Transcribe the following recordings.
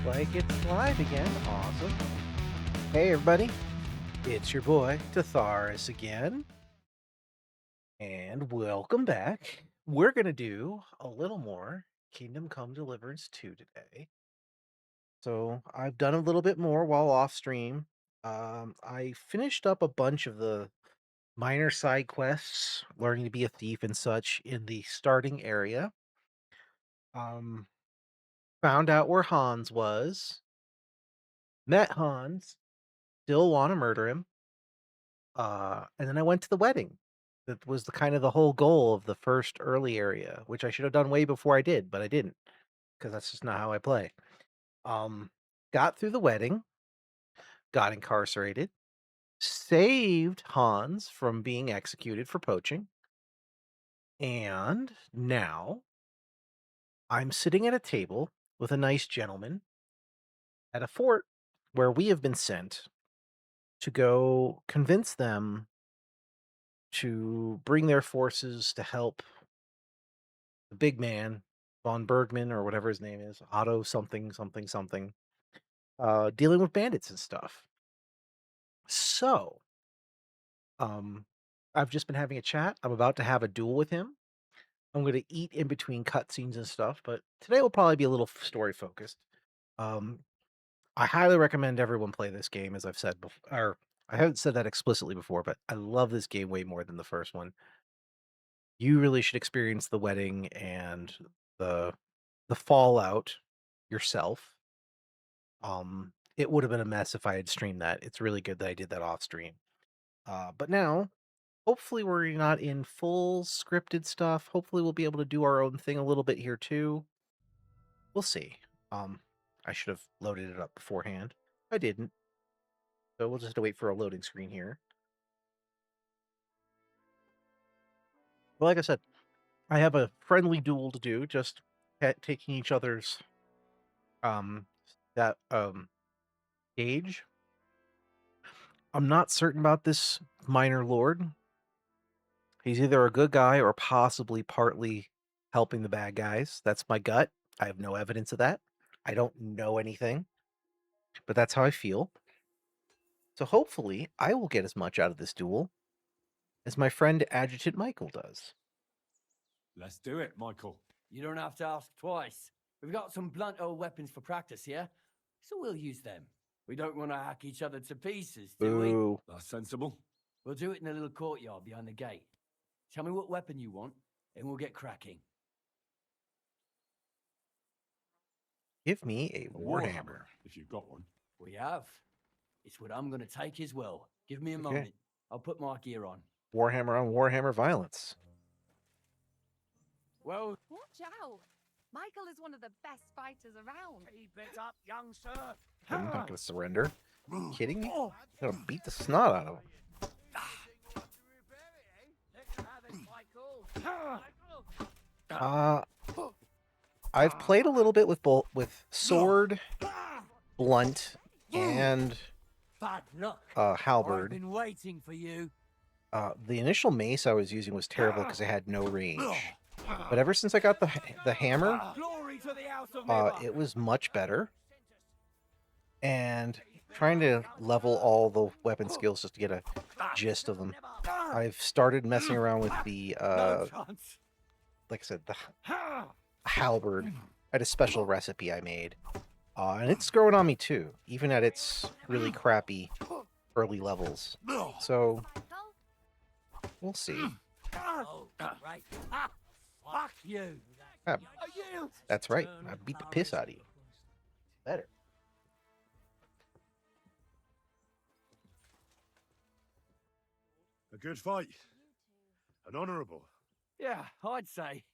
Looks like it's live again. Awesome. Hey, everybody. It's your boy, Tatharis again. And welcome back. We're going to do a little more Kingdom Come Deliverance 2 today. So I've done a little bit more while off stream. I finished up a bunch of the minor side quests, learning to be a thief and such in the starting area. Um, Found out where Hans was. Met Hans. Still want to murder him. And then I went to the wedding. That was the kind of the whole goal of the first early area, which I should have done way before I did, but I didn't because that's just not how I play. Um, got through the wedding, got incarcerated, saved Hans from being executed for poaching, and now I'm sitting at a table with a nice gentleman at a fort where we have been sent to go convince them to bring their forces to help the big man, von Bergman or whatever his name is, Otto something, something, something, dealing with bandits and stuff. So, um, I've just been having a chat. I'm about to have a duel with him. I'm going to eat in between cutscenes and stuff, but today will probably be a little story focused. Um, I highly recommend everyone play this game, as I've said before. Or I haven't said that explicitly before, but I love this game way more than the first one. You really should experience the wedding and the the fallout yourself. It would have been a mess if I had streamed that. It's really good that I did that off stream. But now, hopefully, we're not in full scripted stuff. Hopefully, we'll be able to do our own thing a little bit here too. We'll see. Um, I should have loaded it up beforehand. I didn't. So we'll just have to wait for a loading screen here. But like I said, I have a friendly duel to do, just taking each other's um that gauge. I'm not certain about this minor lord. He's either a good guy or possibly partly helping the bad guys. That's my gut. I have no evidence of that. I don't know anything, but that's how I feel. So hopefully, I will get as much out of this duel as my friend Adjutant Michael does. Let's do it, Michael. You don't have to ask twice. We've got some blunt old weapons for practice here, so we'll use them. We don't want to hack each other to pieces, do we? Boo. That's sensible. We'll do it in a little courtyard behind the gate. Tell me what weapon you want, and we'll get cracking. Give me a warhammer. If you've got one. We have. It's what I'm going to take as well. Give me a moment. I'll put my gear on. Warhammer on Warhammer violence. Well, watch out. Michael is one of the best fighters around. keep it up, young sir. I'm not going to surrender. Are you kidding me? I'm going to beat the snot out of him. I've played a little bit with sword, blunt, and halberd. I've been waiting for you. The initial mace I was using was terrible because I had no range. But ever since I got the hammer, it was much better. And trying to level all the weapon skills just to get a gist of them. I've started messing around with the, like I said, the halberd. I had a special recipe I made. And it's growing on me too, even at its really crappy early levels. So, we'll see. Right. Fuck you. That's right. I beat the piss out of you. Better. A good fight. An honourable. Yeah, I'd say.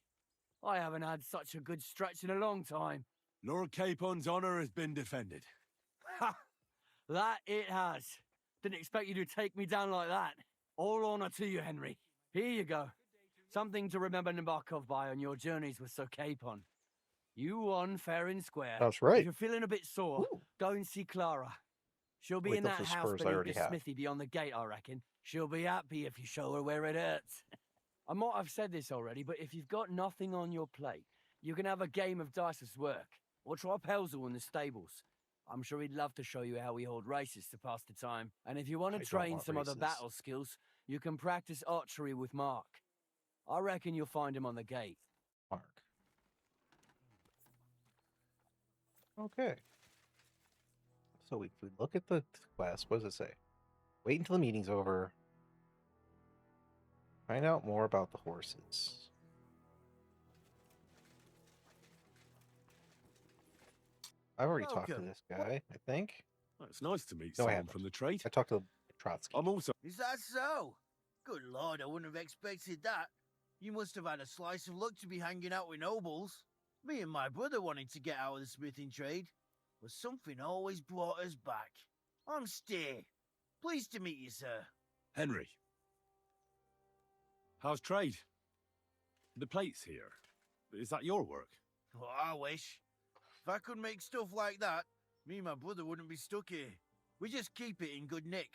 I haven't had such a good stretch in a long time. Lord Capon's honour has been defended. Ha! That it has. Didn't expect you to take me down like that. All honour to you, Henry. Here you go. Something to remember Nabokov by on your journeys with Sir Capon. You won fair and square. That's right. If you're feeling a bit sore, go and see Clara. She'll be in that house beneath the smithy beyond the gate, I reckon. She'll be happy if you show her where it hurts. I might have said this already, but if you've got nothing on your plate, you can have a game of dice as work. or try Pelzel in the stables. I'm sure he'd love to show you how we hold races to pass the time. And if you want I to don't train want some other races. battle skills, you can practice archery with Mark. I reckon you'll find him on the gate. Mark. Okay. So if we look at the quest, what does it say? Wait until the meeting's over. Find out more about the horses. I've already talked to Welcome. this guy, I think. Oh, it's nice to meet No, I someone haven't. from the trade. I talked to Trotsky. I'm also Is that so? Good lord, I wouldn't have expected that. You must have had a slice of luck to be hanging out with nobles. Me and my brother wanted to get out of the smithing trade, but something always brought us back. I'm Steer. Pleased to meet you, sir. Henry. How's trade? The plates here. Is that your work? Well, I wish. If I could make stuff like that, me and my brother wouldn't be stuck here. We just keep it in good nick.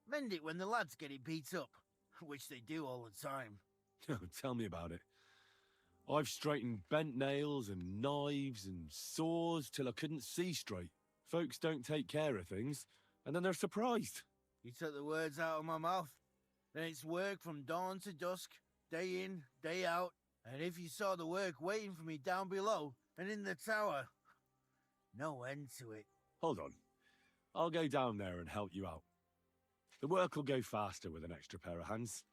Mend it when the lads get it beat up, which they do all the time. Tell me about it. I've straightened bent nails and knives and saws till I couldn't see straight. Folks don't take care of things, and then they're surprised. You took the words out of my mouth. Then it's work from dawn to dusk, day in, day out. And if you saw the work waiting for me down below and in the tower, no end to it. Hold on. I'll go down there and help you out. The work will go faster with an extra pair of hands.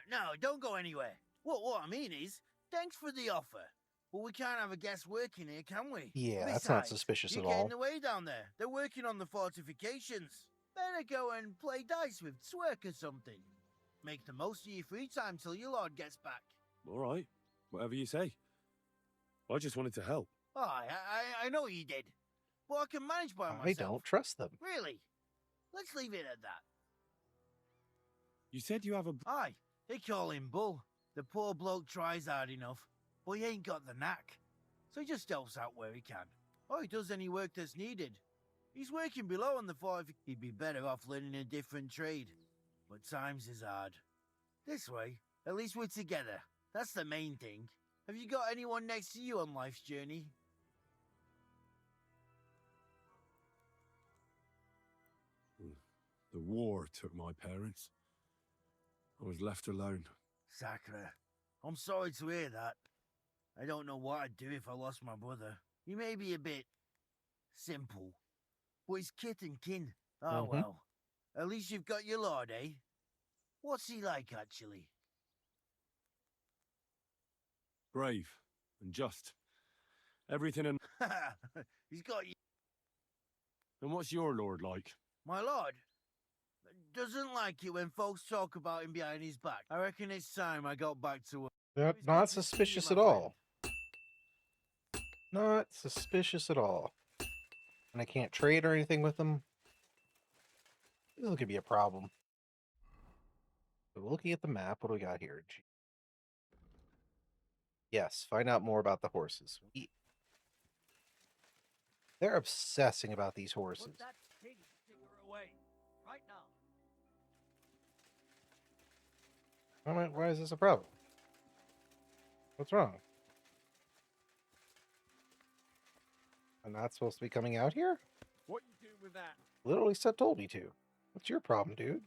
No, don't go anywhere. What I mean is, thanks for the offer. But we can't have a guest working here, can we? Yeah, that's not Besides, suspicious you're at getting all. in the way down there. They're working on the fortifications. Better go and play dice with Twerk or something. Make the most of your free time till your lord gets back. All right. Whatever you say. I just wanted to help. Oh, I know you did. But I can manage by myself. I don't trust them. Really? Let's leave it at that. You said you have a... Aye, they call him Bull. The poor bloke tries hard enough, but he ain't got the knack. So he just helps out where he can. Or he does any work that's needed. He's working below on the fort. He'd be better off learning a different trade. But times is hard. This way, at least we're together. That's the main thing. Have you got anyone next to you on life's journey? The war took my parents. I was left alone. Sacre. I'm sorry to hear that. I don't know what I'd do if I lost my brother. He may be a bit... simple. But he's kith and kin. Oh, well. At least you've got your lord, eh? What's he like, actually? Brave and just. Everything and... He's got you. And what's your lord like? My lord doesn't like it when folks talk about him behind his back. I reckon it's time I got back to work. Yep, It's not good to see you, suspicious my at all. Not suspicious at all. And I can't trade or anything with them. This could be a problem. So looking at the map, what do we got here? Yes, find out more about the horses. They're obsessing about these horses. Put that pig stinger away, right now. Why is this a problem? What's wrong? I'm not supposed to be coming out here? What you do with that? Literally said told me to. What's your problem, dude?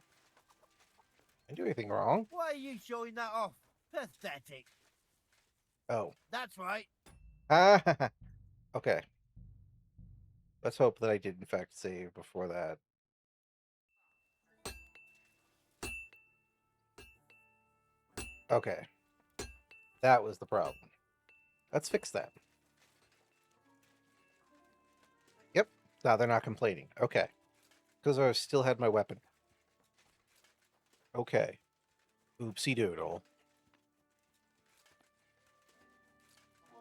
I didn't do anything wrong. Why are you showing that off? Pathetic. Oh. That's right. Ah, okay. Let's hope that I did in fact save before that. Okay. That was the problem. Let's fix that. Yep. Now they're not complaining. Okay. Because I still had my weapon. Okay. Oopsie doodle.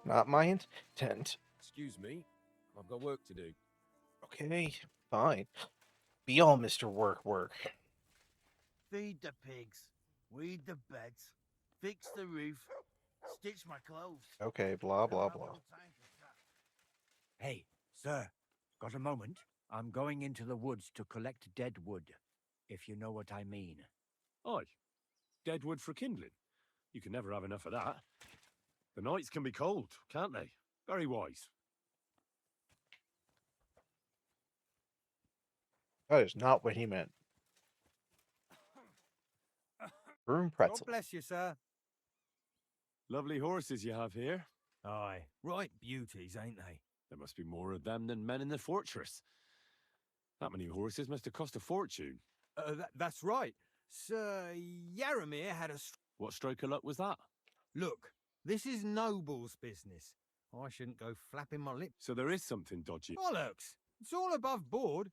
Not my intent. Excuse me, I've got work to do. Okay, fine. Be all Mr. Work. Feed the pigs. Weed the beds. Fix the roof. Stitch my clothes. Okay, blah, blah, Don't have blah. no time for that. Hey, sir, got a moment? I'm going into the woods to collect dead wood, if you know what I mean. Aye. Dead wood for kindling. You can never have enough of that. The nights can be cold, can't they? Very wise. That is not what he meant. Broom God pretzel. bless you, sir. Lovely horses you have here. Aye, right beauties, ain't they? There must be more of them than men in the fortress. That many horses must have cost a fortune. That's right. Sir Yaramir had a... What stroke of luck was that? Look, this is noble's business. I shouldn't go flapping my lips. So there is something dodgy. Bollocks! It's all above board.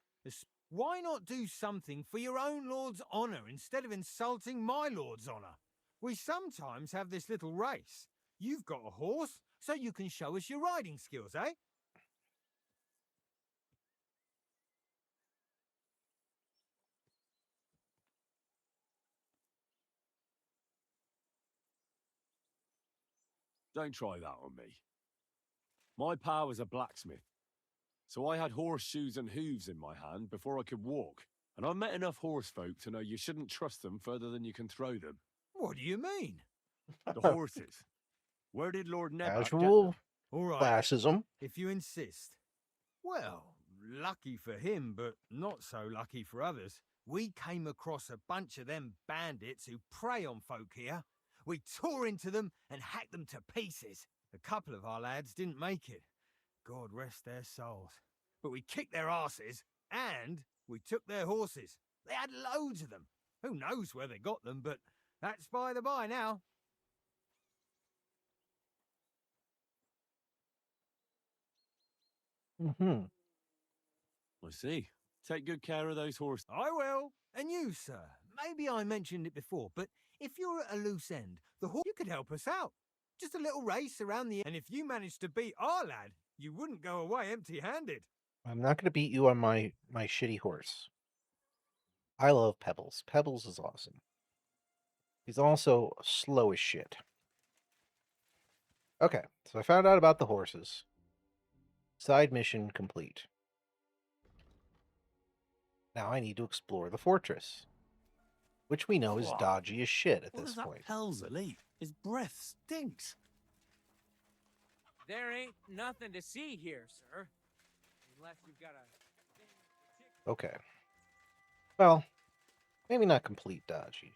Why not do something for your own lord's honour instead of insulting my lord's honour? We sometimes have this little race. You've got a horse, so you can show us your riding skills, eh? Don't try that on me. My pa was a blacksmith, so I had horseshoes and hooves in my hand before I could walk. And I've met enough horse folk to know you shouldn't trust them further than you can throw them. What do you mean? The horses. Where did Lord Nebat get Casual them? All right, classism. if you insist. Well, lucky for him, but not so lucky for others. We came across a bunch of them bandits who prey on folk here. We tore into them and hacked them to pieces. A couple of our lads didn't make it. God rest their souls. But we kicked their asses, and we took their horses. They had loads of them. Who knows where they got them, but that's by the by now. Mm-hmm. I see. Take good care of those horses. I will. And you, sir. Maybe I mentioned it before, but if you're at a loose end, you could help us out. Just a little race around the... And if you managed to beat our lad, you wouldn't go away empty-handed. I'm not going to beat you on my shitty horse. I love Pebbles. Pebbles is awesome. He's also slow as shit. Okay, so I found out about the horses. Side mission complete. Now I need to explore the fortress, which we know is Whoa. dodgy as shit at What this is that point. Pelzer eat? His breath stinks. There ain't nothing to see here, sir. Unless you've got a... Okay. Well, maybe not complete dodgy.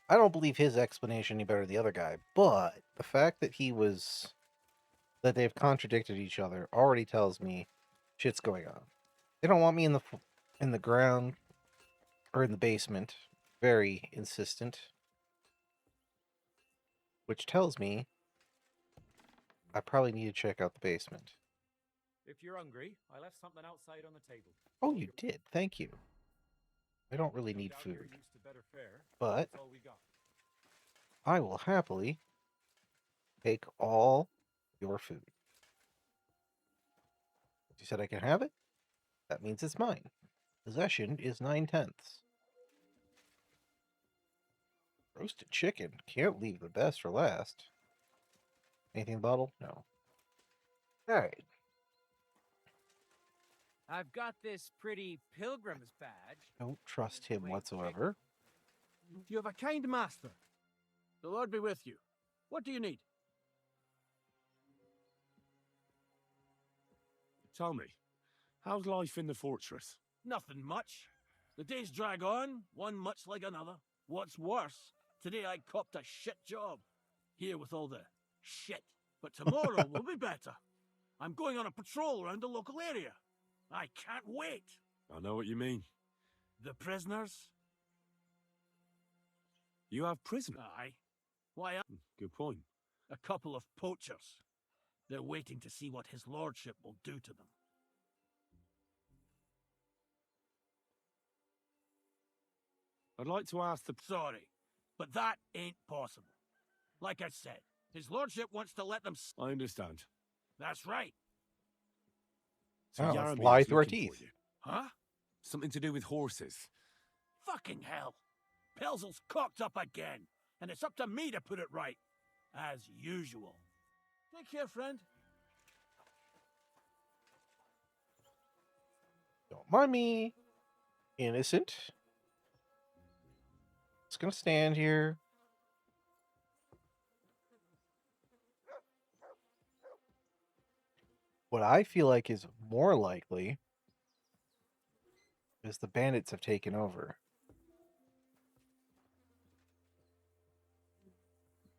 I don't believe his explanation any better than the other guy, but the fact that that they've contradicted each other already tells me shit's going on. They don't want me in the ground or in the basement. Very insistent. Which tells me I probably need to check out the basement. If you're hungry, I left something outside on the table. Oh, you did. Thank you. I don't really No need doubt you're food, used to better fare, but that's all we got. I will happily take all your food. You said I can have it? That means it's mine. Possession is 9/10. Roasted chicken. Can't leave the best for last. Anything in the bottle? No. Alright. I've got this pretty pilgrim's badge. Don't trust him whatsoever. You have a kind master. The Lord be with you. What do you need? Tell me, how's life in the fortress? Nothing much. The days drag on, one much like another. What's worse, today I copped a shit job. Here with all the shit. But tomorrow will be better. I'm going on a patrol around the local area. I can't wait. I know what you mean. The prisoners? You have prisoners. Aye. Why, Good point. a couple of poachers. They're waiting to see what his lordship will do to them. I'd like to ask the... Sorry, but that ain't possible. Like I said, his lordship wants to let them... I understand. That's right. So Oh, let's Yaramir's lie through our looking for teeth. you. Huh? Something to do with horses. Fucking hell. Pelzel's cocked up again, and it's up to me to put it right. As usual. Take care, friend. Don't mind me. Innocent. Just gonna stand here. What I feel like is more likely As the bandits have taken over.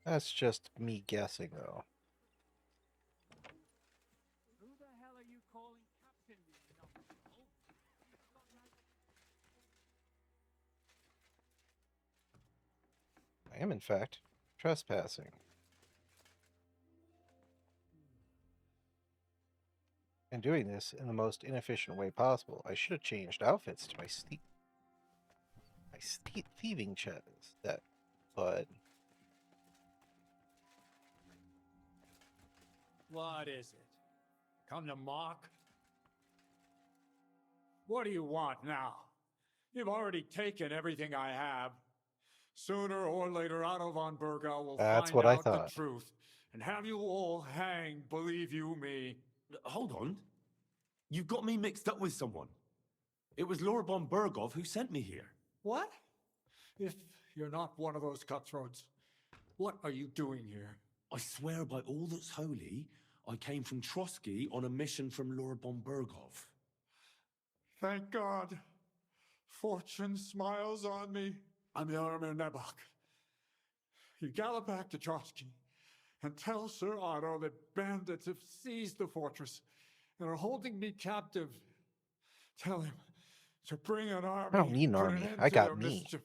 That's just me guessing, though. Who the hell are you calling captain, you numbskull? I am, in fact, trespassing. And doing this in the most inefficient way possible. I should have changed outfits to my thieving chest. But What is it? Come to mock? What do you want now? You've already taken everything I have. Sooner or later, Otto von Bergau will that's find what I out the thought. truth and have you all hanged, believe you me. Hold on. You've got me mixed up with someone. It was Lord von Bergov who sent me here. What? If you're not one of those cutthroats, what are you doing here? I swear by all that's holy, I came from Trotsky on a mission from Lord von Bergov. Thank God. Fortune smiles on me. I'm Yarmir Nebok. You gallop back to Trotsky and tell Sir Otto that bandits have seized the fortress and are holding me captive. Tell him to bring an army. I don't need an put army. end I to got their me. mischief.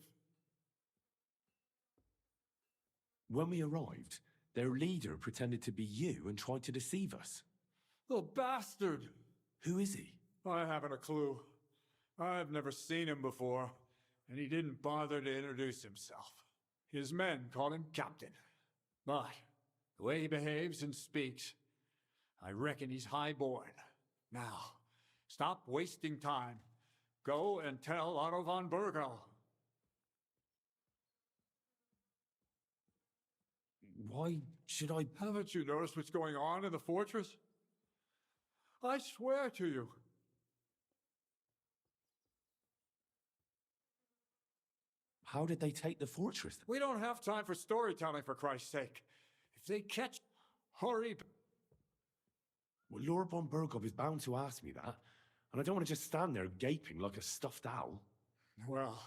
When we arrived, their leader pretended to be you and tried to deceive us. The bastard! Who is he? I haven't a clue. I've never seen him before, and he didn't bother to introduce himself. His men call him Captain. But the way he behaves and speaks, I reckon he's high-born. Now, stop wasting time. Go and tell Otto von Bergau. Why should I... Haven't you noticed what's going on in the fortress? I swear to you. How did they take the fortress? We don't have time for storytelling, for Christ's sake. If they catch... Hurry. Well, Lord von Bergov is bound to ask me that, and I don't want to just stand there gaping like a stuffed owl. Well,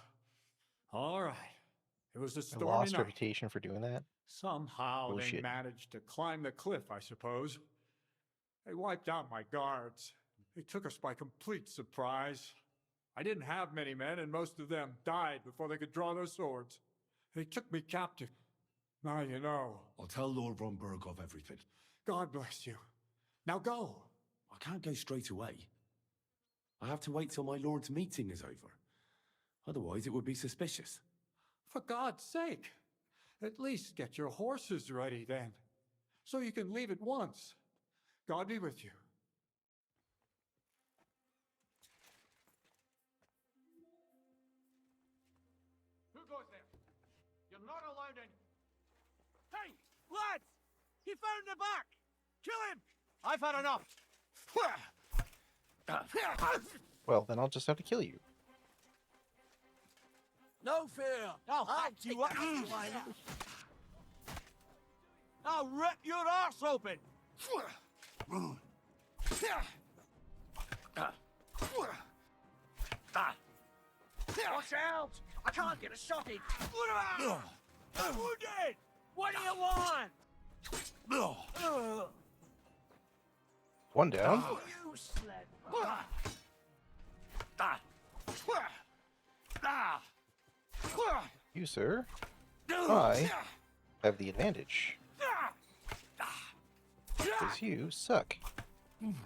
all right. It was a I stormy lost night. reputation for doing that. Somehow they Bullshit. managed to climb the cliff, I suppose. They wiped out my guards. They took us by complete surprise. I didn't have many men, and most of them died before they could draw their swords. They took me captive. Now you know. I'll tell Lord von Bergov everything. God bless you. Now go. I can't go straight away. I have to wait till my lord's meeting is over. Otherwise, it would be suspicious. For God's sake. At least get your horses ready then, so you can leave at once. God be with you. Who goes there? You're not allowed in. Hey, lads! He found the back! Kill him! I've had enough! Well, then I'll just have to kill you. No fear. I'll hack you up. I'll rip your arse open. Watch out! I can't get a shot in. I'm wounded! What do you want? One down. You sled. You, sir. I have the advantage. Because you suck. Beat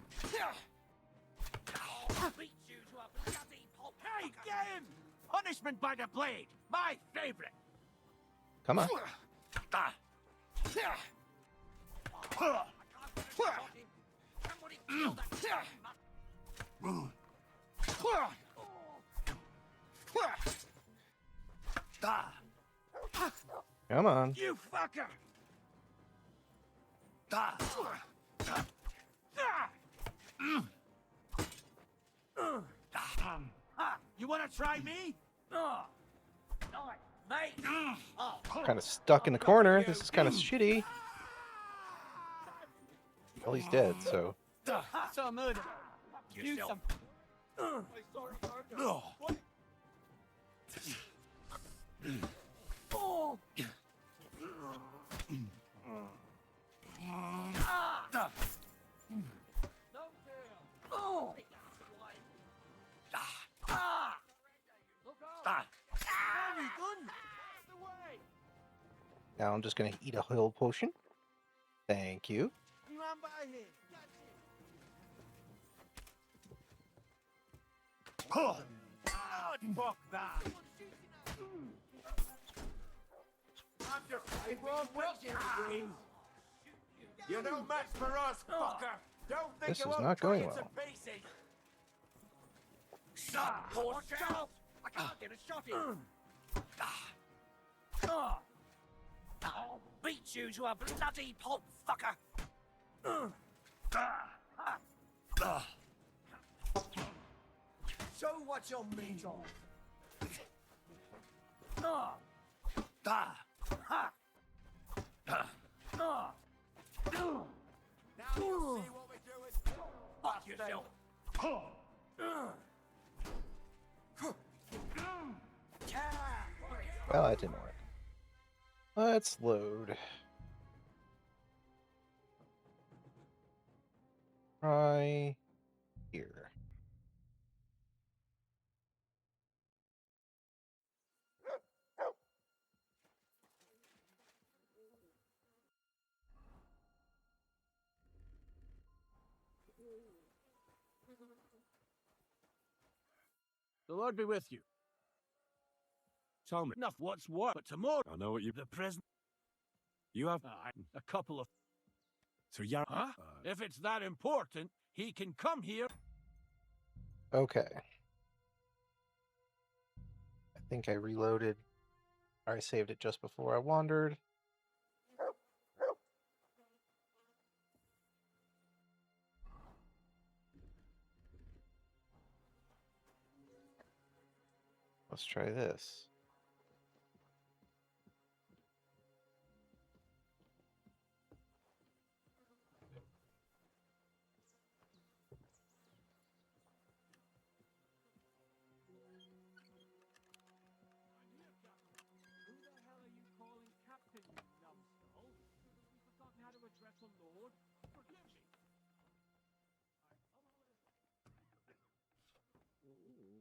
you to a bloody pulp. Hey, get him! Punishment by the blade. My favorite. Come on. Somebody kill that Come on. You fucker! You wanna try me? Mate! Kind of stuck in the corner. This is kind of shitty. Well, he's dead, so. That's a murder. Do some. Now I'm just gonna eat a heal potion. Thank you. He ran by here. Oh, fuck that. You're no match for us, fucker. Don't think This you is won't not break going it to well. pieces. Watch out! I can't get a shot in. I'll beat you to a bloody pulp, fucker. Show what you're made of. Now you'll see what we're doing. Fuck yourself. Well, that didn't work. Let's load. Try here. The Lord be with you. Tell me. Enough what's what, but tomorrow I know what you. the present. You have. A couple of. So yeah. Huh? If it's that important, he can come here. Okay. I think I reloaded. Or I saved it just before I wandered. Let's try this. Who the hell are you calling captain, you numbskull? Have you forgotten how to address a lord? Forgive me.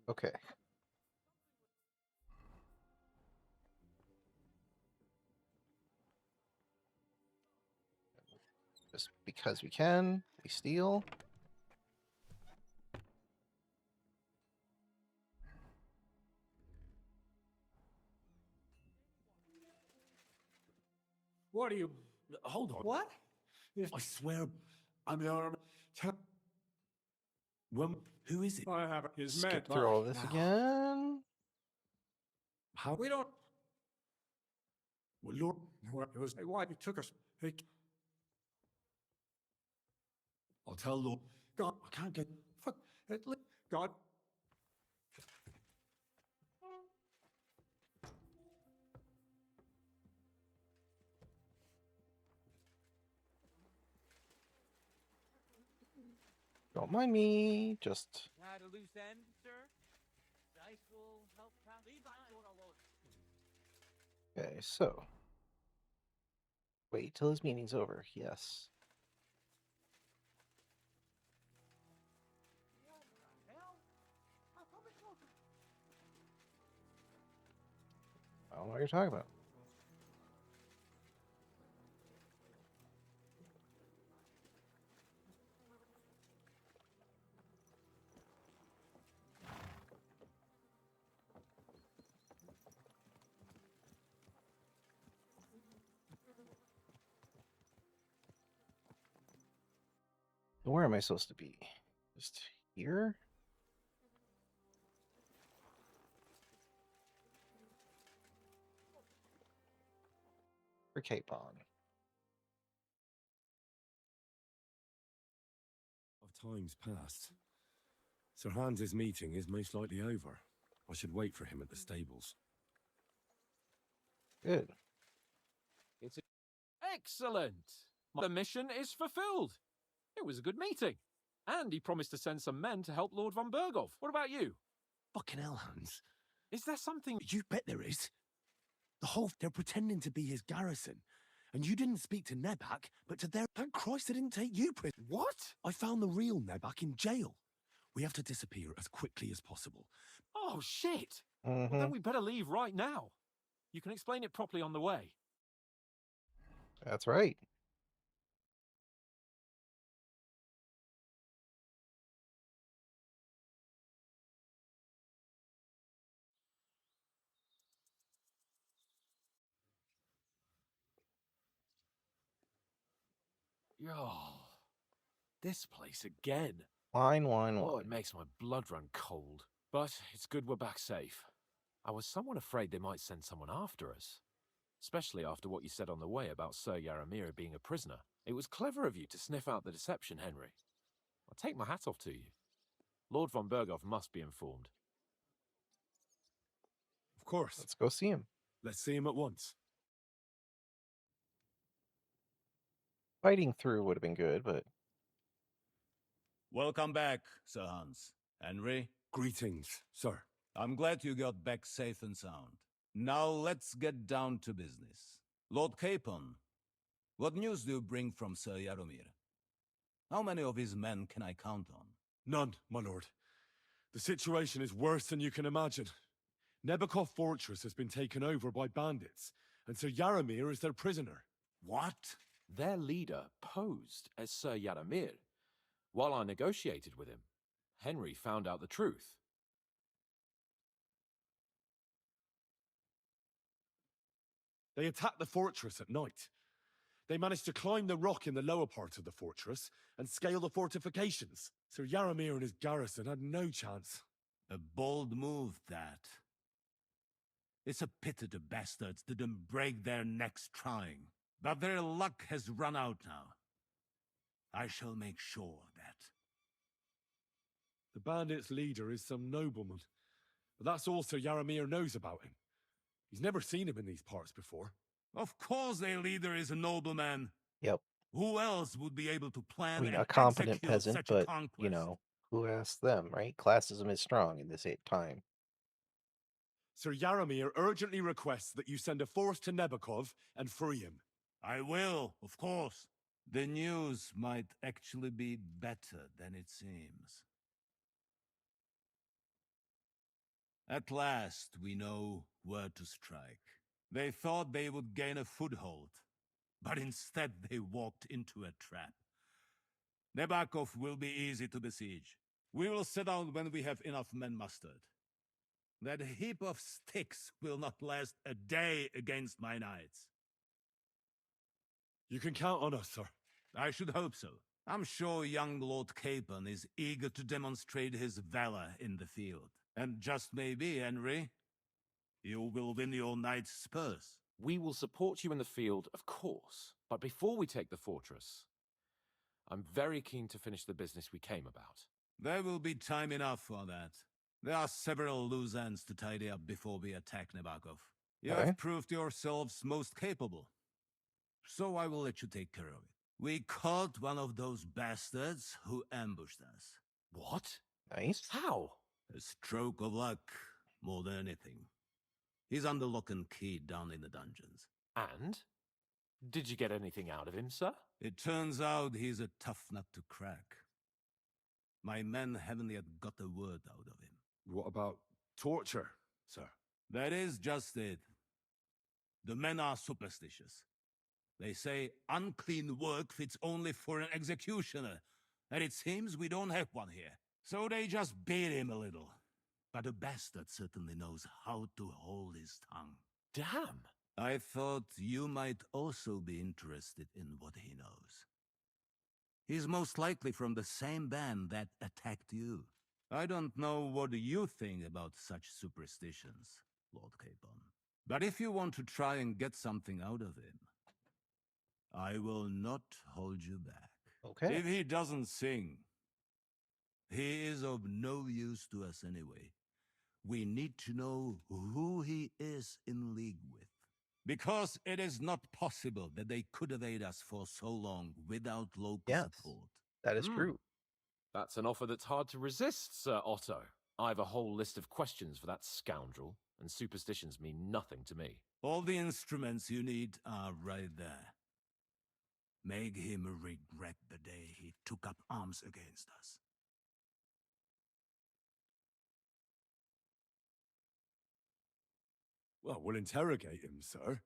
Okay. Just because we can, we steal. What are you? Hold on. What? I swear, I'm your. When? Who is it? I have his men. Skip through all this again. How? We don't. Well, Lord. It was why he took us. He, I'll tell Lord. God, I can't get. fuck, God. Don't mind me. Just Had a loose end, sir? Dice will help pass. Leave that door alone. okay. So wait till his meeting's over. Yes. I don't know what you're talking about. Where am I supposed to be? Just here? For Capon. Of time's passed. Sir Hans's meeting is most likely over. I should wait for him at the stables. Good. Excellent! The mission is fulfilled. It was a good meeting. And he promised to send some men to help Lord von Berghoff. What about you? Fucking hell, Hans. Is there something... You bet there is. They're pretending to be his garrison. And you didn't speak to Nebak, but to their... Thank Christ I didn't take you prisoner. What? I found the real Nebak in jail. We have to disappear as quickly as possible. Oh, shit. Mhm. Well, then we better leave right now. You can explain it properly on the way. That's right. Yo, this place again. Wine, wine, Oh, wine. it makes my blood run cold. But it's good we're back safe. I was somewhat afraid they might send someone after us. Especially after what you said on the way about Sir Yaramir being a prisoner. It was clever of you to sniff out the deception, Henry. I'll take my hat off to you. Lord von Berghoff must be informed. Of course. Let's go see him. Let's see him at once. Fighting through would have been good, but Welcome back, Sir Hans. Henry, Greetings, sir. I'm glad you got back safe and sound. Now let's get down to business. Lord Capon, what news do you bring from Sir Yaromir? How many of his men can I count on? None, my lord. The situation is worse than you can imagine. Nebakov Fortress has been taken over by bandits, and Sir Yaramir is their prisoner. What? Their leader posed as Sir Yaramir. While I negotiated with him, Henry found out the truth. They attacked the fortress at night. They managed to climb the rock in the lower part of the fortress and scale the fortifications. Sir Yaramir and his garrison had no chance. A bold move, that. It's a pity the bastards didn't break their necks trying. But their luck has run out now. I shall make sure of that. The bandits' leader is some nobleman, but that's all Sir Yaramir knows about him. He's never seen him in these parts before. Of course their leader is a nobleman. yep. Who else would be able to I plan mean, and a competent execute peasant, such a but, conquest? who asked them, right? Classism is strong in this time. Sir Yaramir urgently requests that you send a force to Nebakov and free him. I will, of course. The news might actually be better than it seems. At last, we know where to strike. They thought they would gain a foothold, but instead they walked into a trap. Nebakov will be easy to besiege. We will set out when we have enough men mustered. That heap of sticks will not last a day against my knights. You can count on us, sir. I should hope so. I'm sure young Lord Capon is eager to demonstrate his valor in the field. And just maybe, Henry, you will win your knight's spurs. We will support you in the field, of course. But before we take the fortress, I'm very keen to finish the business we came about. There will be time enough for that. There are several loose ends to tidy up before we attack Nebakov. You Okay. have proved yourselves most capable. So I will let you take care of it. We caught one of those bastards who ambushed us. What? Nice. How? A stroke of luck, more than anything. He's under lock and key down in the dungeons. And? Did you get anything out of him, sir? It turns out he's a tough nut to crack. My men haven't yet got a word out of him. What about torture, sir? That is just it. The men are superstitious. They say unclean work fits only for an executioner, and it seems we don't have one here. So they just beat him a little. But the bastard certainly knows how to hold his tongue. Damn. I thought you might also be interested in what he knows. He's most likely from the same band that attacked you. I don't know what you think about such superstitions, Lord Capon. But if you want to try and get something out of him, I will not hold you back. Okay. If he doesn't sing, he is of no use to us anyway. We need to know who he is in league with. Because it is not possible that they could evade us for so long without local Yes. support. That is Hmm. true. That's an offer that's hard to resist, Sir Otto. I have a whole list of questions for that scoundrel, and superstitions mean nothing to me. All the instruments you need are right there. Make him regret the day he took up arms against us. Well, we'll interrogate him, sir.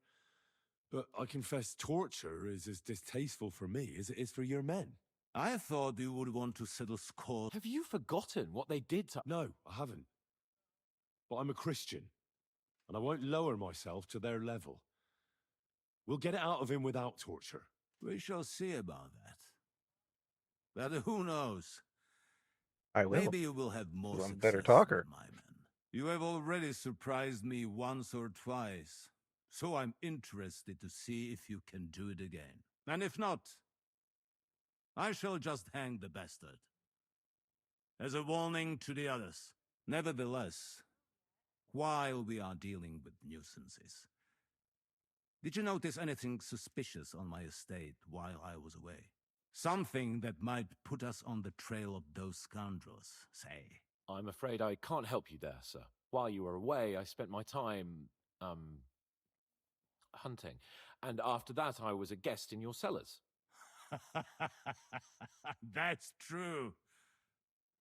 But I confess torture is as distasteful for me as it is for your men. I thought you would want to settle score. Have you forgotten what they did to... No, I haven't. But I'm a Christian, and I won't lower myself to their level. We'll get it out of him without torture. We shall see about that. But who knows? I will. Maybe you will have more I'm a success better talker. with my men. You have already surprised me once or twice, so I'm interested to see if you can do it again. And if not, I shall just hang the bastard. As a warning to the others. Nevertheless, while we are dealing with nuisances, did you notice anything suspicious on my estate while I was away? Something that might put us on the trail of those scoundrels, say. I'm afraid I can't help you there, sir. While you were away, I spent my time, hunting. And after that, I was a guest in your cellars. That's true.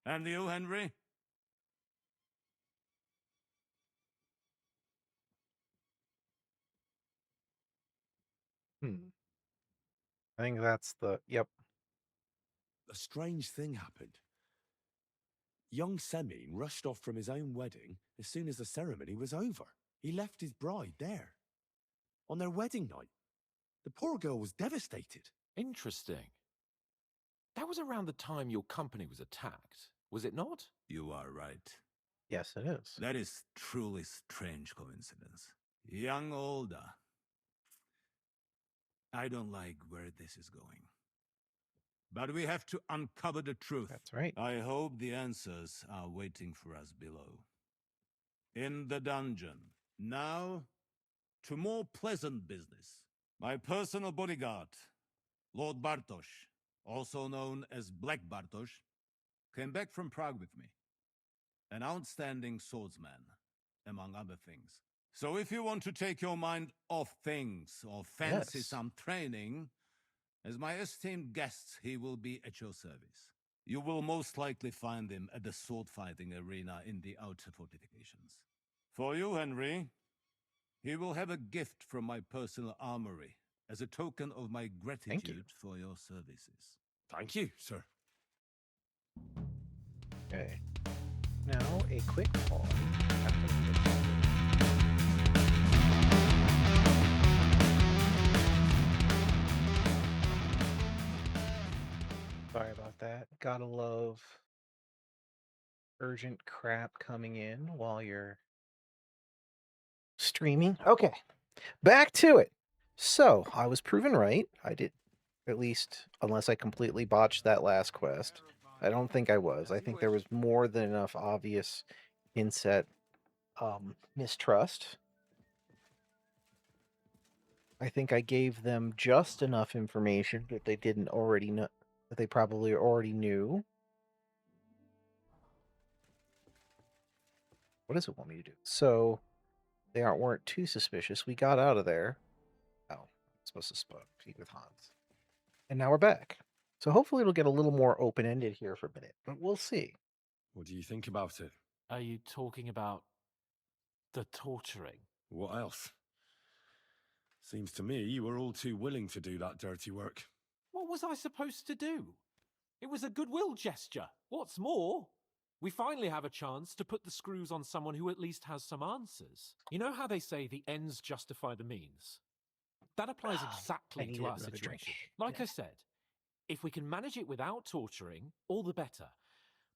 And you, Henry? I think that's the... Yep. A strange thing happened. Young Semyon rushed off from his own wedding as soon as the ceremony was over. He left his bride there. On their wedding night. The poor girl was devastated. Interesting. That was around the time your company was attacked, was it not? You are right. Yes, it is. That is truly strange coincidence. Young Olda. I don't like where this is going. But we have to uncover the truth. That's right. I hope the answers are waiting for us below. In the dungeon. Now, to more pleasant business. My personal bodyguard, Lord Bartosz, also known as Black Bartosz, came back from Prague with me. An outstanding swordsman, among other things. So if you want to take your mind off things or fancy Yes. some training, as my esteemed guest, he will be at your service. You will most likely find him at the sword-fighting arena in the outer fortifications. For you, Henry, he will have a gift from my personal armory as a token of my gratitude for your services. Thank you, sir. Okay. Now, a quick pause. Sorry about that. Gotta love urgent crap coming in while you're streaming. Okay, back to it. So, I was proven right. I did, at least, unless I completely botched that last quest. I don't think I was. I think there was more than enough obvious inset mistrust. I think I gave them just enough information that they didn't already know, that they probably already knew. What does it want me to do? So they weren't too suspicious. We got out of there. Oh, I'm supposed to speak with Hans. And now we're back. So hopefully it'll get a little more open-ended here for a minute, but we'll see. What do you think about it? Are you talking about the torturing? What else? Seems to me you were all too willing to do that dirty work. What was I supposed to do? It was a goodwill gesture. What's more, we finally have a chance to put the screws on someone who at least has some answers. You know how they say the ends justify the means? That applies exactly to our situation. Like I said, if we can manage it without torturing, all the better.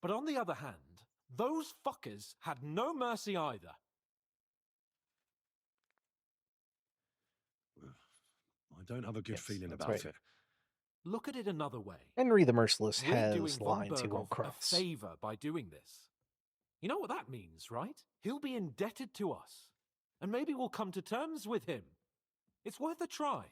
But on the other hand, those fuckers had no mercy either. I don't have a good feeling about it. Look at it another way. Henry the Merciless We're has doing lines he Von won't Berghoff cross. a favor by doing this. You know what that means, right? He'll be indebted to us. And maybe we'll come to terms with him. It's worth a try.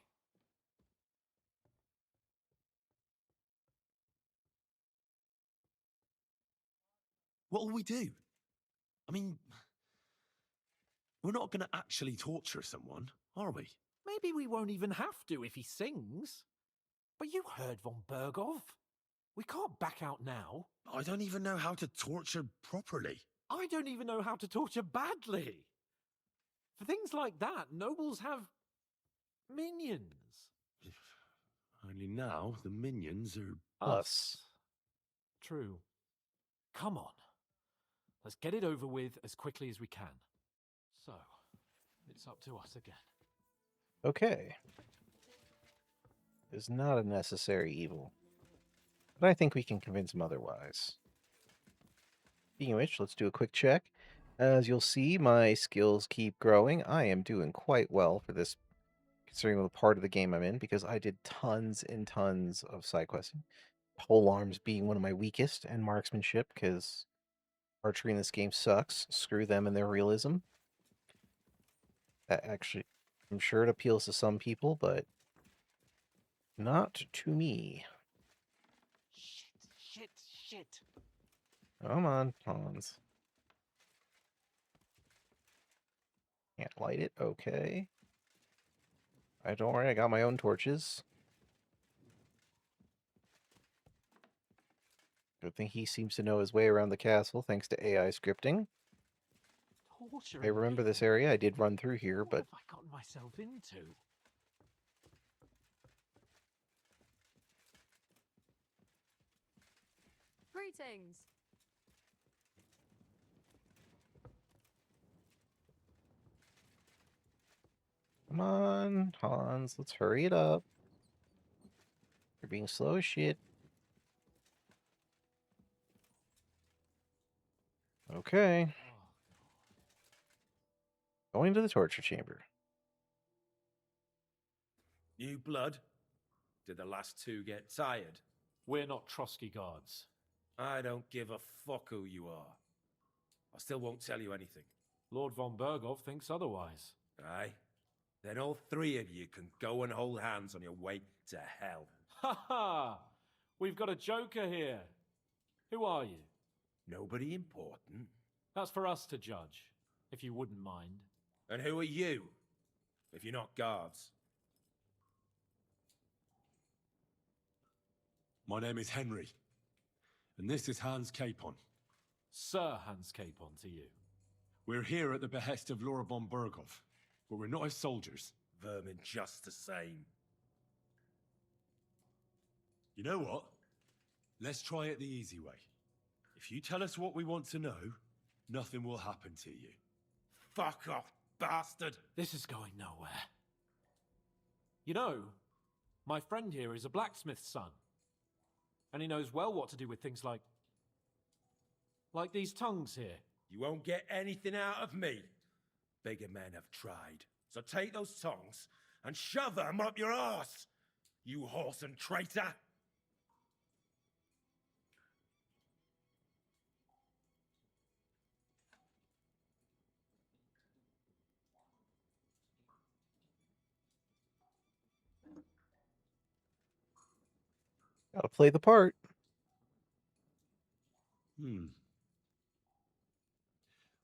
What'll we do? I mean, we're not going to actually torture someone, are we? Maybe we won't even have to if he sings. But you heard von Bergov. We can't back out now. I don't even know how to torture properly. I don't even know how to torture badly. For things like that, nobles have minions. Only now the minions are Us. True. Come on. Let's get it over with as quickly as we can. So, it's up to us again. Okay. Is not a necessary evil. But I think we can convince him otherwise. Speaking of which, let's do a quick check. As you'll see, my skills keep growing. I am doing quite well for this, considering the part of the game I'm in, because I did tons and tons of side questing. Pole arms being one of my weakest, and marksmanship, because archery in this game sucks. Screw them and their realism. That actually, I'm sure it appeals to some people, but not to me. Shit. Come on, Hans. Can't light it? Okay. Don't worry, I got my own torches. Good thing he seems to know his way around the castle, thanks to AI scripting. I remember this area. I did run through here, What but have I gotten myself into? Greetings. come on, Hans, let's hurry it up. You're being slow as shit. Okay. Going to the torture chamber. New blood? Did the last two get tired? We're not Trotsky guards. I don't give a fuck who you are. I still won't tell you anything. Lord von Bergov thinks otherwise. Aye? Then all three of you can go and hold hands on your way to hell. Ha ha! We've got a joker here. Who are you? Nobody important. That's for us to judge, if you wouldn't mind. And who are you, if you're not guards? My name is Henry, and this is Hans Capon. Sir Hans Capon to you. We're here at the behest of Lord von Bergov, but we're not his soldiers. Vermin just the same. You know what? Let's try it the easy way. If you tell us what we want to know, nothing will happen to you. Fuck off, bastard! This is going nowhere. You know, my friend here is a blacksmith's son. And he knows well what to do with things like these tongues here. You won't get anything out of me. Bigger men have tried. So take those tongs and shove them up your arse, you whoreson traitor! Gotta play the part.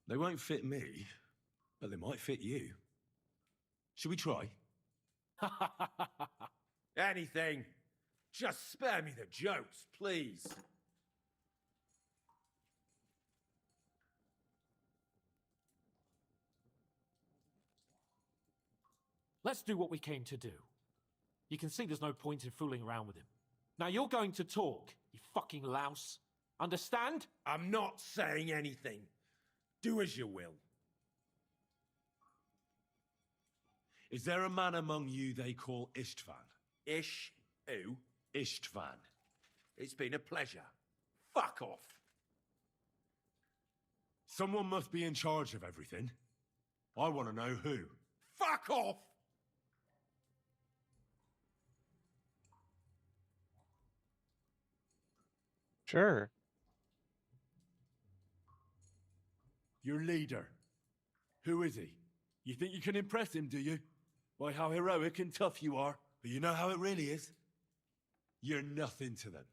They won't fit me, but they might fit you. Should we try? Anything. Just spare me the jokes, please. Let's do what we came to do. You can see there's no point in fooling around with him. Now you're going to talk, you fucking louse. Understand? I'm not saying anything. Do as you will. Is there a man among you they call Istvan? Ish who? Istvan. It's been a pleasure. Fuck off. Someone must be in charge of everything. I want to know who. Fuck off! Sure. Your leader. Who is he? You think you can impress him, do you? By how heroic and tough you are. But you know how it really is? You're nothing to them.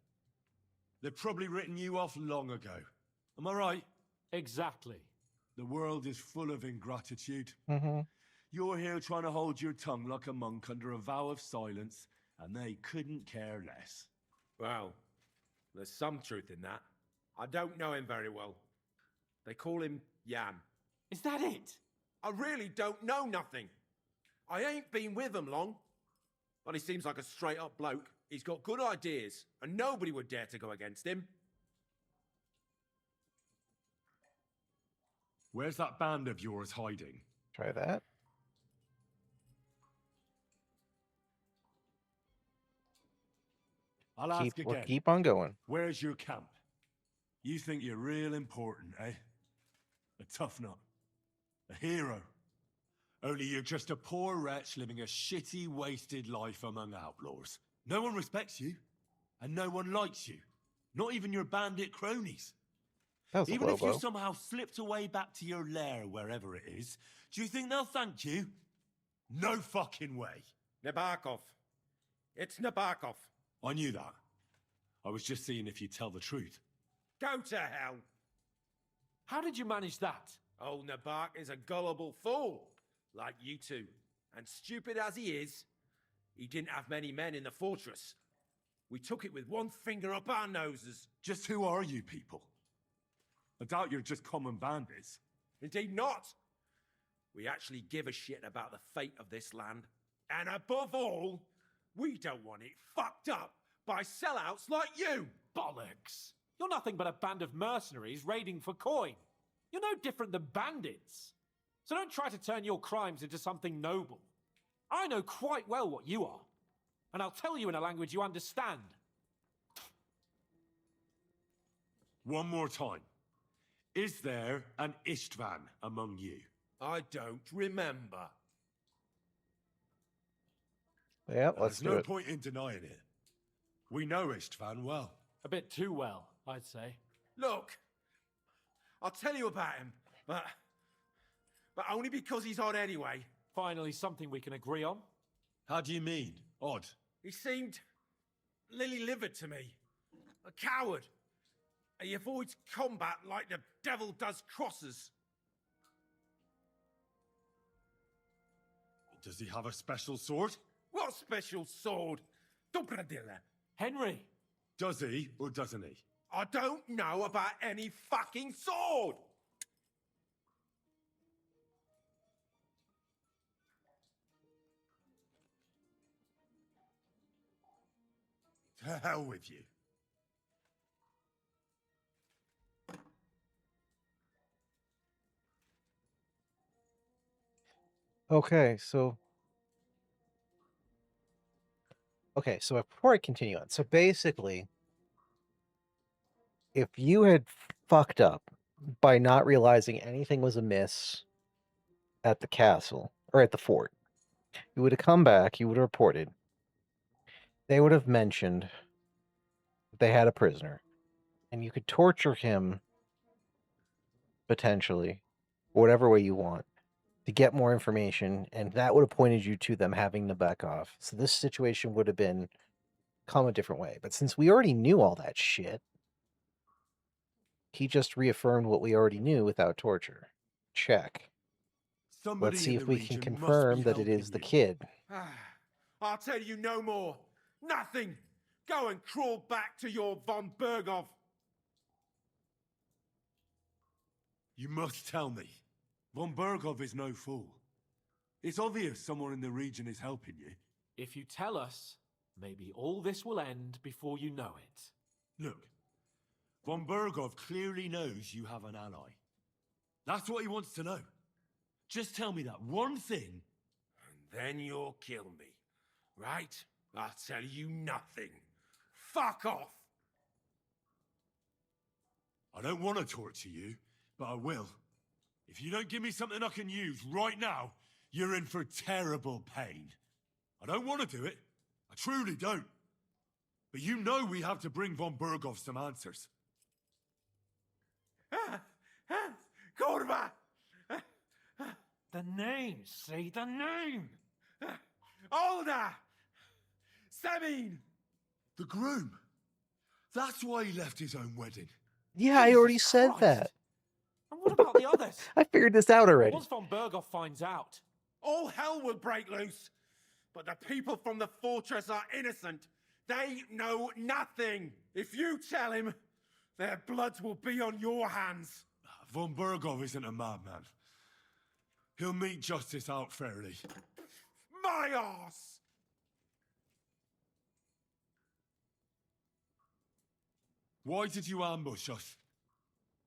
They've probably written you off long ago. Am I right? Exactly. The world is full of ingratitude. Mm-hmm. You're here trying to hold your tongue like a monk under a vow of silence, and they couldn't care less. Well, there's some truth in that. I don't know him very well. They call him Jan. Is that it? I really don't know nothing. I ain't been with him long. But he seems like a straight-up bloke. He's got good ideas, and nobody would dare to go against him. Where's that band of yours hiding? Try that. I'll ask We'll again. keep on going. Where's your camp? You think you're real important, eh? A tough nut. A hero. Only you're just a poor wretch living a shitty, wasted life among outlaws. No one respects you, and no one likes you. Not even your bandit cronies. That was a Even low if you blow. somehow slipped away back to your lair, wherever it is, do you think they'll thank you? No fucking way. Nabokov. It's Nabokov. I knew that. I was just seeing if you'd tell the truth. Go to hell. How did you manage that? Old Nabok is a gullible fool, like you two. And stupid as he is, he didn't have many men in the fortress. We took it with one finger up our noses. Just who are you people? I doubt you're just common bandits. Indeed not. We actually give a shit about the fate of this land. And above all, we don't want it fucked up by sellouts like you. Bollocks! You're nothing but a band of mercenaries raiding for coin. You're no different than bandits. So don't try to turn your crimes into something noble. I know quite well what you are. And I'll tell you in a language you understand. One more time. Is there an Istvan among you? I don't remember. Yeah, let's There's do no it. point in denying it. We know Istvan well. A bit too well, I'd say. Look, I'll tell you about him, but only because he's odd anyway. Finally, something we can agree on. How do you mean? Odd? He seemed lily-livered to me. A coward. He avoids combat like the devil does crosses. Does he have a special sword? What special sword? Dobradilla. Henry! Does he or doesn't he? I don't know about any fucking sword! To hell with you. Okay, so before I continue on, so basically, if you had fucked up by not realizing anything was amiss at the castle or at the fort, you would have come back, you would have reported. They would have mentioned that they had a prisoner, and you could torture him potentially, whatever way you want, to get more information, and that would have pointed you to them having the back off. So this situation would have been come a different way. But since we already knew all that shit, he just reaffirmed what we already knew without torture. Check. Somebody Let's see in if the we can region must confirm be that it is helping the you. kid. I'll tell you no more. Nothing. Go and crawl back to your von Bergov. You must tell me. Von Bergov is no fool. It's obvious someone in the region is helping you. If you tell us, maybe all this will end before you know it. Look, von Bergov clearly knows you have an ally. That's what he wants to know. Just tell me that one thing. And then you'll kill me. Right? I'll tell you nothing. Fuck off! I don't want to torture you, but I will. If you don't give me something I can use right now, you're in for terrible pain. I don't want to do it. I truly don't. But you know we have to bring von Bergov some answers. Kurva! The name, say the name! Olda! Sabine! The groom. That's why he left his own wedding. Yeah, I Jesus already said Christ. that. And what about the others? I figured this out already. Once von Berghoff finds out, All hell will break loose. But the people from the fortress are innocent. They know nothing. If you tell him, their bloods will be on your hands. Von Bergov isn't a madman. He'll mete justice out fairly. My arse! Why did you ambush us?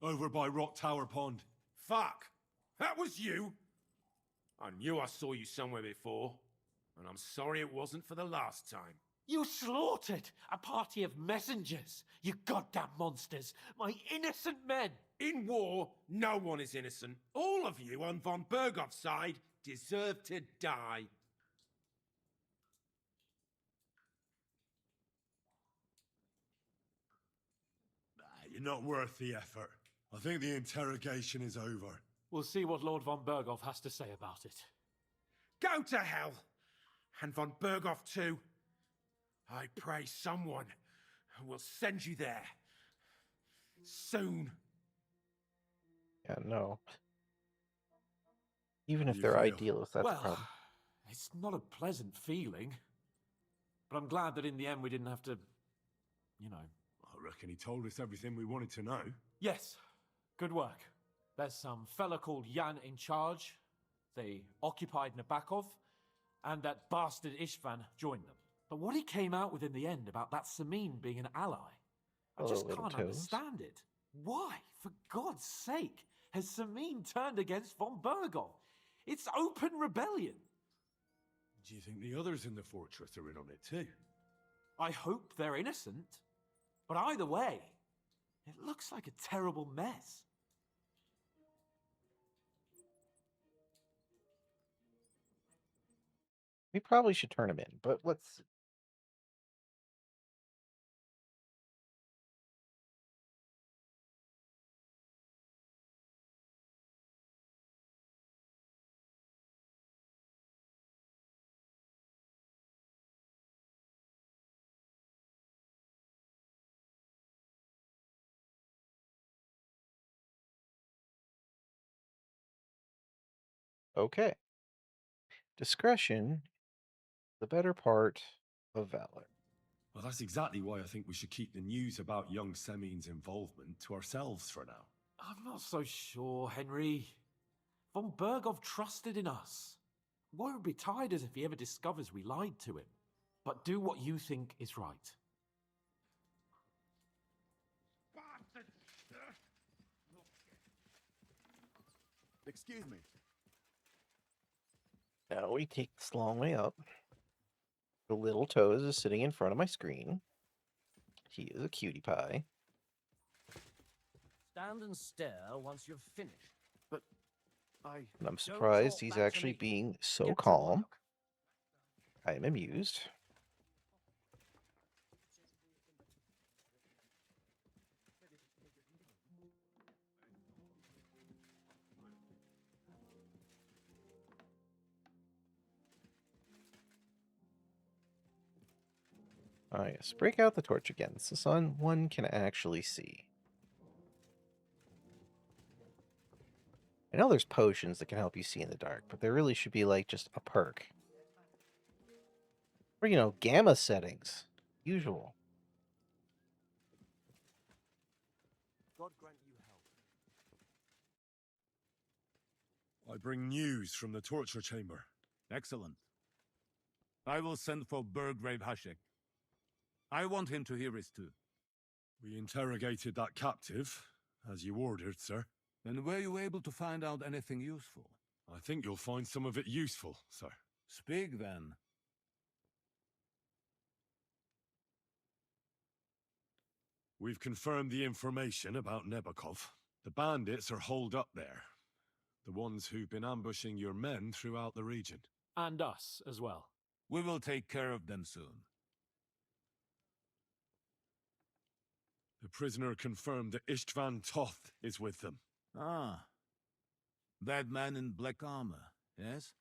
Over by Rock Tower Pond. Fuck! That was you! I knew I saw you somewhere before, and I'm sorry it wasn't for the last time. you slaughtered a party of messengers, you goddamn monsters, my innocent men. In war, no one is innocent. All of you on von Bergov's side deserve to die. You're not worth the effort. I think the interrogation is over. We'll see what Lord von Berghoff has to say about it. Go to hell! And von Berghoff too. I pray someone will send you there. Soon. Yeah, no. Even How if do you they're feel? idealists, that's a Well, problem. it's not a pleasant feeling. But I'm glad that in the end we didn't have to, you know. I reckon he told us everything we wanted to know. Yes, good work. There's some fella called Jan in charge. They occupied Nabokov, and that bastard Istvan joined them. But what he came out with in the end about that Samin being an ally, I Hello, just little can't toes. understand it. Why, for God's sake, has Samin turned against von Berghoff? It's open rebellion. Do you think the others in the fortress are in on it too? I hope they're innocent. But either way, it looks like a terrible mess. We probably should turn him in, but let's. Okay. Discretion, the better part of valor. Well, that's exactly why I think we should keep the news about young Semin's involvement to ourselves for now. I'm not so sure, Henry. Von Berghoff trusted in us. Won't be tired as if he ever discovers we lied to him. But do what you think is right. Excuse me. Now we take this long way up. The little toes is sitting in front of my screen. He is a cutie pie. Stand and stare once you've finished. But I... And I'm Don't surprised talk he's back to actually me. being so Get to calm. work. I am amused. Ah, yes. Break out the torch again, so someone can actually see. I know there's potions that can help you see in the dark, but there really should be, like, just a perk. Or, you know, gamma settings. Usual. God grant you help. I bring news from the torture chamber. Excellent. I will send for Burgrave Hashek. I want him to hear it too. We interrogated that captive, as you ordered, sir. And were you able to find out anything useful? I think you'll find some of it useful, sir. Speak then. We've confirmed the information about Nebokov. The bandits are holed up there. The ones who've been ambushing your men throughout the region. And us as well. We will take care of them soon. The prisoner confirmed that Istvan Toth is with them. Ah. That man in black armor, yes?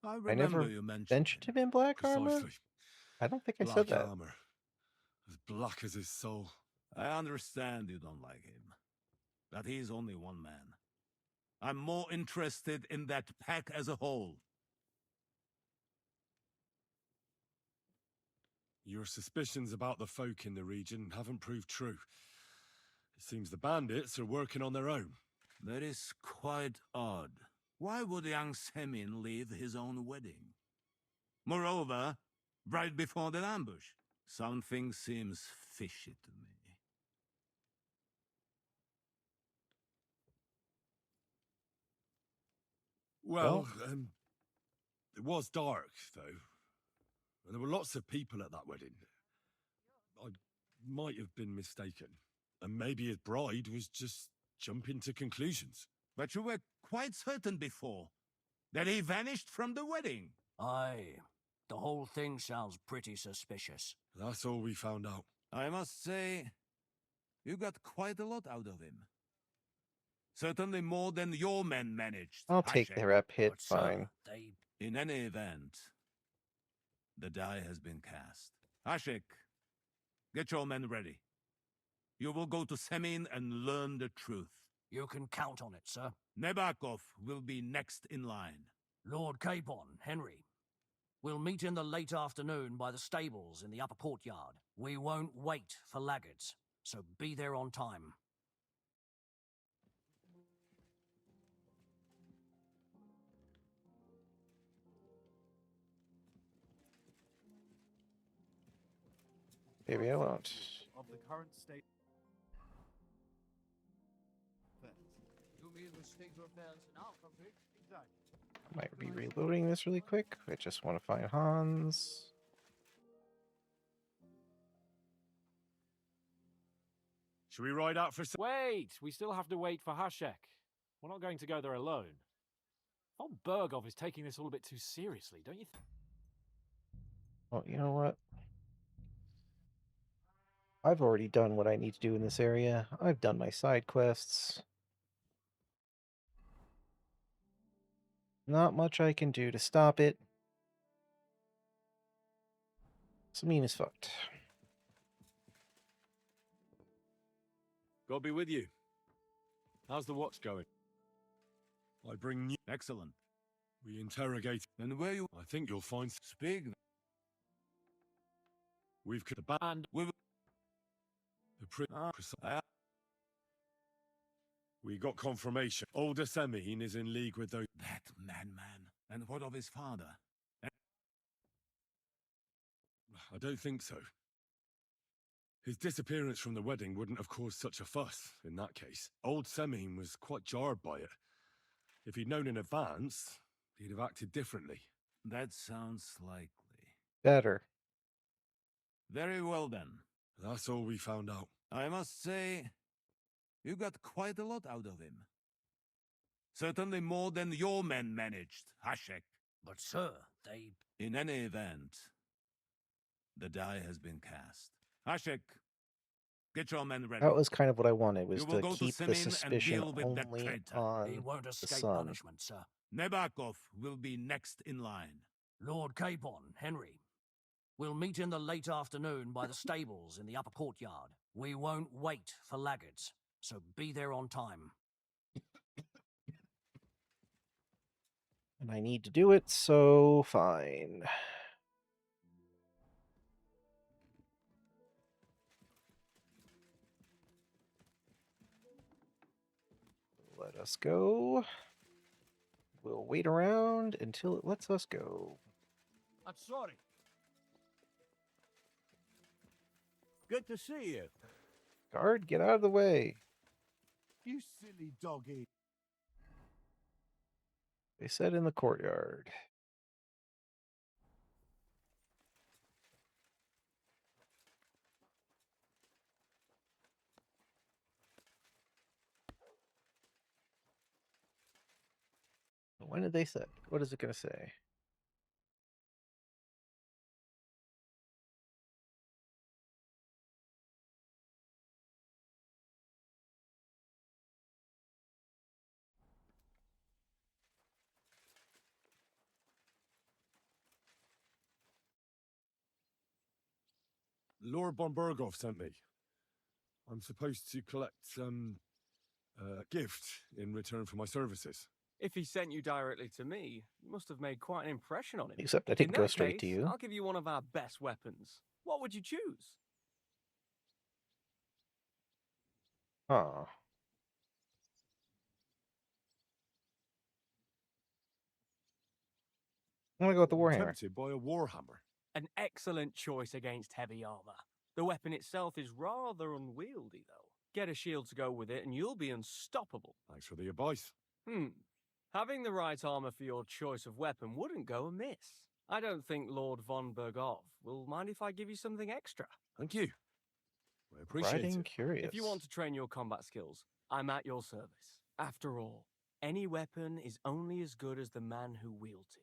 I I remember never you mentioned mentioned him in black armor? Precisely. I don't think I Black said that. armor. As black as his soul. I understand you don't like him, but he's only one man. I'm more interested in that pack as a whole. Your suspicions about the folk in the region haven't proved true. It seems the bandits are working on their own. That is quite odd. Why would young Semin leave his own wedding? Moreover, right before the ambush, something seems fishy to me. Well, it was dark, though. And there were lots of people at that wedding. I might have been mistaken. And maybe his bride was just jumping to conclusions. But you were quite certain before that he vanished from the wedding. Aye. The whole thing sounds pretty suspicious. That's all we found out. I must say, you got quite a lot out of him. Certainly more than your men managed. I'll take the Hashek. rep hit, But, sir, fine. In any event, the die has been cast. Hashek, get your men ready. You will go to Semin and learn the truth. You can count on it, sir. Nebakov will be next in line. Lord Capon, Henry. We'll meet in the late afternoon by the stables in the upper courtyard. We won't wait for laggards, so be there on time. Maybe I won't. Of the current state. You mean the state of affairs in our country? Exactly. Might be reloading this really quick. I just want to find Hans. Should we ride out for some... Wait! We still have to wait for Hashek. We're not going to go there alone. Von Bergov is taking this all a bit too seriously, don't you think? Well, you know what? I've already done what I need to do in this area. I've done my side quests. Not much I can do to stop it. Samin is fucked. God be with you. How's the watch going? I bring new... Excellent. We interrogate... And where you... I think you'll find... Speak. We've cut the band... We will... We got confirmation. Older Semin is in league with those... That madman. And what of his father? I don't think so. His disappearance from the wedding wouldn't have caused such a fuss, in that case. Old Semin was quite jarred by it. If he'd known in advance, he'd have acted differently. That sounds likely. Better. Very well then. That's all we found out. I must say, you got quite a lot out of him. Certainly more than your men managed, Hashek. But, sir, they... In any event, the die has been cast. Hashek, get your men ready. That was kind of what I wanted, was You will to go to keep the Semin and suspicion deal with that only traitor. on He won't the escape son. punishment, sir. Nebakov will be next in line. Lord Capon, Henry. We'll meet in the late afternoon by the stables in the upper courtyard. We won't wait for laggards, so be there on time. And I need to do it, so fine. Let us go. We'll wait around until it lets us go. I'm sorry. Good to see you. Guard, get out of the way. You silly doggy. They said in the courtyard. When did they say? What is it going to say? Lord von Bergov sent me. I'm supposed to collect a gift in return for my services. If he sent you directly to me, you must have made quite an impression on him. Except I In didn't go that straight to case, you. I'll give you one of our best weapons. What would you choose? Huh. I'm gonna go with the I'm Warhammer. tempted by a warhammer. An excellent choice against heavy armor. The weapon itself is rather unwieldy, though. Get a shield to go with it, and you'll be unstoppable. Thanks for the advice. Having the right armor for your choice of weapon wouldn't go amiss. I don't think Lord von Bergov will mind if I give you something extra. Thank you. I appreciate Riding it. Curious. If you want to train your combat skills, I'm at your service. After all, any weapon is only as good as the man who wields it.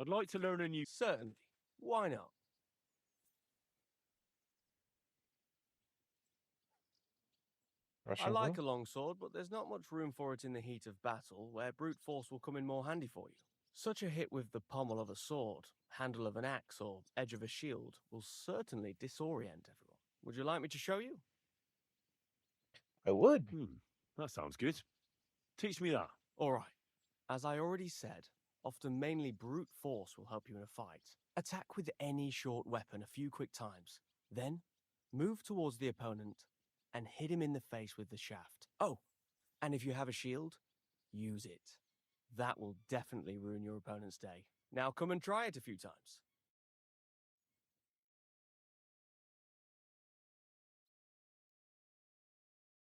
I'd like to learn a new... Certainly. Why not? Rushing I like blow? a longsword, but there's not much room for it in the heat of battle, where brute force will come in more handy for you. Such a hit with the pommel of a sword, handle of an axe, or edge of a shield will certainly disorient everyone. Would you like me to show you? I would. That sounds good. Teach me that. All right. As I already said, often mainly brute force will help you in a fight. Attack with any short weapon a few quick times. Then, move towards the opponent and hit him in the face with the shaft. Oh, and if you have a shield, use it. That will definitely ruin your opponent's day. Now come and try it a few times.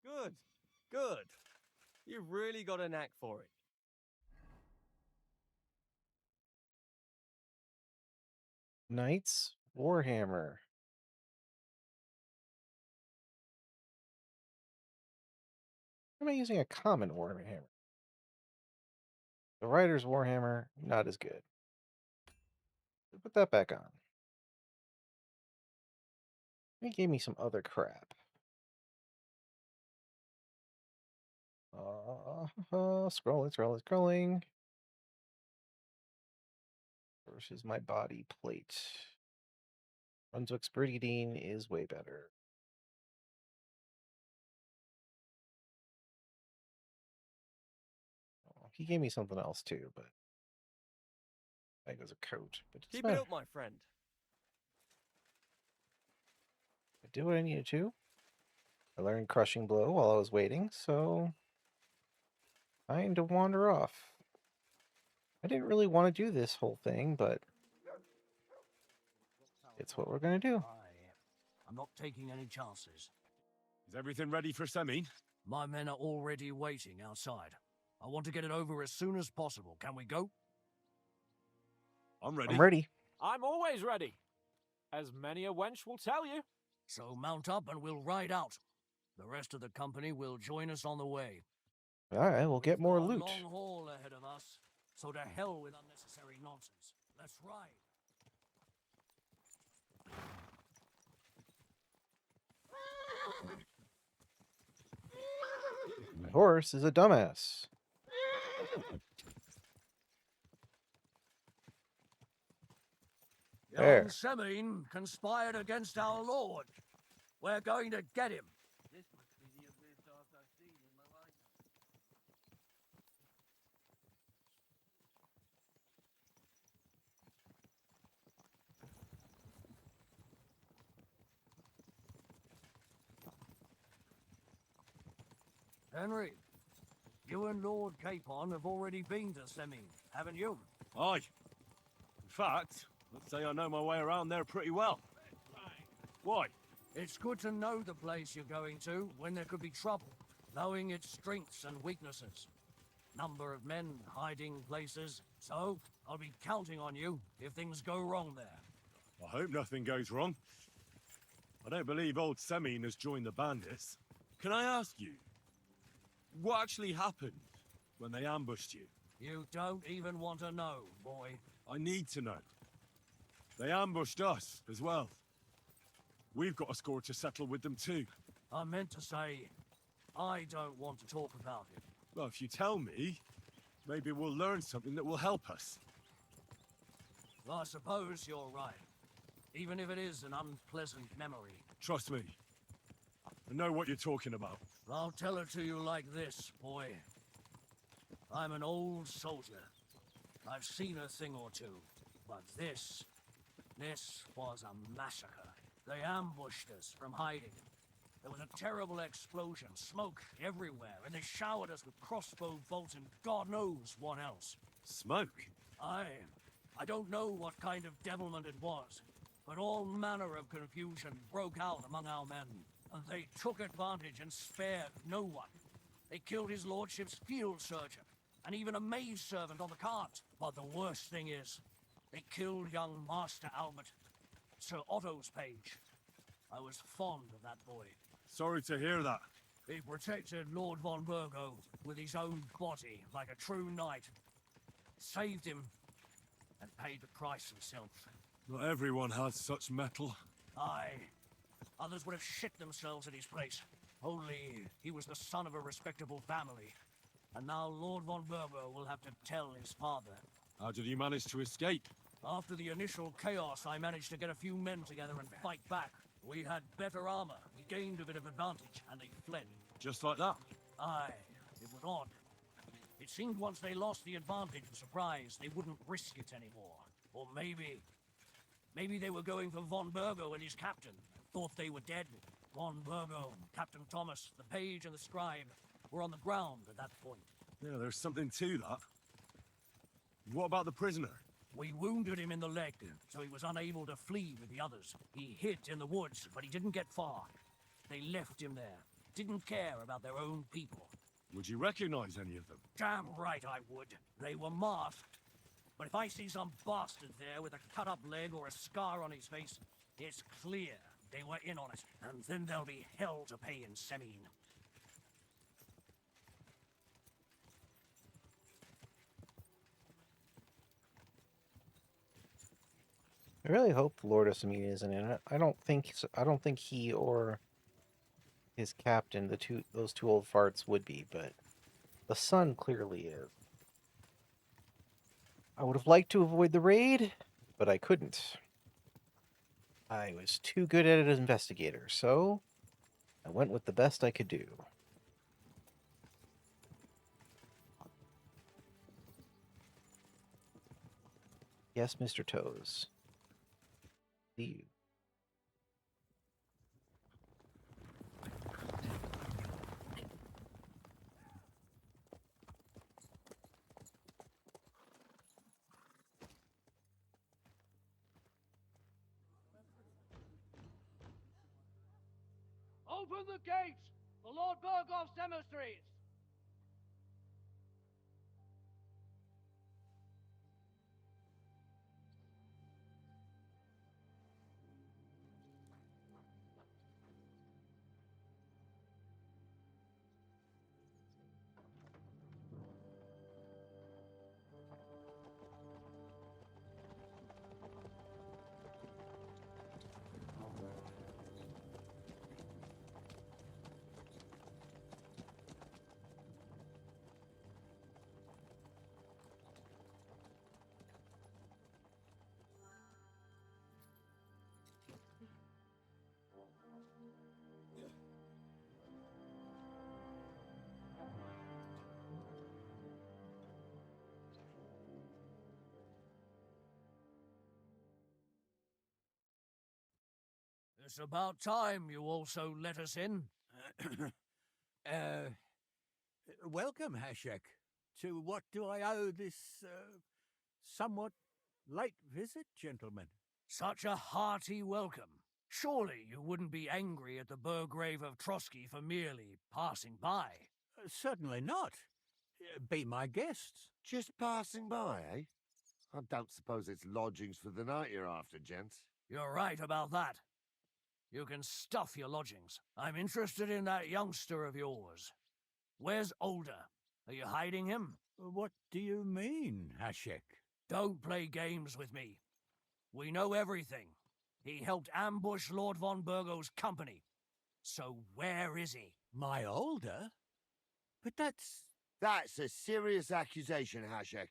Good, good. You've really got a knack for it. Knights Warhammer. Am I using a common Warhammer? The Rider's Warhammer, not as good. Put that back on. He gave me some other crap. Scrolling. Versus my body plate. Brunswick's Bernadine is way better. Oh, he gave me something else too, but I think it was a coat. But Keep it up, my friend. I did what I needed to. I learned Crushing Blow while I was waiting, so time to wander off. I didn't really want to do this whole thing, but it's what we're going to do. I'm not taking any chances. Is everything ready for Semine? My men are already waiting outside. I want to get it over as soon as possible. Can we go? I'm ready. I'm ready. I'm always ready. As many a wench will tell you. So mount up and we'll ride out. The rest of the company will join us on the way. All right, we'll get more We've got loot. a long haul ahead of us, so to hell with unnecessary nonsense. Let's ride. My horse is a dumbass. There. Young Semine conspired against our Lord. We're going to get him. This must be the ugliest dog I've seen in my life. Henry, you and Lord Capon have already been to Semine, haven't you? Aye. In fact, let's say I know my way around there pretty well. Why? It's good to know the place you're going to when there could be trouble, knowing its strengths and weaknesses. Number of men, hiding places. So, I'll be counting on you if things go wrong there. I hope nothing goes wrong. I don't believe old Semine has joined the bandits. Can I ask you, what actually happened when they ambushed you? You don't even want to know, boy. I need to know. They ambushed us as well. We've got a score to settle with them too. I meant to say, I don't want to talk about it. Well, if you tell me, maybe we'll learn something that will help us. I suppose you're right. even if it is an unpleasant memory. Trust me. I know what you're talking about. I'll tell it to you like this, boy. I'm an old soldier. I've seen a thing or two, but this was a massacre. They ambushed us from hiding. There was a terrible explosion, smoke everywhere, and they showered us with crossbow bolts and God knows what else. Smoke? I don't know what kind of devilment it was, but all manner of confusion broke out among our men, and they took advantage and spared no one. They killed his lordship's field surgeon, and even a maid servant on the cart. But the worst thing is, they killed young Master Albert, Sir Otto's page. I was fond of that boy. Sorry to hear that. He protected Lord von Burgo with his own body like a true knight. Saved him and paid the price himself. Not everyone has such mettle. Aye. Others would have shit themselves at his place. Only he was the son of a respectable family. And now Lord von Burgo will have to tell his father. How did you manage to escape? After the initial chaos, I managed to get a few men together and fight back. We had better armor, we gained a bit of advantage, and they fled. Just like that? Aye, it was odd. It seemed once they lost the advantage of surprise, they wouldn't risk it anymore. Or maybe they were going for von Burgo and his captain, and thought they were dead. Von Burgo, Captain Thomas, the page and the scribe were on the ground at that point. Yeah, there's something to that. What about the prisoner? We wounded him in the leg, so he was unable to flee with the others. He hid in the woods, but he didn't get far. They left him there. Didn't care about their own people. Would you recognize any of them? Damn right I would. They were masked. But if I see some bastard there with a cut-up leg or a scar on his face, it's clear they were in on it. And then there'll be hell to pay in Semine. I really hope the Lord of Samina isn't in it. I don't think he or his captain, those two old farts, would be, but the son clearly is. I would have liked to avoid the raid, but I couldn't. I was too good at it as investigator, so I went with the best I could do. Yes, Mr. Toes. See you. Open the gates! The Lord Burgoff's emissaries! It's about time you also let us in. Welcome, Hashek. To what do I owe this, somewhat late visit, gentlemen? Such a hearty welcome. Surely you wouldn't be angry at the Burgrave of Trotsky for merely passing by. Certainly not. Be my guests. Just passing by, eh? I don't suppose it's lodgings for the night you're after, gents. You're right about that. You can stuff your lodgings. I'm interested in that youngster of yours. Where's Older? Are you hiding him? What do you mean, Hashek? Don't play games with me. We know everything. He helped ambush Lord von Burgo's company. So where is he? My Older? But That's a serious accusation, Hashek.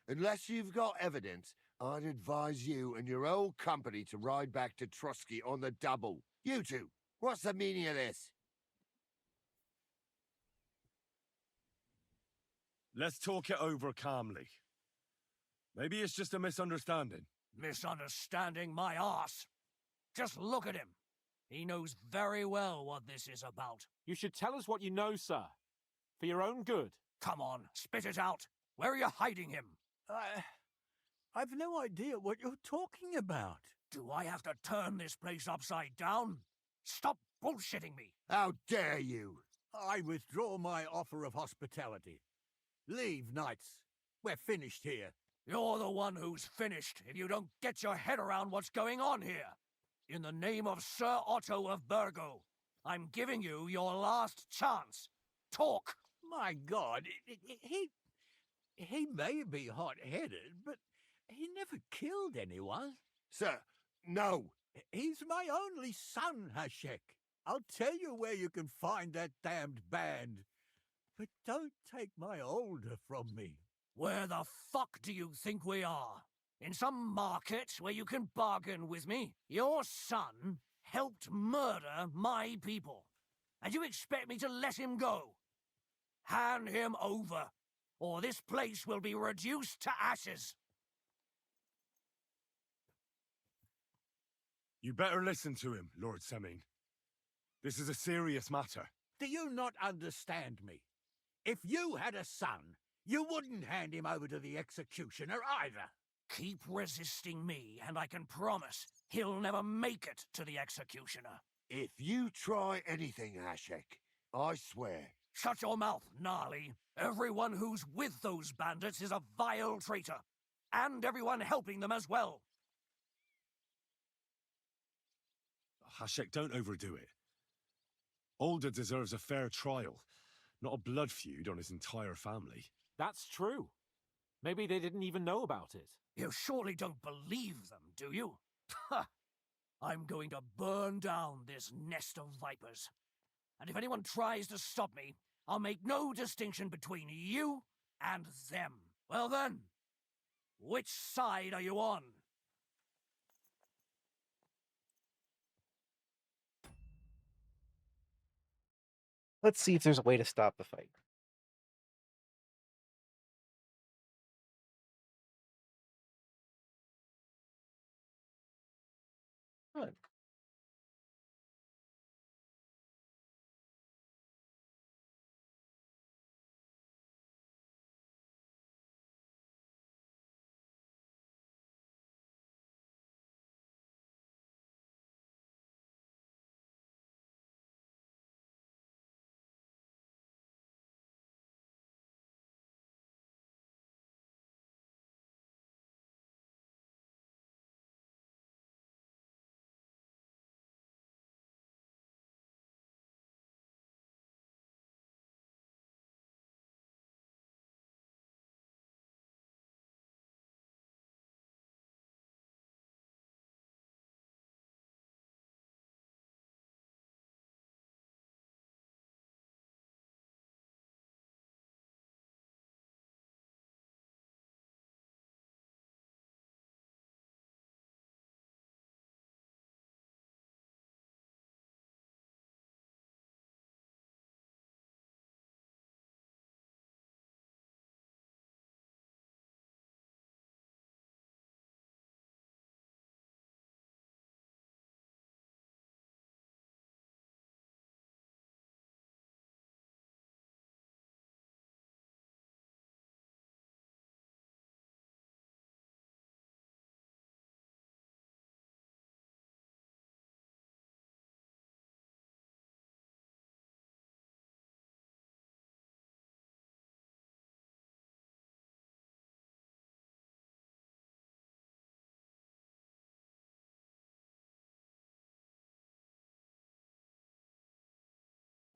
Unless you've got evidence, I'd advise you and your whole company to ride back to Trotsky on the double. You two, what's the meaning of this? Let's talk it over calmly. Maybe it's just a misunderstanding. Misunderstanding my arse. Just look at him. He knows very well what this is about. You should tell us what you know, sir. For your own good. Come on, spit it out. Where are you hiding him? I've no idea what you're talking about. Do I have to turn this place upside down? Stop bullshitting me. How dare you? I withdraw my offer of hospitality. Leave, knights. We're finished here. You're the one who's finished if you don't get your head around what's going on here. In the name of Sir Otto of Burgo, I'm giving you your last chance. Talk! My God, he may be hot-headed, but he never killed anyone. Sir, no. He's my only son, Hashek. I'll tell you where you can find that damned band. But don't take my older from me. Where the fuck do you think we are? In some market where you can bargain with me? Your son helped murder my people. And you expect me to let him go? Hand him over, or this place will be reduced to ashes. You better listen to him, Lord Seming. This is a serious matter. Do you not understand me? If you had a son, you wouldn't hand him over to the executioner either. Keep resisting me, and I can promise he'll never make it to the executioner. If you try anything, Hashek, I swear. Shut your mouth, Gnarly. Everyone who's with those bandits is a vile traitor. And everyone helping them as well. Hashek, don't overdo it. Older deserves a fair trial, not a blood feud on his entire family. That's true. Maybe they didn't even know about it. You surely don't believe them, do you? Ha! I'm going to burn down this nest of vipers. And if anyone tries to stop me, I'll make no distinction between you and them. Well then, which side are you on? Let's see if there's a way to stop the fight. Good.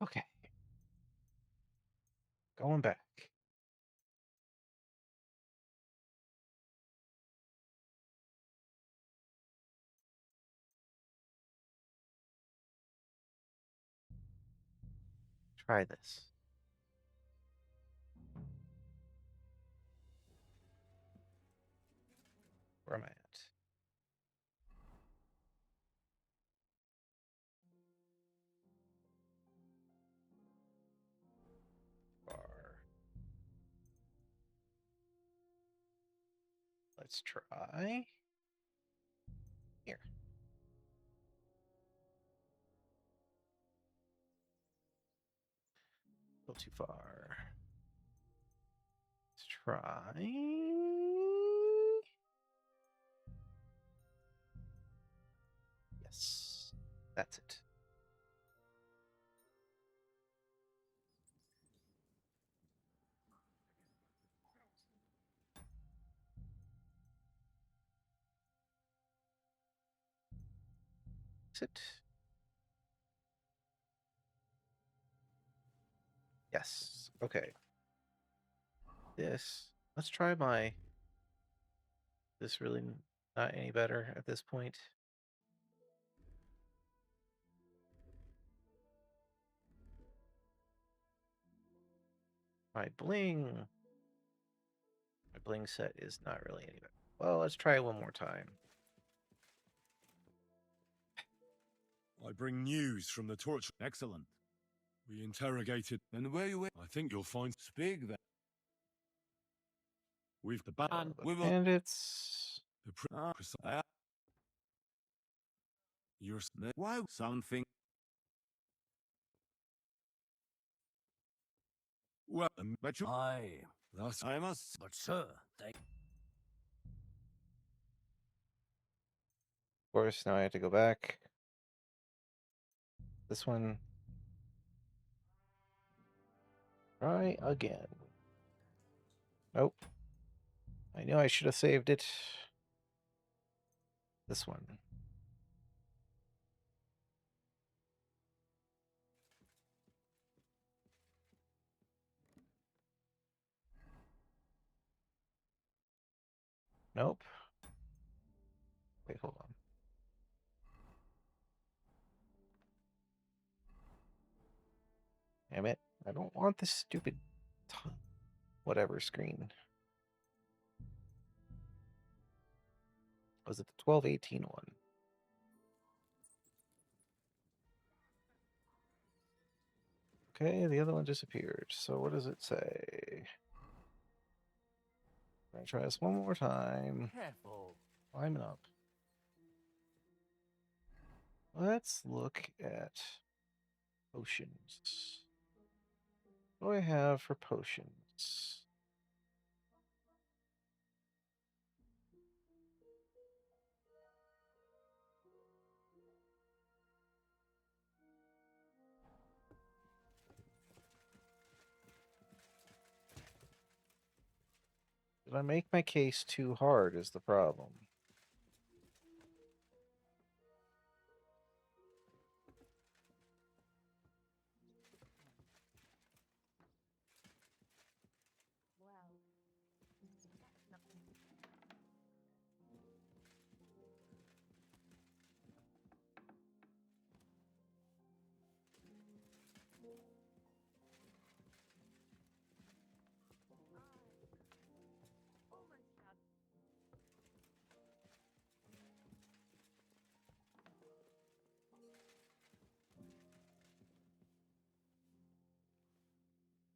Okay. Going back. Try this. Where am Let's try here. A little too far. Let's try. Yes, that's it. Sit. Yes. Okay. This. Let's try my. This really not any better at this point. My bling. My bling set is not really any better. Well, let's try it one more time. I bring news from the torch. Excellent. We interrogated. And where you went? I think you'll find. Speak then. We've the band. We will. Bandits. The You're. Why something? Well, but you. Aye. That's. I must. But, sir, they... Of course, now I have to go back. This one. Try again. Nope. I knew I should have saved it. This one. Nope. Wait, hold on. Damn it. I don't want this stupid whatever screen. Was it the 1218 one? Okay, the other one disappeared. So what does it say? I'm gonna try this one more time. Careful. Climbing up. Let's look at potions. What do I have for potions? Did I make my case too hard is the problem.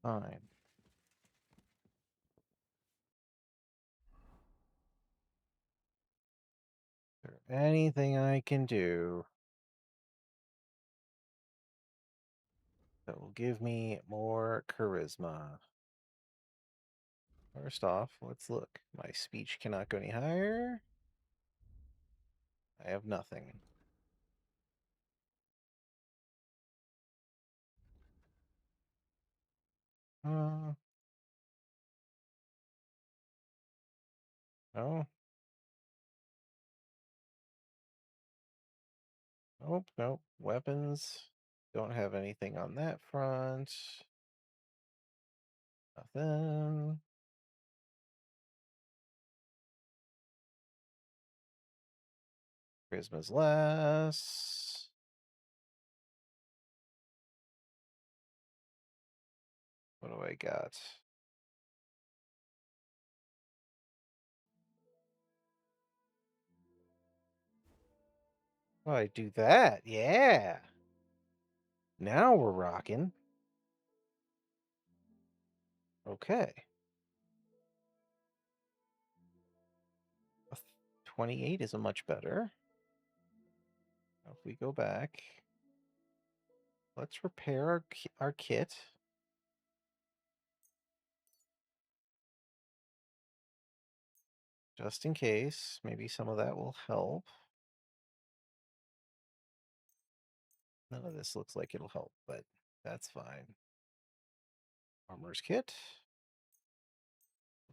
Fine. Is there anything I can do that will give me more charisma? First off, let's look. My speech cannot go any higher. I have nothing. No. Nope, nope. Weapons. Don't have anything on that front. Nothing. Charisma's less. What do I got? Oh, I do that. Yeah. Now we're rocking. Okay. 28 isn't much better. Now if we go back, let's repair our kit. Just in case, maybe some of that will help. None of this looks like it'll help, but that's fine. Armor's kit.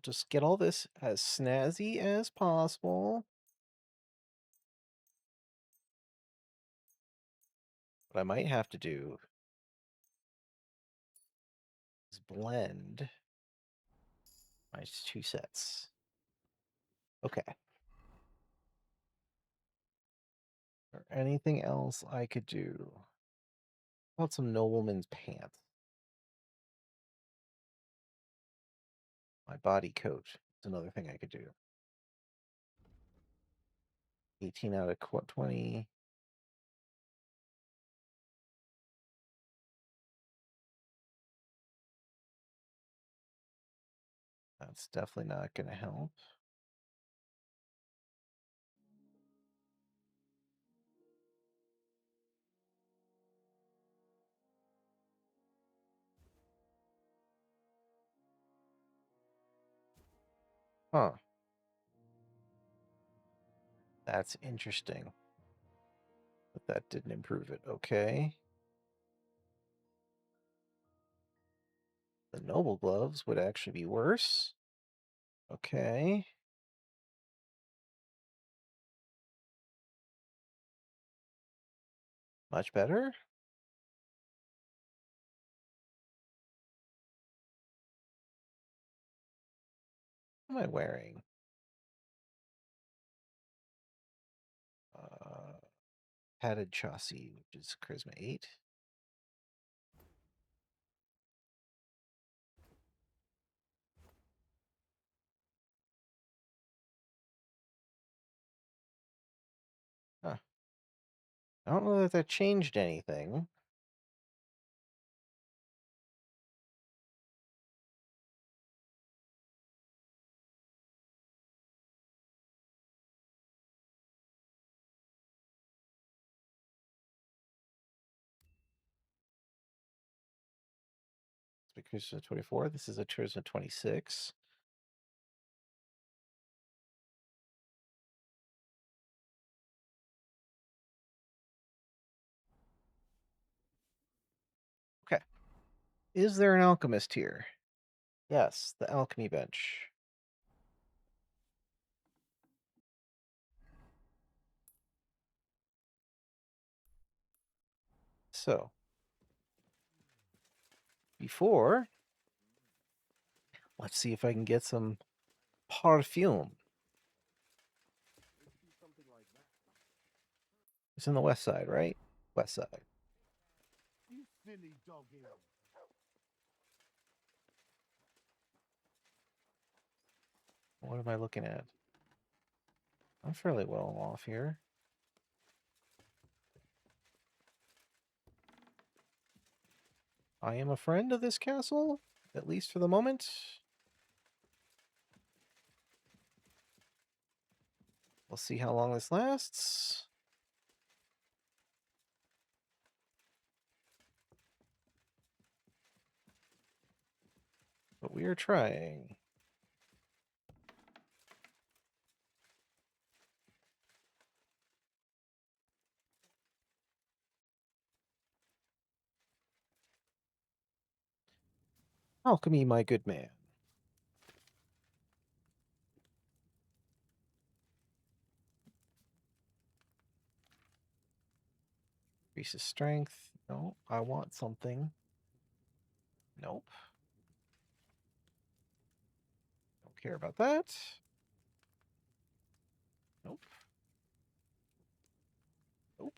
Just get all this as snazzy as possible. What I might have to do is blend my 2 sets. Okay. Or anything else I could do? How about some nobleman's pants? My body coat is another thing I could do. 18 out of 20. That's definitely not going to help. Huh. That's interesting. But that didn't improve it. Okay. The noble gloves would actually be worse. Okay. Much better. What am I wearing? Padded chassis, which is charisma 8. Huh. I don't know that that changed anything. Because of 24. This is a charisma 26. Okay. Is there an alchemist here? Yes, the alchemy bench. So, before, let's see if I can get some perfume. It's in the west side, right? West side. You silly doggy. What am I looking at? I'm fairly well off here. I am a friend of this castle, at least for the moment. We'll see how long this lasts. But we are trying. Alchemy, my good man. Increases strength. No, I want something. Nope. Don't care about that. Nope. Nope.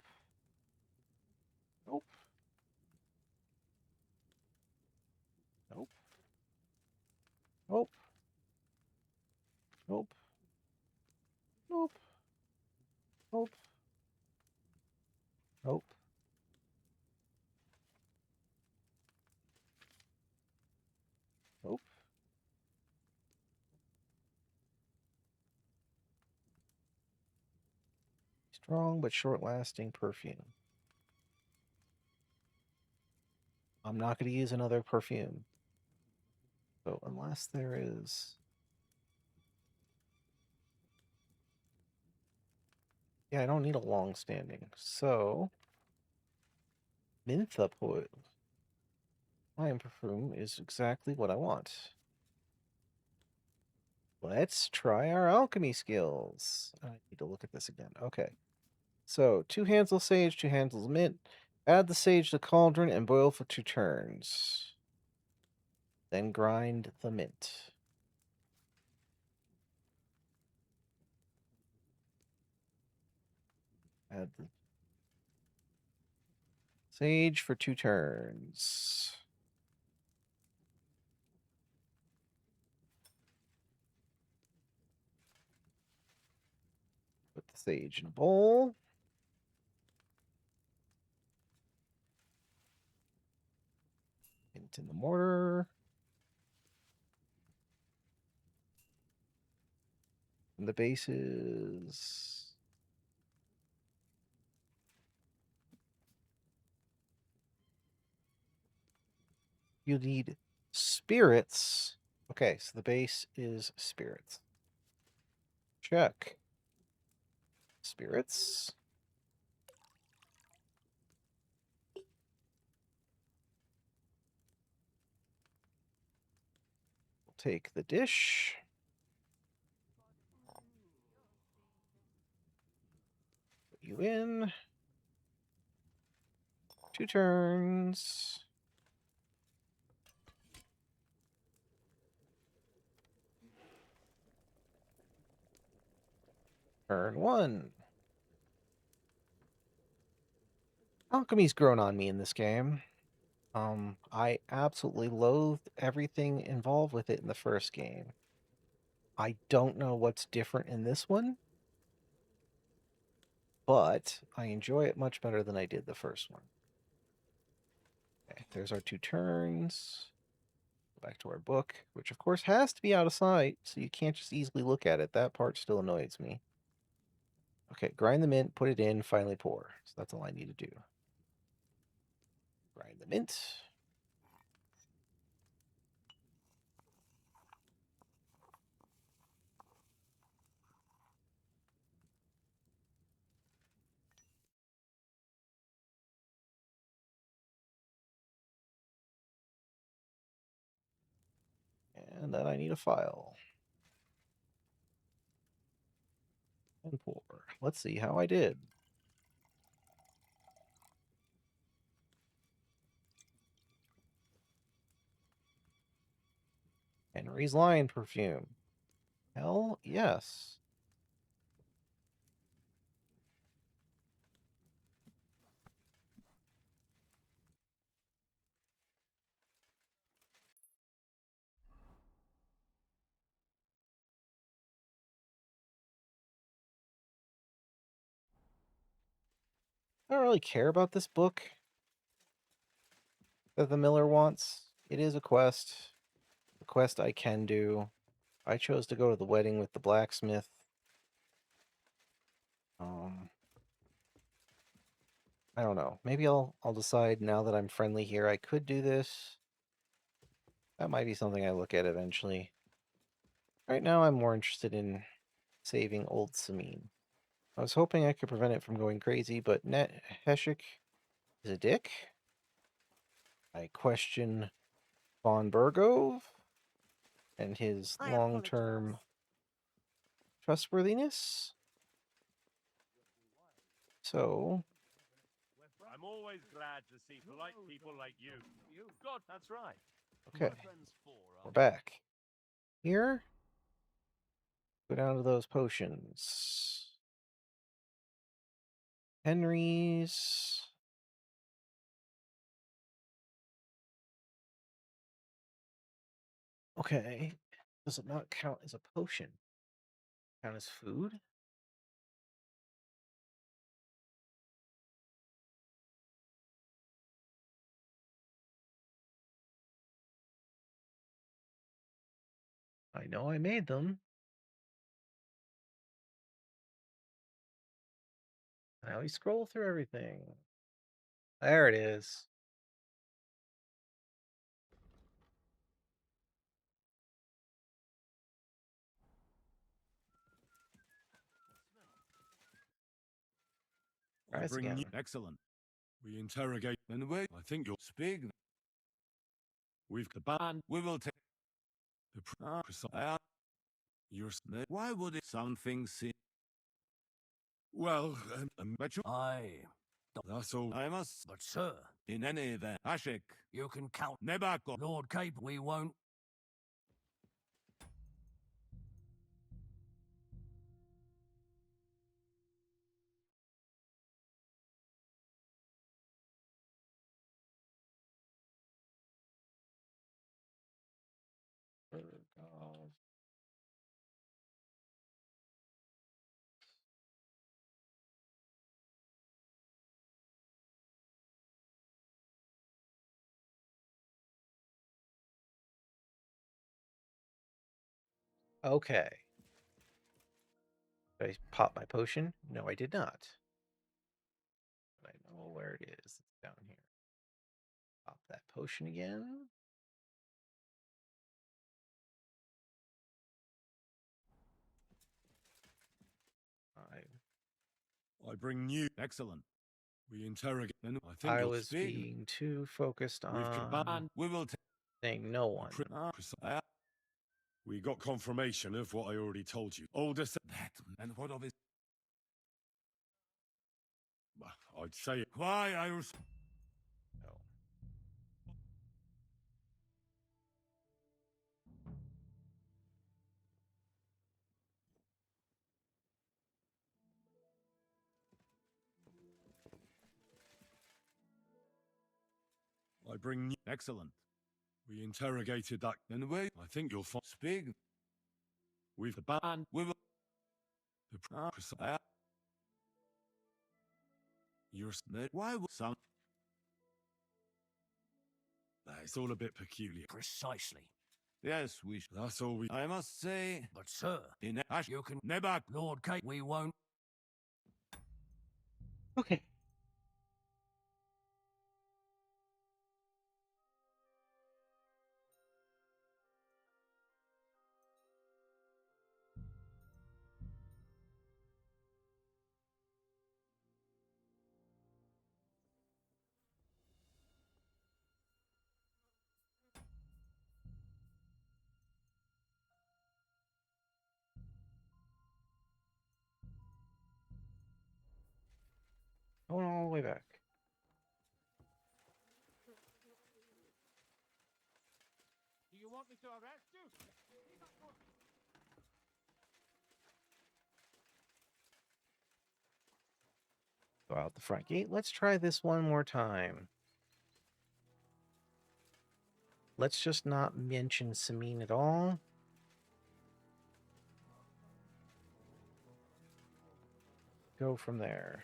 Nope. Nope. Nope. Nope. Nope. Nope. Nope. Nope. Strong but short-lasting perfume. I'm not going to use another perfume. So unless there is... Yeah, I don't need a long-standing. So... Mentha oil. Lion perfume is exactly what I want. Let's try our alchemy skills. I need to look at this again. Okay. So, 2 handles sage, 2 handles mint. Add the sage to the cauldron and boil for 2 turns. Then grind the mint. Add the sage for 2 turns. Put the sage in a bowl. Mint in the mortar. And the base is... You need spirits. Okay, so the base is spirits. Check. Spirits. We'll take the dish. Put you in. 2 turns. Turn 1. Alchemy's grown on me in this game. I absolutely loathed everything involved with it in the first game. I don't know what's different in this one, but I enjoy it much better than I did the first one. Okay, there's our 2 turns. Go back to our book, which of course has to be out of sight, so you can't just easily look at it. That part still annoys me. Okay, grind the mint, put it in, finally pour. So that's all I need to do. Grind the mint. And then I need a file. And pour. Let's see how I did. Henry's Lion perfume. Hell yes. I don't really care about this book that the Miller wants. It is a quest. A quest I can do. I chose to go to the wedding with the blacksmith. I don't know. Maybe I'll decide now that I'm friendly here. I could do this. That might be something I look at eventually. Right now, I'm more interested in saving old Samine. I was hoping I could prevent it from going crazy, but Net Heshik is a dick. I question von Burgove and his long-term trustworthiness. So, I'm always glad to see polite people like you. God, that's right. okay, we're back. Here, go down to those potions. Henry's. Okay, does it not count as a potion? Count as food? I know I made them. Now we scroll through everything. There it is. Try this again. Excellent. We interrogate and wait. I think you'll speak. We've the band. We will take the you're why would it something seem well? But you. That's all. I must. But, sir, In any event, Ashik, you can count Nebako. Lord Cape. We won't. Okay. Did I pop my potion? No, I did not. But I know where it is. It's down here. Pop that potion again. I bring new. Excellent. We interrogate. And I think I you'll was speak. being too focused on We will take. saying no one. We got confirmation of what I already told you. Older that and what of it? I'd say it. Why I was. No. I bring new. Excellent. We interrogated that. And wait, I think you'll find. Speak. We've the band. We will. The You're why would some? It's all a bit peculiar. Precisely. Yes, we. That's all we. I must say. But, sir, In Ash, you can. Nebak. Lord Cape. We won't. Okay. Going all the way back. Do you want me to arrest you? Go out the front gate. Let's try this one more time. Let's just not mention Samin at all. Go from there.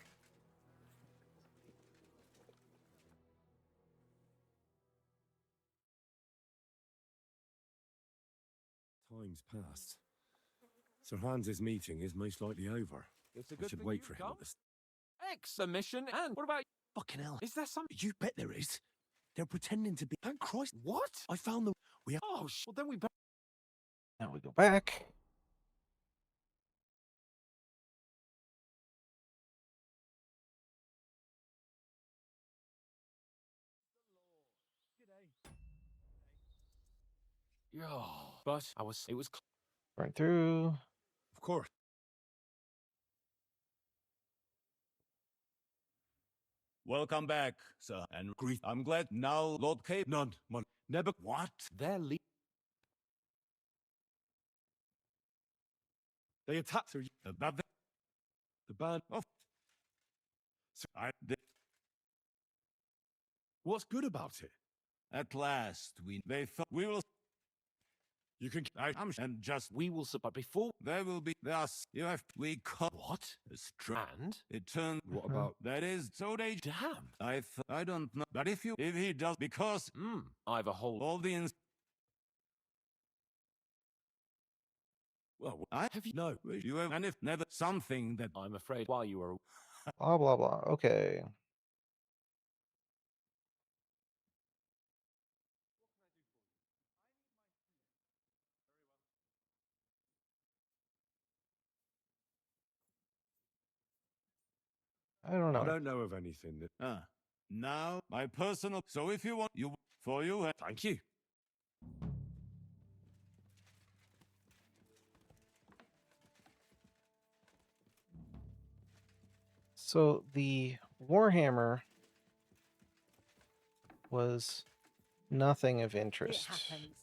Time's passed. Sir Hans's meeting is most likely over. It's a I good should thing wait you've for him come. at the. Ex-submission, and what about? Fucking hell. Is there some? You bet there is. They're pretending to be. And Christ, What? I found the. We have. Oh, well then we better. Now we go back. Yeah, but it was. Right through. Of course. Welcome back, sir. And I'm glad now, Lord Cape. None. Never. What? They're They attacked Sir. The band. Oh. Sir, what's good about it? At last, they thought we will. You can. And just we will support before. There will be. Thus, you have. We cut. What? A strand. It turned. What Mhm. about that? Is so they. Damn. I don't know. But if he does, because I've a whole. all the. Well, I have you. No, you have. And if never something that I'm afraid while you were. Blah, blah, blah. Okay. I don't I know. don't know of anything that. Now, my personal. So if you want, you for you. Thank you. So the Warhammer was nothing of It interest. happens.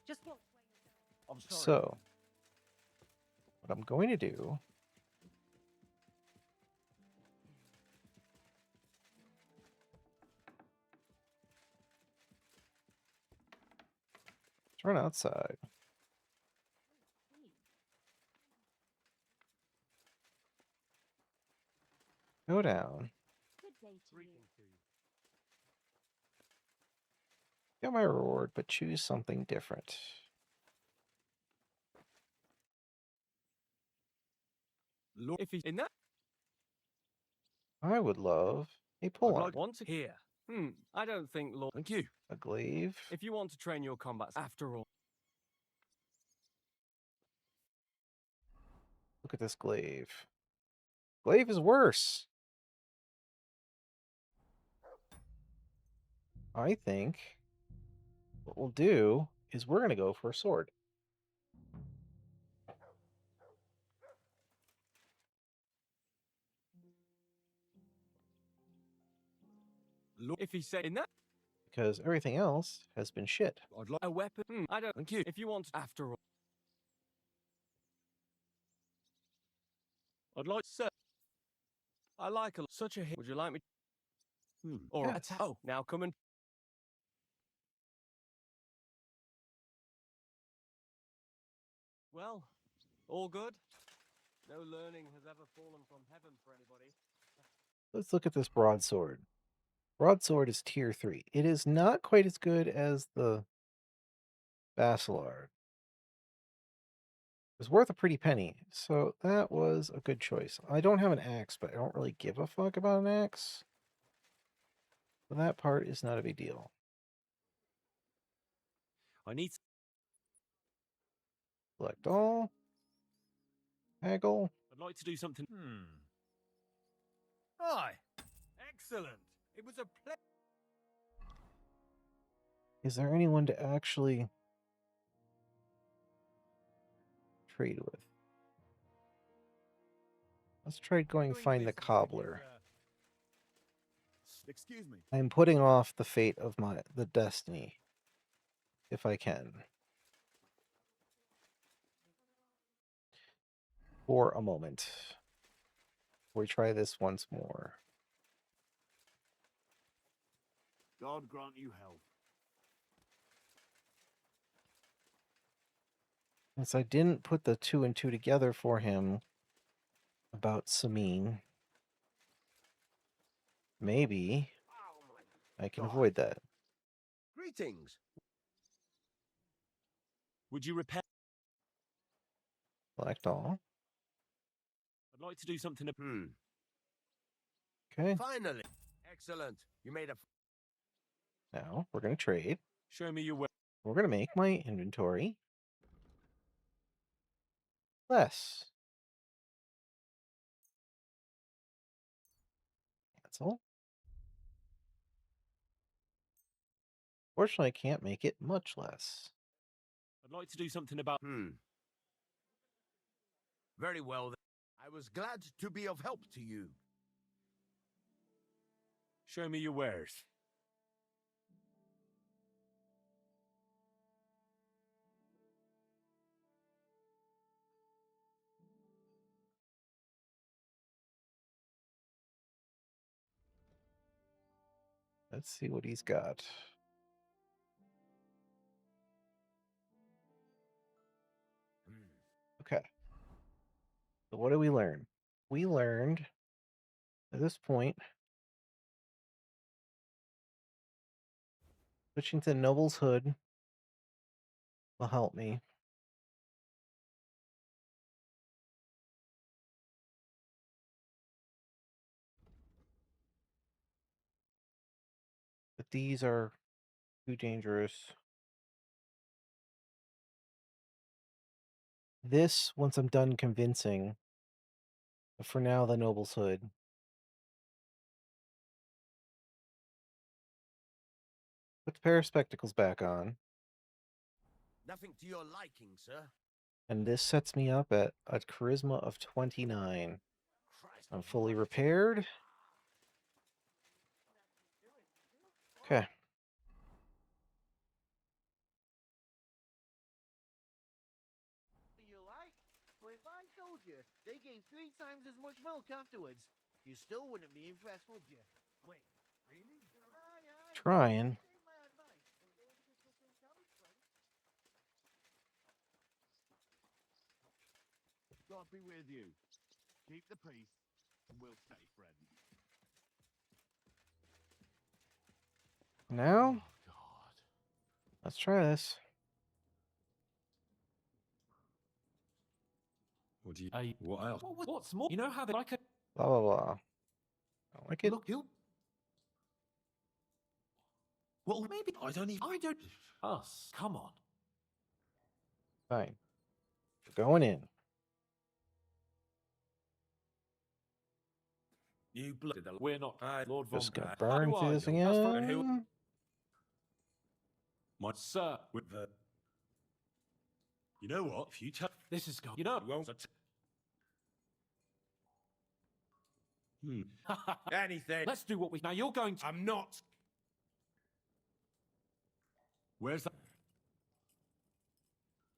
Just watch where you're going. I'm sorry. So, what I'm going to do is run outside. Go down. Good day to you. Get my reward, but choose something different. Lord, if he's in that, I would love a I'd pull-on. like want to hear. I don't think, Lord. Thank you. A glaive. If you want to train your combats, after all. Look at this glaive. Glaive is worse. I think what we'll do is we're going to go for a sword. Lord, if he said in that, Because everything else has been shit. I'd like a weapon. I don't. Thank you. If you want, after all. I'd like, sir. I like such a hit. Would you like me? Or Yes. attack? Oh, now come and. Well, all good. No learning has ever fallen from heaven for anybody. Let's look at this broadsword. Broadsword is tier 3. It is not quite as good as the Bacillard. It was worth a pretty penny, so that was a good choice. I don't have an axe, but I don't really give a fuck about an axe. So that part is not a big deal. I need. Select all. Haggle. I'd like to do something. Aye. Excellent. It was a pleasure. Is there anyone to actually trade with? Let's try going find the cobbler. Excuse me. I'm putting off the fate of the destiny, if I can, for a moment. We try this once more. God grant you health. Since I didn't put the 2 and 2 together for him about Samin, maybe I can avoid that. Greetings. Would you repair? Select all. I'd like to do something. Okay. Finally. Excellent. You made a. Now we're going to trade. Show me your way. We're going to make my inventory less. Cancel. Fortunately, I can't make it much less. I'd like to do something about. Very well. I was glad to be of help to you. Show me your wares. Let's see what he's got. Okay. So what did we learn? We learned at this point switching to Noble's Hood will help me. But these are too dangerous. This, once I'm done convincing. But for now, the noble's hood. Put the pair of spectacles back on. Nothing to your liking, sir. And this sets me up at a charisma of 29. I'm fully repaired. Okay. You like? Well, if I told you they gain 3 times as much milk afterwards, you still wouldn't be impressed, would you? Wait, really? Trying. God be with you. Keep the peace, and we'll stay friends. Now? Let's try this. What do you... what else? What's more? You know how they like a... Blah, blah, blah. I don't like it. Look, you... Well, maybe... I don't... Us. Come on. Fine. We're going in. You bloody... We're not... Lord Von Just gonna How burn do through I this know? That's fine. again. My Sir. with the... You know what? If you tell... This is going... You know... won't... Anything. Let's do what we... Now you're going to... I'm not. Where's that?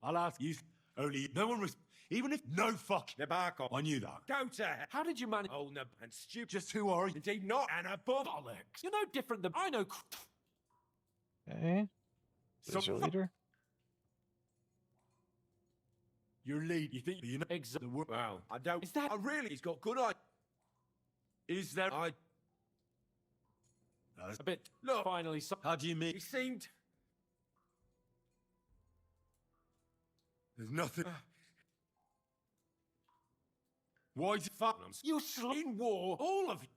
I'll ask you. Only no one was... Even if no fuck... Nebarkov. I knew that. Go to hell. How did you manage... Oh, no, and stupid. Just who are you? Indeed not. And above. Bollocks. You're no different than... I know... Okay. Who's your leader? Your lead. You think you know... Exactly. Well, I don't... Is that... I really... He's got good eye. Is there... I... A bit... Look. Finally... How do you mean? He seemed... There's nothing... Why is it fucking... You slain war. All of you.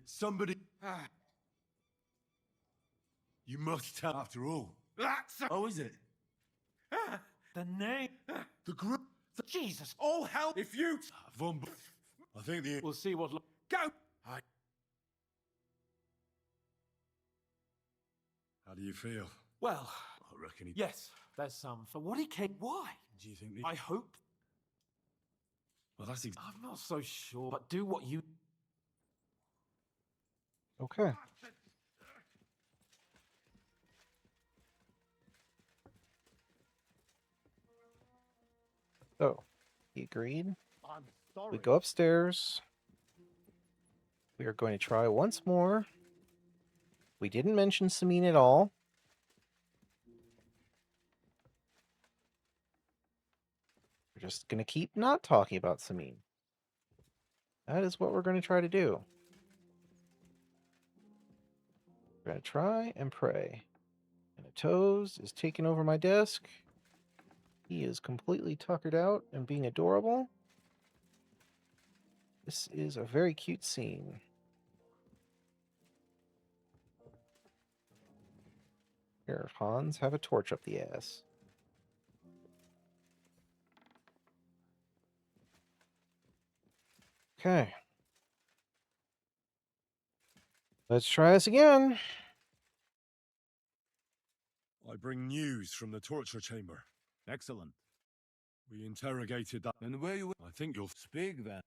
Somebody... You must tell after all. That's... Oh, is it? The name... The group... Jesus. All hell if you... Von... I think the... We'll see what... Go! How do you feel? Well... I reckon he... Yes. There's some... For what he came... Why? Do you think... I hope... Well, that's... I'm not so sure. But do what you... Okay. So, he agreed. I'm sorry. We go upstairs. We are going to try once more. We didn't mention Samin at all. We're just going to keep not talking about Samin. That is what we're going to try to do. We're going to try and pray. And Toes is taking over my desk. He is completely tuckered out and being adorable. This is a very cute scene. Here, Hans, have a torch up the ass. Okay. Let's try this again. I bring news from the torture chamber. Excellent. We interrogated that. And where you... I think you'll... Speak then.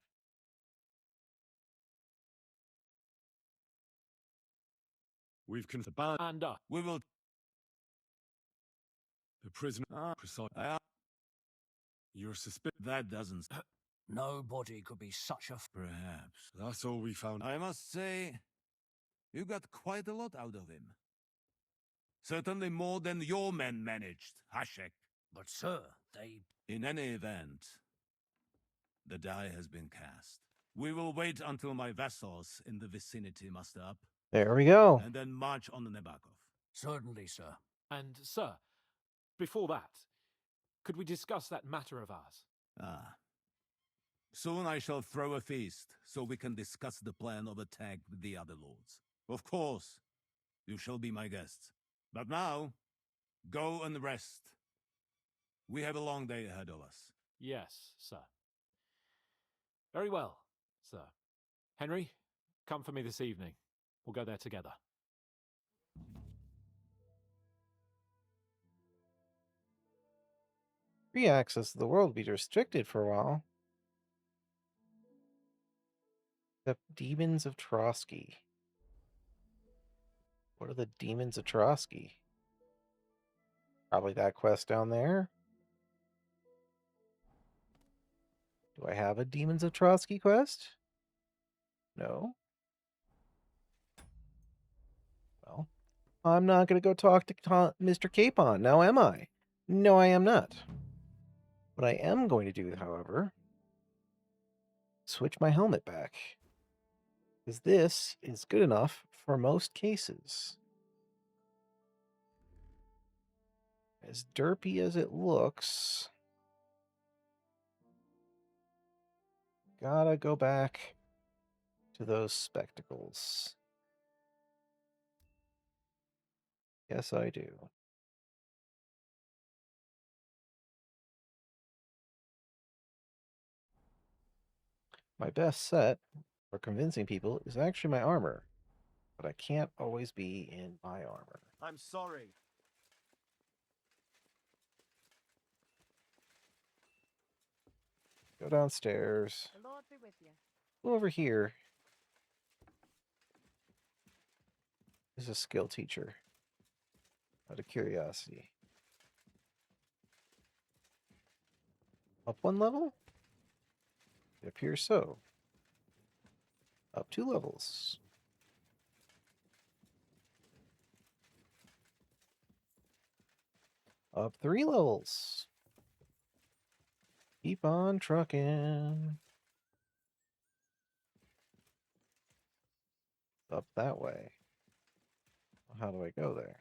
We've the band... And We will... The prisoner... Precise... You're suspicious... That doesn't... Nobody could be such a... Perhaps. That's all we found. I must say, you got quite a lot out of him. Certainly more than your men managed, Hashek. But, sir, they... In any event, the die has been cast. We will wait until my vessels in the vicinity muster up. There we go. And then march on the Nebakov. Certainly, sir. And, sir, before that, could we discuss that matter of ours? Ah. Soon I shall throw a feast, so we can discuss the plan of attack with the other lords. Of course, you shall be my guests. But now, go and rest. We have a long day ahead of us. Yes, sir. Very well, sir. Henry, come for me this evening. We'll go there together. Free access to the world will be restricted for a while. The Demons of Trotsky. What are the Demons of Trotsky? Probably that quest down there. Do I have a Demons of Trotsky quest? No. Well, I'm not going to go talk to Mr. Capon, now am I? No, I am not. What I am going to do, however, switch my helmet back. Because this is good enough for most cases. As derpy as it looks, gotta go back to those spectacles. Yes, I do. My best set for convincing people is actually my armor, but I can't always be in my armor. I'm sorry. Go downstairs. The Lord be with you. Go over here. Is a skill teacher. Out of curiosity. Up one level? It appears so. Up 2 levels. Up 3 levels. Keep on trucking. Up that way. How do I go there?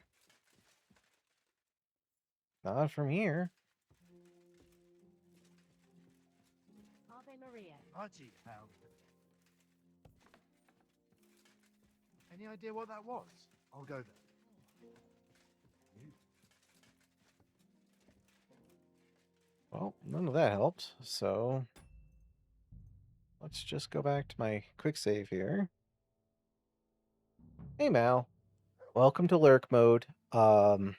Not from here. Ave Maria. Archie, how? Any idea what that was? I'll go there. Well, none of that helped, so let's just go back to my quick save here. Hey Mal, welcome to lurk mode. I've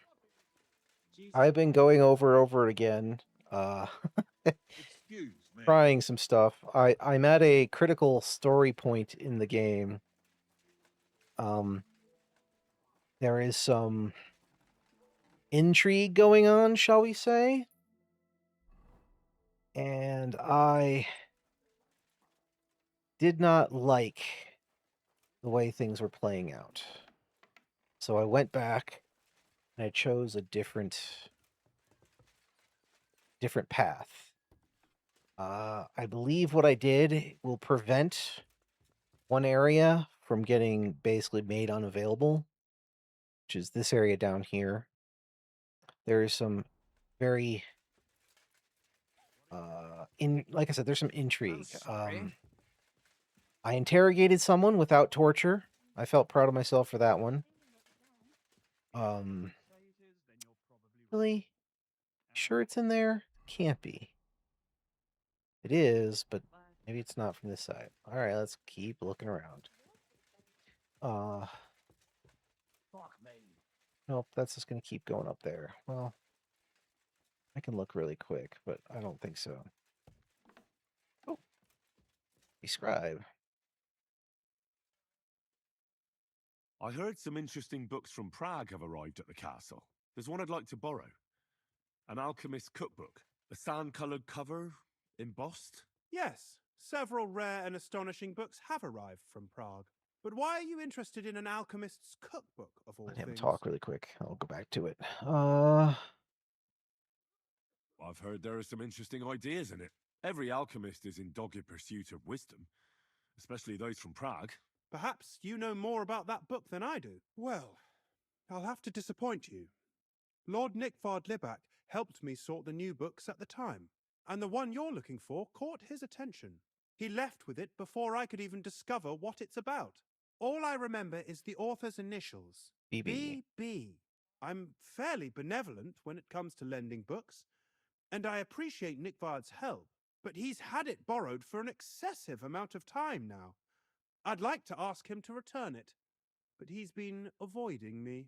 been going over again, Excuse me. trying some stuff. I'm at a critical story point in the game. There is some intrigue going on, shall we say? And I did not like the way things were playing out. So I went back and I chose a different path. I believe what I did will prevent one area from getting basically made unavailable, which is this area down here. There is some very like I said, there's some intrigue. I interrogated someone without torture. I felt proud of myself for that one. Really? Sure it's in there? Can't be. It is, but maybe it's not from this side. All right, let's keep looking around. Fuck me. Nope, that's just going to keep going up there. Well, I can look really quick, but I don't think so. Oh, describe. I heard some interesting books from Prague have arrived at the castle. There's one I'd like to borrow. An alchemist's cookbook. A sand-coloured cover, embossed. Yes, several rare and astonishing books have arrived from Prague. But why are you interested in an alchemist's cookbook, of all Let him things? talk really quick. I'll go back to it. I've heard there are some interesting ideas in it. Every alchemist is in dogged pursuit of wisdom, especially those from Prague. Perhaps you know more about that book than I do. Well, I'll have to disappoint you. Lord Nickfard Libak helped me sort the new books at the time. and the one you're looking for caught his attention. He left with it before I could even discover what it's about. All I remember is the author's initials. BB. BB. I'm fairly benevolent when it comes to lending books, and I appreciate Nick Vard's help, but he's had it borrowed for an excessive amount of time now. I'd like to ask him to return it, but he's been avoiding me.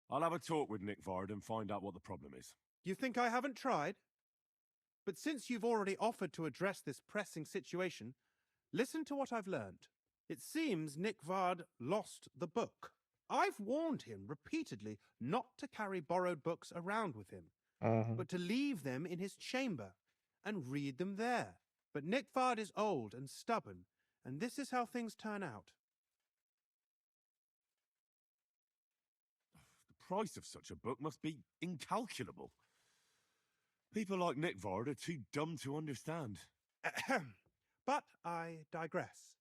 I'll have a talk with Nick Vard and find out what the problem is. You think I haven't tried? But since you've already offered to address this pressing situation, listen to what I've learned. It seems Nick Vard lost the book. I've warned him repeatedly not to carry borrowed books around with him, but to leave them in his chamber and read them there. But Nick Vard is old and stubborn, and this is how things turn out. The price of such a book must be incalculable. People like Nick Vard are too dumb to understand. But I digress.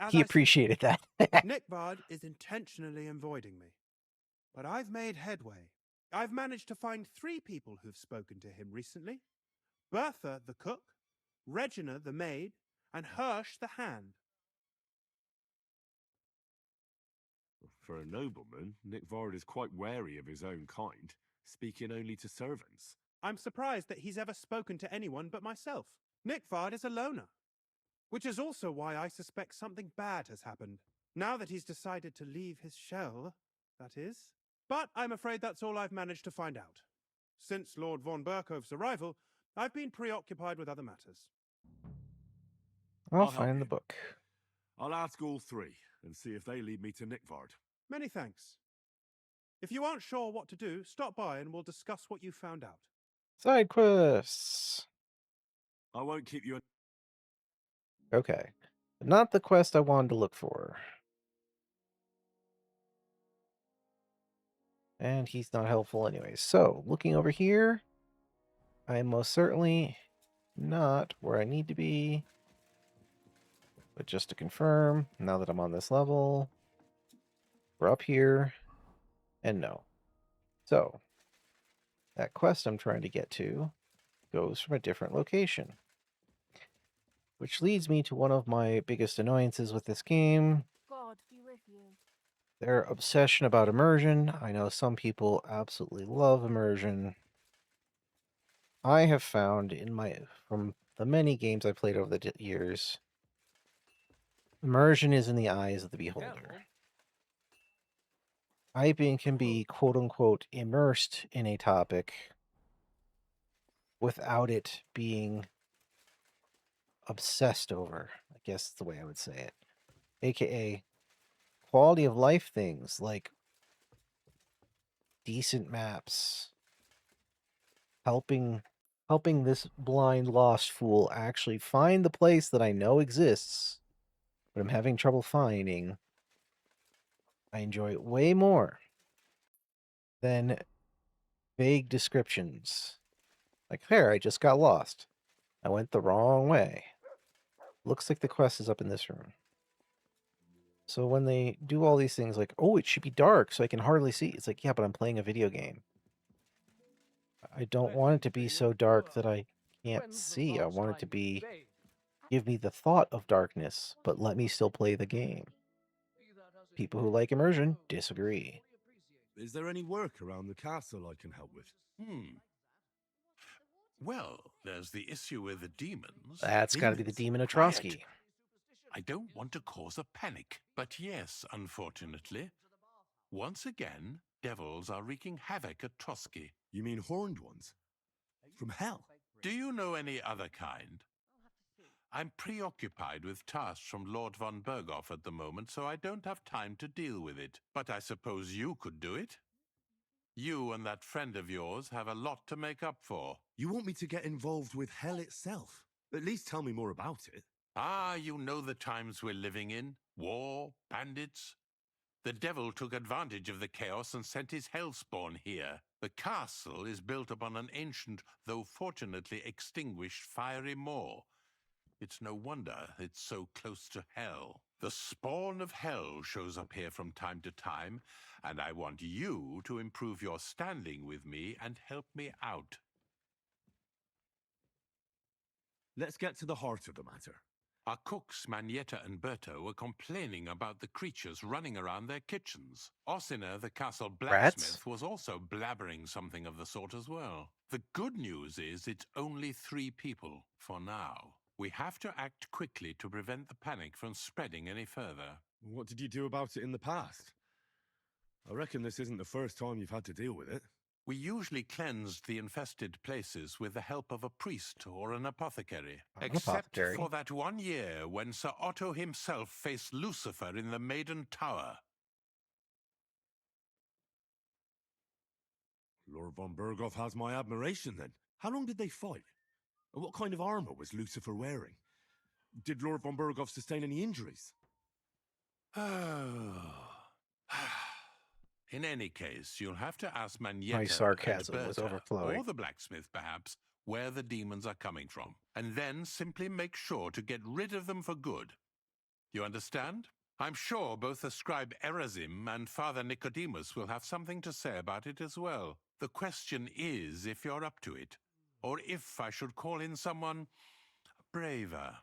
As He I said, appreciated that. Nick Vard is intentionally avoiding me. But I've made headway. I've managed to find 3 people who've spoken to him recently. Bertha, the cook, Regina, the maid, and Hirsch, the hand. For a nobleman, Nick Vard is quite wary of his own kind, speaking only to servants. I'm surprised that he's ever spoken to anyone but myself. Nick Vard is a loner, which is also why I suspect something bad has happened. Now that he's decided to leave his shell, that is. But I'm afraid that's all I've managed to find out. Since Lord von Berkove's arrival, I've been preoccupied with other matters. I'll help find you. the book. I'll ask all 3 and see if they lead me to Nick Vard. Many thanks. If you aren't sure what to do, stop by and we'll discuss what you found out. Side quests. I won't keep you. Okay. Not the quest I wanted to look for. And he's not helpful anyway. So, looking over here, I am most certainly not where I need to be. But just to confirm, now that I'm on this level, we're up here, and no. So, that quest I'm trying to get to goes from a different location. Which leads me to one of my biggest annoyances with this game. God be with you. Their obsession about immersion. I know some people absolutely love immersion. I have found from the many games I've played over the years, immersion is in the eyes of the beholder. Can be quote-unquote immersed in a topic without it being obsessed over, I guess is the way I would say it. AKA quality of life things like decent maps, helping this blind lost fool actually find the place that I know exists, but I'm having trouble finding. I enjoy it way more than vague descriptions. Like, there, I just got lost. I went the wrong way. Looks like the quest is up in this room. So when they do all these things like, oh, it should be dark so I can hardly see. It's like, yeah, but I'm playing a video game. I don't want it to be so dark that I can't see. I want it to be, give me the thought of darkness, but let me still play the game. People who like immersion disagree. Is there any work around the castle I can help with? Well, there's the issue with the demons. That's got to be the demon of Quiet. Trotsky. I don't want to cause a panic, but yes, unfortunately. Once again, devils are wreaking havoc at Trotsky. You mean horned ones? From hell? Do you know any other kind? I'm preoccupied with tasks from Lord von Berghoff at the moment, so I don't have time to deal with it. But I suppose you could do it? You and that friend of yours have a lot to make up for. You want me to get involved with hell itself? At least tell me more about it. Ah, you know the times we're living in. War, bandits. The devil took advantage of the chaos and sent his hellspawn here. The castle is built upon an ancient, though fortunately extinguished, fiery moor. It's no wonder it's so close to hell. The spawn of hell shows up here from time to time, and I want you to improve your standing with me and help me out. Let's get to the heart of the matter. Our cooks, Manietta and Berto, were complaining about the creatures running around their kitchens. Ossiner, the castle blacksmith, Rats? was also blabbering something of the sort as well. The good news is it's only 3 people, for now. We have to act quickly to prevent the panic from spreading any further. What did you do about it in the past? I reckon this isn't the first time you've had to deal with it. We usually cleansed the infested places with the help of a priest or an apothecary. Except apothecary. for that one year when Sir Otto himself faced Lucifer in the Maiden Tower. Lord von Berghoff has my admiration, then. How long did they fight? And what kind of armor was Lucifer wearing? Did Lord von Berghoff sustain any injuries? In any case, you'll have to ask Manietta My sarcasm and was Berta, overflowing. or the blacksmith perhaps, where the demons are coming from, and then simply make sure to get rid of them for good. You understand? I'm sure both the scribe Erazim and Father Nicodemus will have something to say about it as well. The question is if you're up to it, or if I should call in someone braver.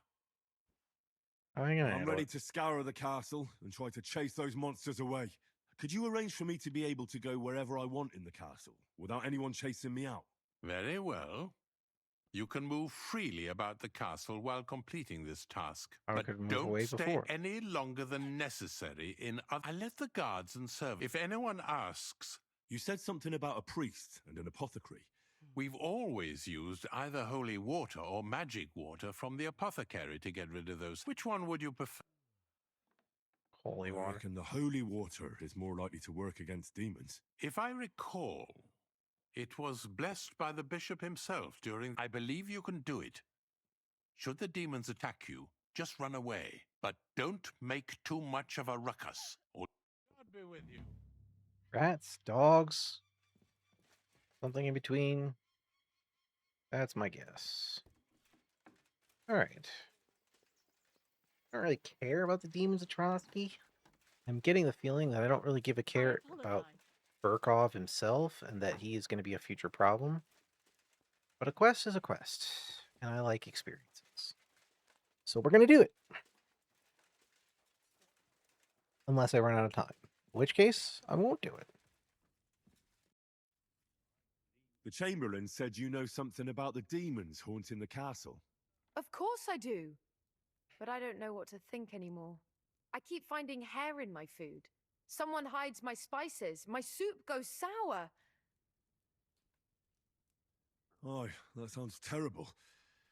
I'm ready to scour the castle and try to chase those monsters away. Could you arrange for me to be able to go wherever I want in the castle, without anyone chasing me out? Very well. You can move freely about the castle while completing this task. I But could move don't away stay before. any longer than necessary in I let the guards and servants. If anyone asks... You said something about a priest and an apothecary. We've always used either holy water or magic water from the apothecary to get rid of those. Which one would you prefer? Holy I water. reckon the holy water is more likely to work against demons. If I recall, it was blessed by the bishop himself during... I believe you can do it. Should the demons attack you, just run away. But don't make too much of a ruckus, or God be with you. Rats? Dogs? Something in between? That's my guess. Alright. I don't really care about the demons of Trotsky. I'm getting the feeling that I don't really give a care about Burkov himself and that he is going to be a future problem. But a quest is a quest, and I like experiences. So we're going to do it. Unless I run out of time. In which case, I won't do it. The Chamberlain said you know something about the demons haunting the castle. Of course I do. But I don't know what to think anymore. I keep finding hair in my food. Someone hides my spices. My soup goes sour. Oh, that sounds terrible.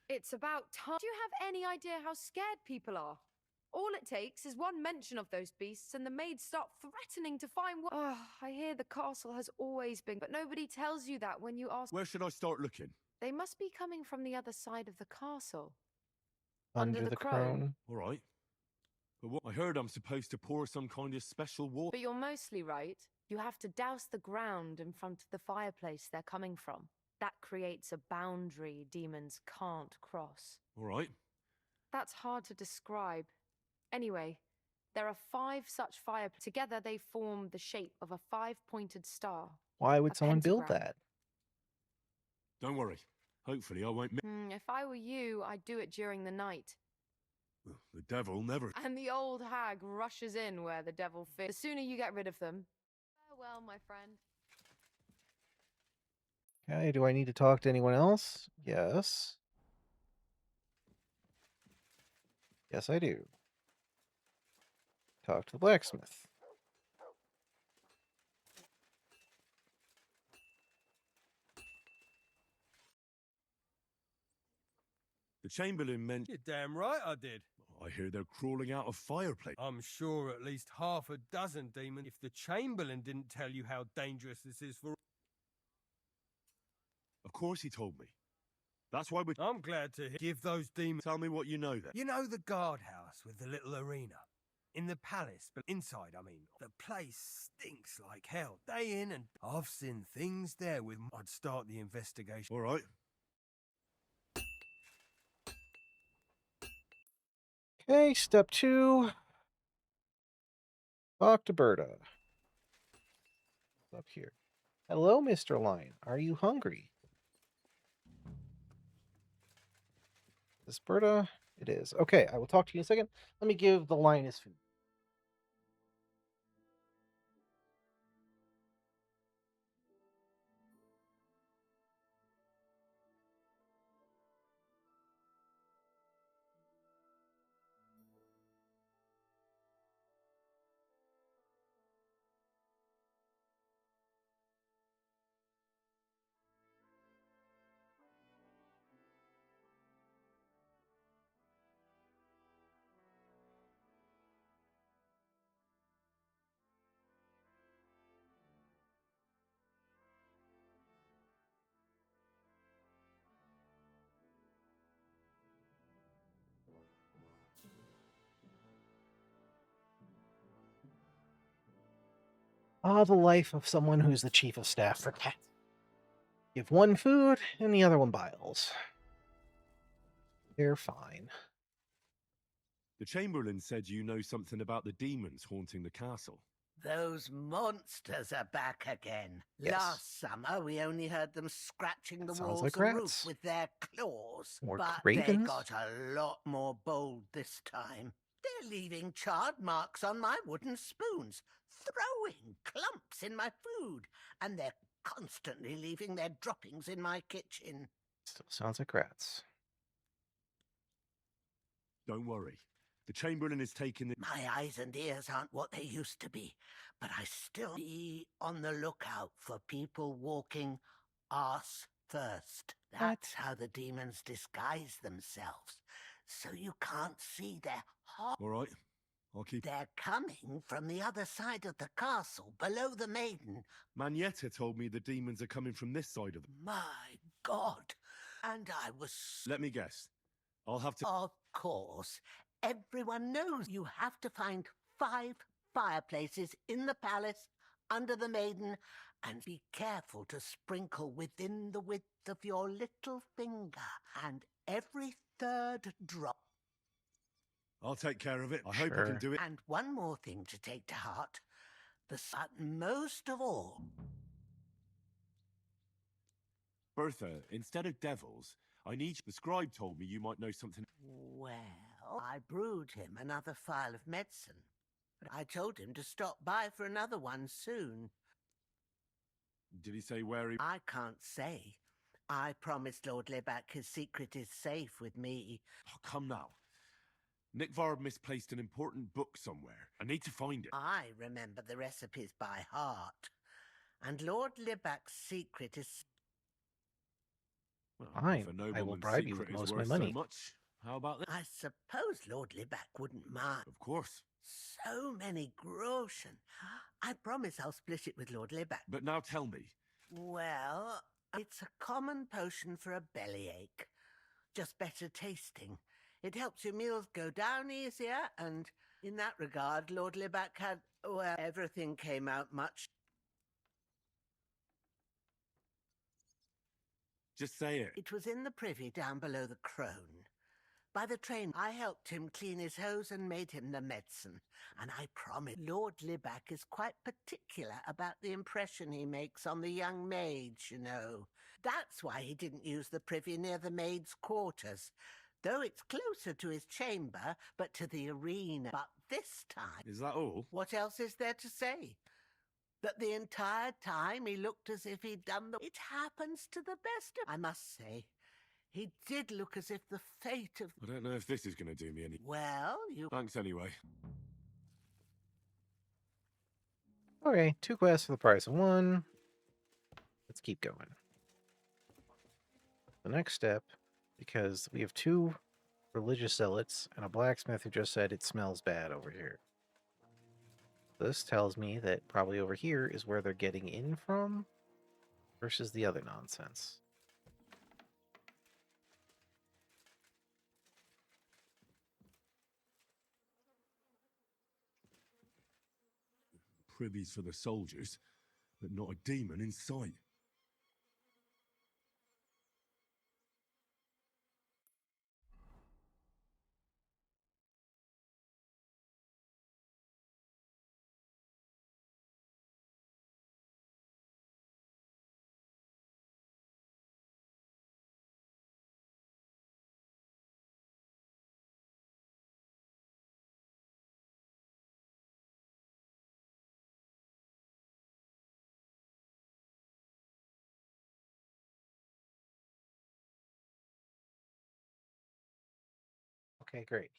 It's about time. Do you have any idea how scared people are? All it takes is one mention of those beasts and the maids start threatening to find what... Oh, I hear the castle has always been, but nobody tells you that when you ask... Where should I start looking? They must be coming from the other side of the castle. Under the crone. All right. But what I heard I'm supposed to pour some kind of special water. But you're mostly right. You have to douse the ground in front of the fireplace they're coming from. That creates a boundary demons can't cross. All right. That's hard to describe. Anyway, there are 5 such fire... Together they form the shape of a 5-pointed star. Why would someone build pentagram. that? Don't worry. Hopefully I won't... If I were you, I'd do it during the night. The devil never... And the old hag rushes in where the devil fits. The sooner you get rid of them... Farewell, my friend. Okay, do I need to talk to anyone else? Yes. Yes, I do. Talk to the blacksmith. The Chamberlain meant... You're damn right I did. I hear they're crawling out of fireplace. I'm sure at least half a dozen demons. If the Chamberlain didn't tell you how dangerous this is for... Of course he told me. That's why we... I'm glad to give those demons... Tell me what you know then. You know the guardhouse with the little arena? In the palace, but inside, I mean. The place stinks like hell. Day in and... I've seen things there with... I'd start the investigation. All right. Okay, step 2. Talk to Berta. Up here. Hello, Mr. Lion. Are you hungry? Is Berta? It is. Okay, I will talk to you in a second. Let me give the lioness food. Ah, the life of someone who's the chief of staff for cats. Give one food, and the other one biles. They're fine. The Chamberlain said you know something about the demons haunting the castle. Those monsters are back again. Yes. Last summer, we only heard them scratching the Sounds walls like and roof rats. with their claws. Or but they cravens. got a lot more bold this time. They're leaving charred marks on my wooden spoons, throwing clumps in my food, and they're constantly leaving their droppings in my kitchen. Still sounds like rats. Don't worry. The Chamberlain is taking the... My eyes and ears aren't what they used to be, but I still be on the lookout for people walking arse first. That's how the demons disguise themselves, so you can't see their heart. All right. I'll keep... They're coming from the other side of the castle, below the maiden. Manietta told me the demons are coming from this side of the... My God! And I was... Let me guess. I'll have to... Of course. Everyone knows you have to find 5 fireplaces in the palace, under the maiden, and be careful to sprinkle within the width of your little finger, and every 3rd drop. I'll take care of it. I hope I can do it. And one more thing to take to heart. But most of all... Bertha, instead of devils, I need... The scribe told me you might know something... Well, I brewed him another phial of medicine. But I told him to stop by for another one soon. Did he say where he... I can't say. I promised Lord Libac his secret is safe with me. Oh, come now. Nick Varb misplaced an important book somewhere. I need to find it. I remember the recipes by heart. And Lord Libac's secret is... Well, Fine. if a I will nobleman's bribe you secret with is most of my worth money. so much, how about this? I suppose Lord Libac wouldn't mind. Of course. So many groschen. I promise I'll split it with Lord Libac. But now tell me. Well, it's a common potion for a bellyache. Just better tasting. It helps your meals go down easier, and in that regard, Lord Libac had... Well, everything came out much... Just say it. It was in the privy down below the crone. By the train, I helped him clean his hose and made him the medicine. And I promise Lord Libac is quite particular about the impression he makes on the young maids, you know. That's why he didn't use the privy near the maids' quarters. Though it's closer to his chamber, but to the arena. But this time... Is that all? What else is there to say? That the entire time he looked as if he'd done the... It happens to the best of... I must say, he did look as if the fate of... I don't know if this is going to do me any... Well, you... Thanks anyway. Okay, 2 quests for the price of 1. Let's keep going. The next step, because we have 2 religious zealots and a blacksmith who just said it smells bad over here. This tells me that probably over here is where they're getting in from versus the other nonsense. Privies for the soldiers, but not a demon in sight. Okay, great.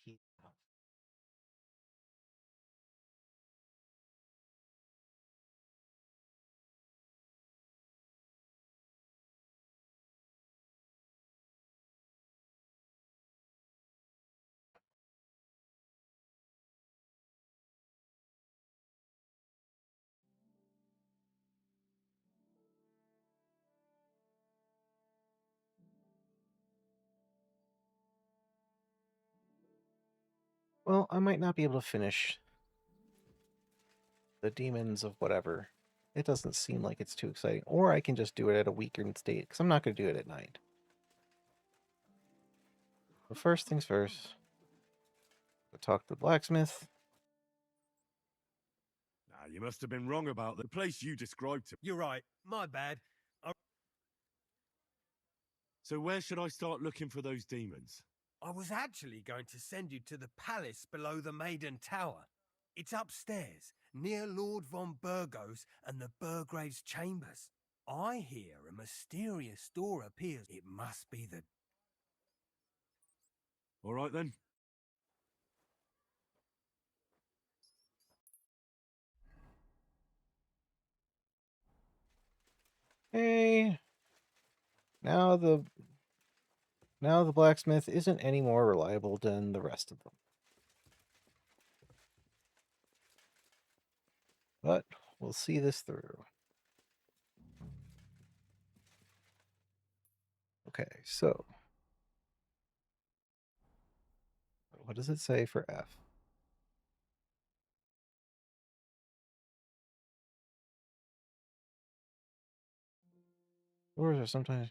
Well, I might not be able to finish the demons of whatever. It doesn't seem like it's too exciting. Or I can just do it at a weakened state, because I'm not going to do it at night. But first things first, I'll talk to the blacksmith. Nah, you must have been wrong about the place you described to. You're right. My bad. So where should I start looking for those demons? I was actually going to send you to the palace below the Maiden Tower. It's upstairs, near Lord von Burgos and the Burgrave's chambers. I hear a mysterious door appears. It must be the... All right, then. Hey, now the blacksmith isn't any more reliable than the rest of them. But we'll see this through. Okay, so what does it say for F? Doors are sometimes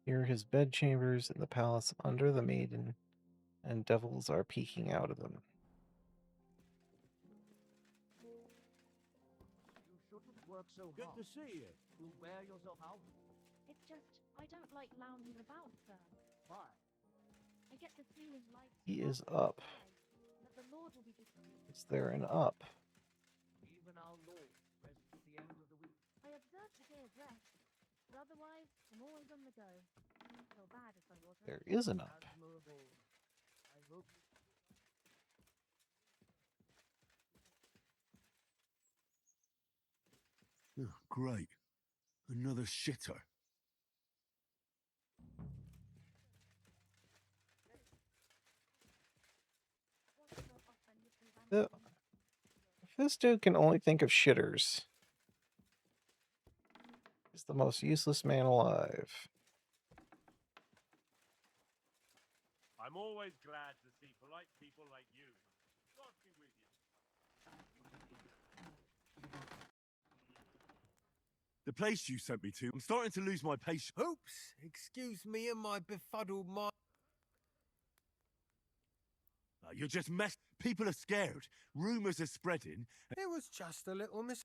near his bedchambers in the palace under the maiden, and devils are peeking out of them. You shouldn't work so Good hard. to see you. You'll wear yourself out. It's just, I don't like lounging about, sir. Why? I get the feeling like He is up. that the Lord will be displeased. Is there an up? Even our Lord rests at the end of the week. I observe today's rest, but otherwise, I'm always on the go. Feel bad if I wasn't. There is an up. Admirable. I hope Oh, great. Another shitter. If this dude can only think of shitters, he's the most useless man alive. I'm always glad to see polite people like you. God be with you. The place you sent me to, I'm starting to lose my patience. Oops! Excuse me and my befuddled mind. You're just mess. People are scared. Rumors are spreading. It was just a little mis...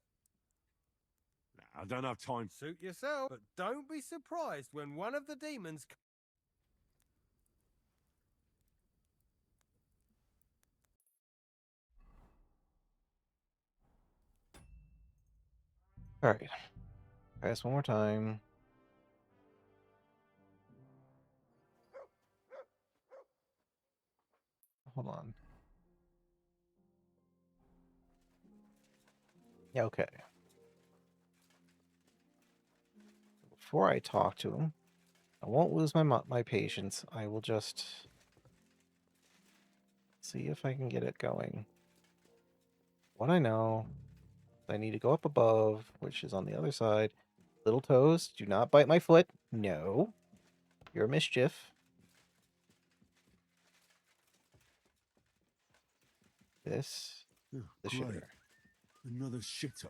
Nah, I don't have time. Suit yourself, but don't be surprised when one of the demons... Alright. Try this one more time. Hold on. Yeah, okay. Before I talk to him, I won't lose my patience. I will just see if I can get it going. What I know, I need to go up above, which is on the other side. Little toes, do not bite my foot. No. You're a mischief. This, Oh, the great. shitter. Another shitter.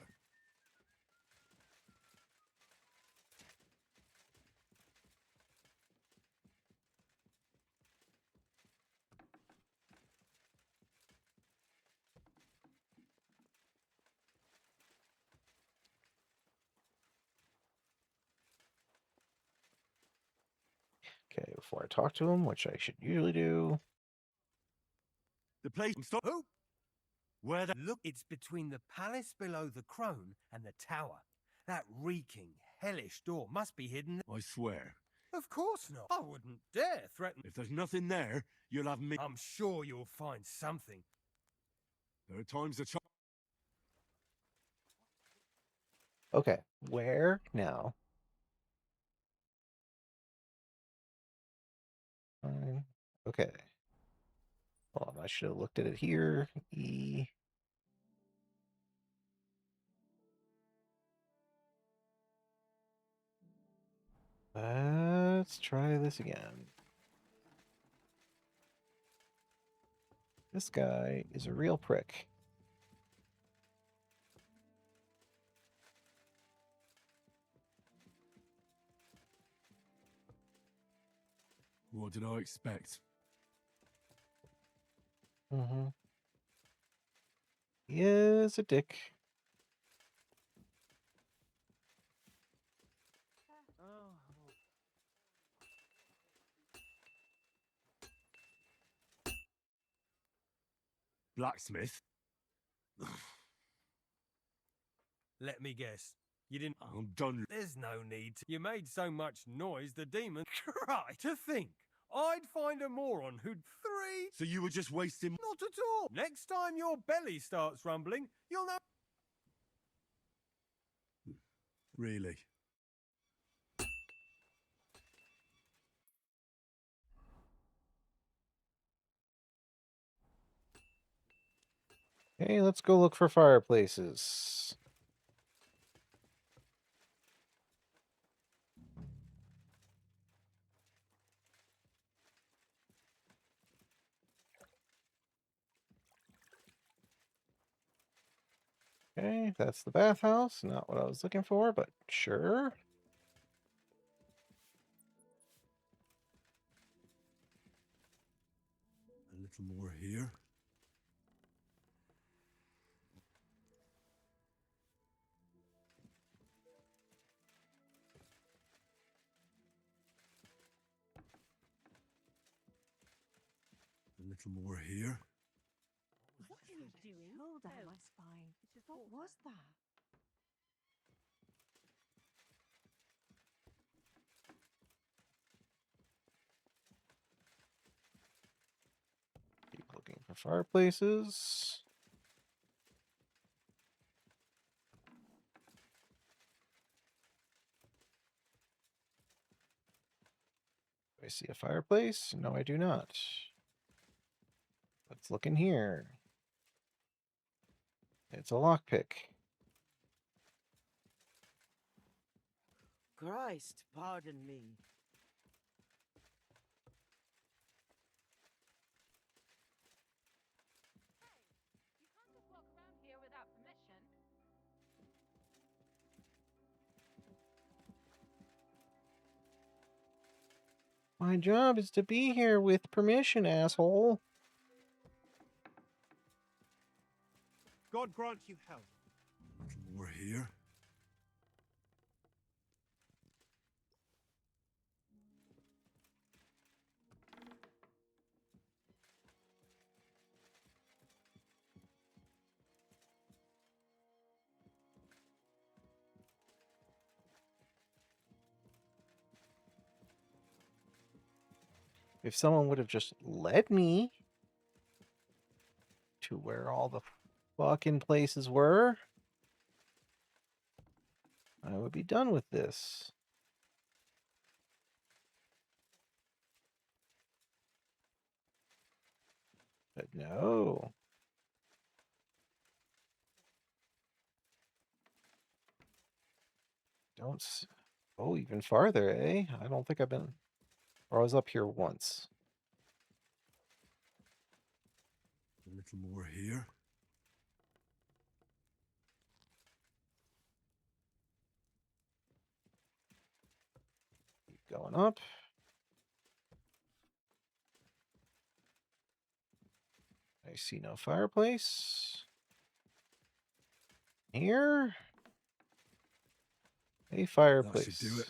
Okay, before I talk to him, which I should usually do. The place... Stop. Who? Where the... Look, it's between the palace below the crone and the tower. That reeking, hellish door must be hidden... I swear, Of course not. I wouldn't dare threaten. If there's nothing there, you'll have me. I'm sure you'll find something. There are times that. Okay, where now? Okay. Hold on, I should have looked at it here. E. Let's try this again. This guy is a real prick. What did I expect? Mm-hmm. He is a dick. Blacksmith? Let me guess. You didn't. I'm done. There's no need to. You made so much noise, the demon. Cry to think. I'd find a moron who'd three. So you were just wasting. Not at all. Next time your belly starts rumbling, you'll know. Really? Okay, let's go look for fireplaces. Okay, that's the bathhouse. Not what I was looking for, but sure. A little more here. A little more here. What are you doing? Hold down my spine. What was that? Keep looking for fireplaces. Do I see a fireplace? No, I do not. Let's look in here. It's a lockpick. Christ, pardon me. Here without permission. My job is to be here with permission, asshole. God grant you health. A little more here. If someone would have just led me to where all the fucking places were, I would be done with this. But no. Don't. Oh, even farther, eh? I don't think I've been. Or I was up here once. A little more here. Keep going up. I see no fireplace. Here? A fireplace. That should do it.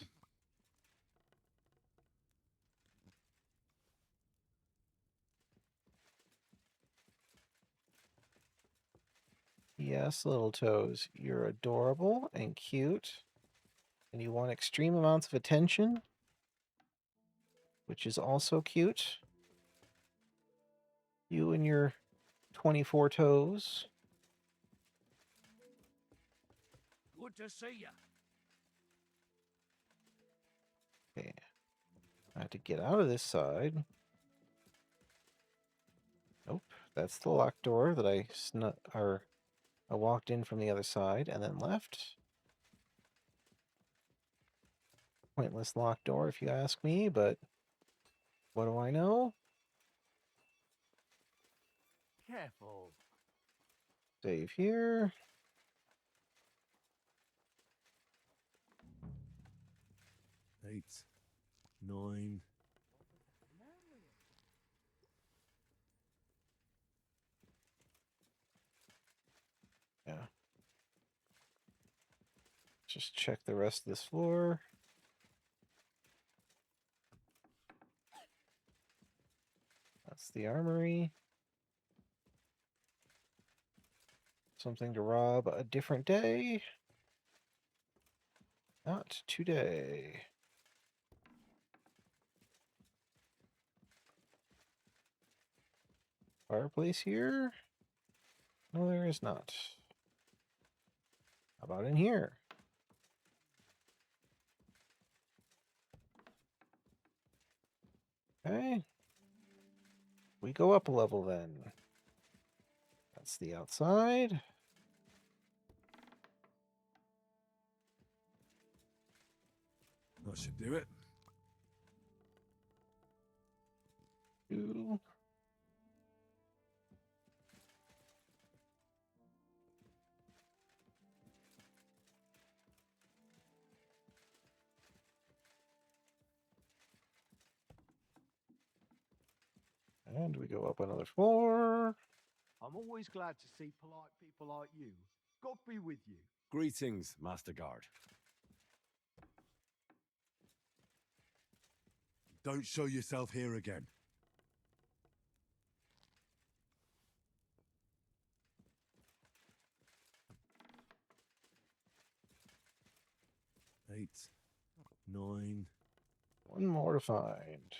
Yes, little toes. You're adorable and cute. And you want extreme amounts of attention? which is also cute. You and your 24 toes. Good to see you. Okay. I have to get out of this side. Nope, that's the locked door that I walked in from the other side and then left. Pointless locked door, if you ask me, but what do I know? Careful. Save here. Eight, 9. Yeah. Just check the rest of this floor. That's the armory. Something to rob a different day. Not today. Fireplace here? No, there is not. How about in here? Okay. We go up a level then. That's the outside. That should do it. 2. And we go up another floor. I'm always glad to see polite people like you. God be with you. Greetings, Master Guard. Don't show yourself here again. Eight, 9. One more to find.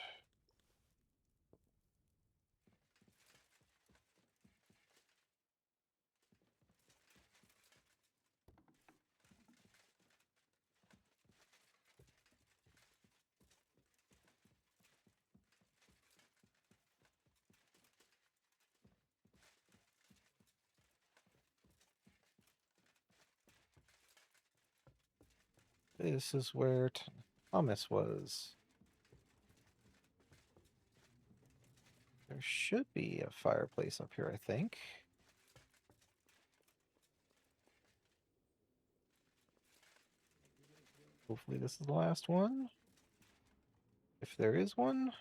This is where Thomas was. There should be a fireplace up here, I think. Hopefully this is the last one. If there is one.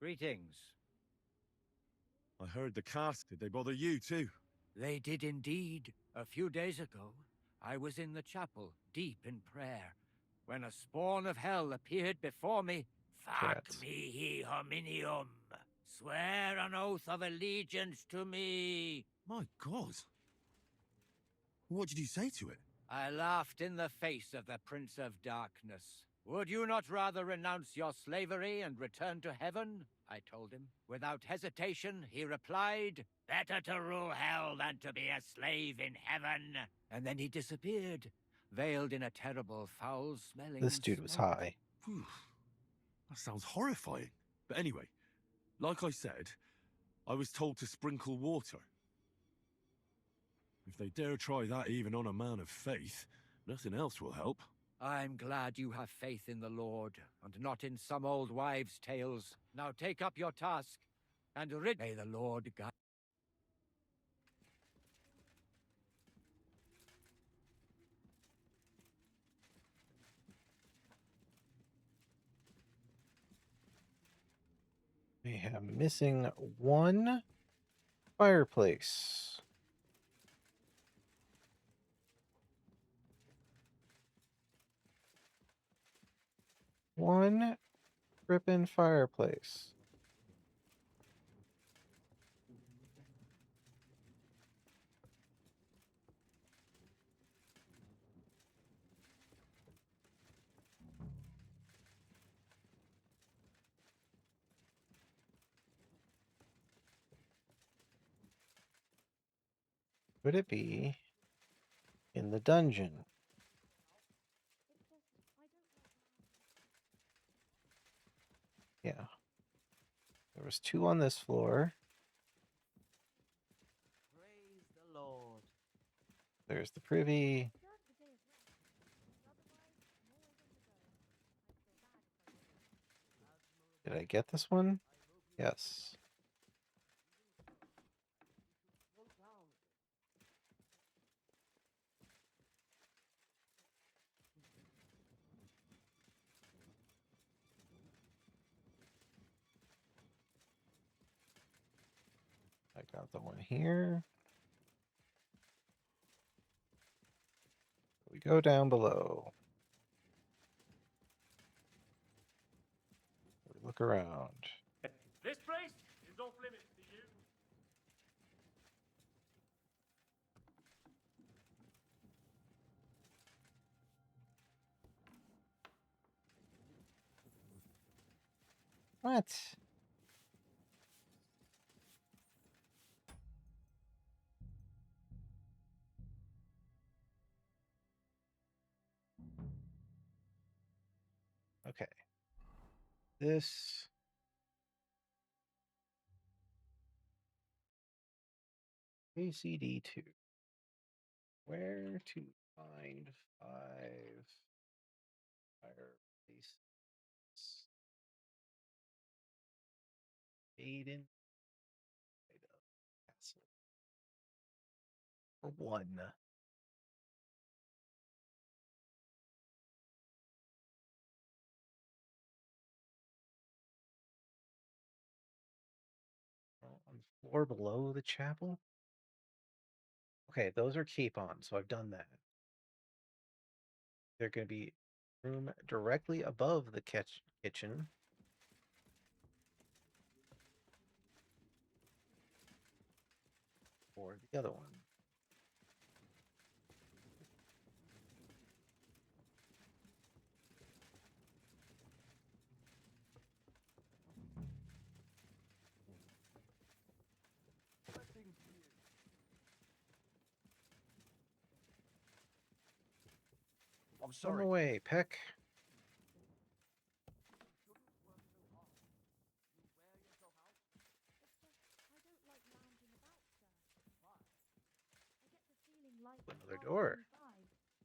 Greetings. I heard the cast. Did they bother you too? They did indeed. A few days ago, I was in the chapel, deep in prayer, when a spawn of hell appeared before me. Fac Rats. mihi hominium. Swear an oath of allegiance to me. My God. What did you say to it? I laughed in the face of the Prince of Darkness. Would you not rather renounce your slavery and return to heaven? I told him. Without hesitation, he replied, better to rule hell than to be a slave in heaven. And then he disappeared, veiled in a terrible, foul-smelling This dude was smoke. high. Whew. That sounds horrifying. But anyway, like I said, I was told to sprinkle water. If they dare try that even on a man of faith, nothing else will help. I'm glad you have faith in the Lord, and not in some old wives' tales. Now take up your task, and may the Lord guide. We have missing one fireplace. One frippin' fireplace. Could it be in the dungeon? Yeah. There was 2 on this floor. Praise the Lord. There's the privy. Did I get this one? Yes. I got the one here. We go down below. We look around. This place is off limits to you. What? Okay. This ACD2. Where to find 5 fireplaces? Aiden. Castle. For 1. On the floor below the chapel? Okay, those are keep on, so I've done that. They're going to be room directly above the kitchen. Or the other one. I'm Come sorry. away, Peck. Another door.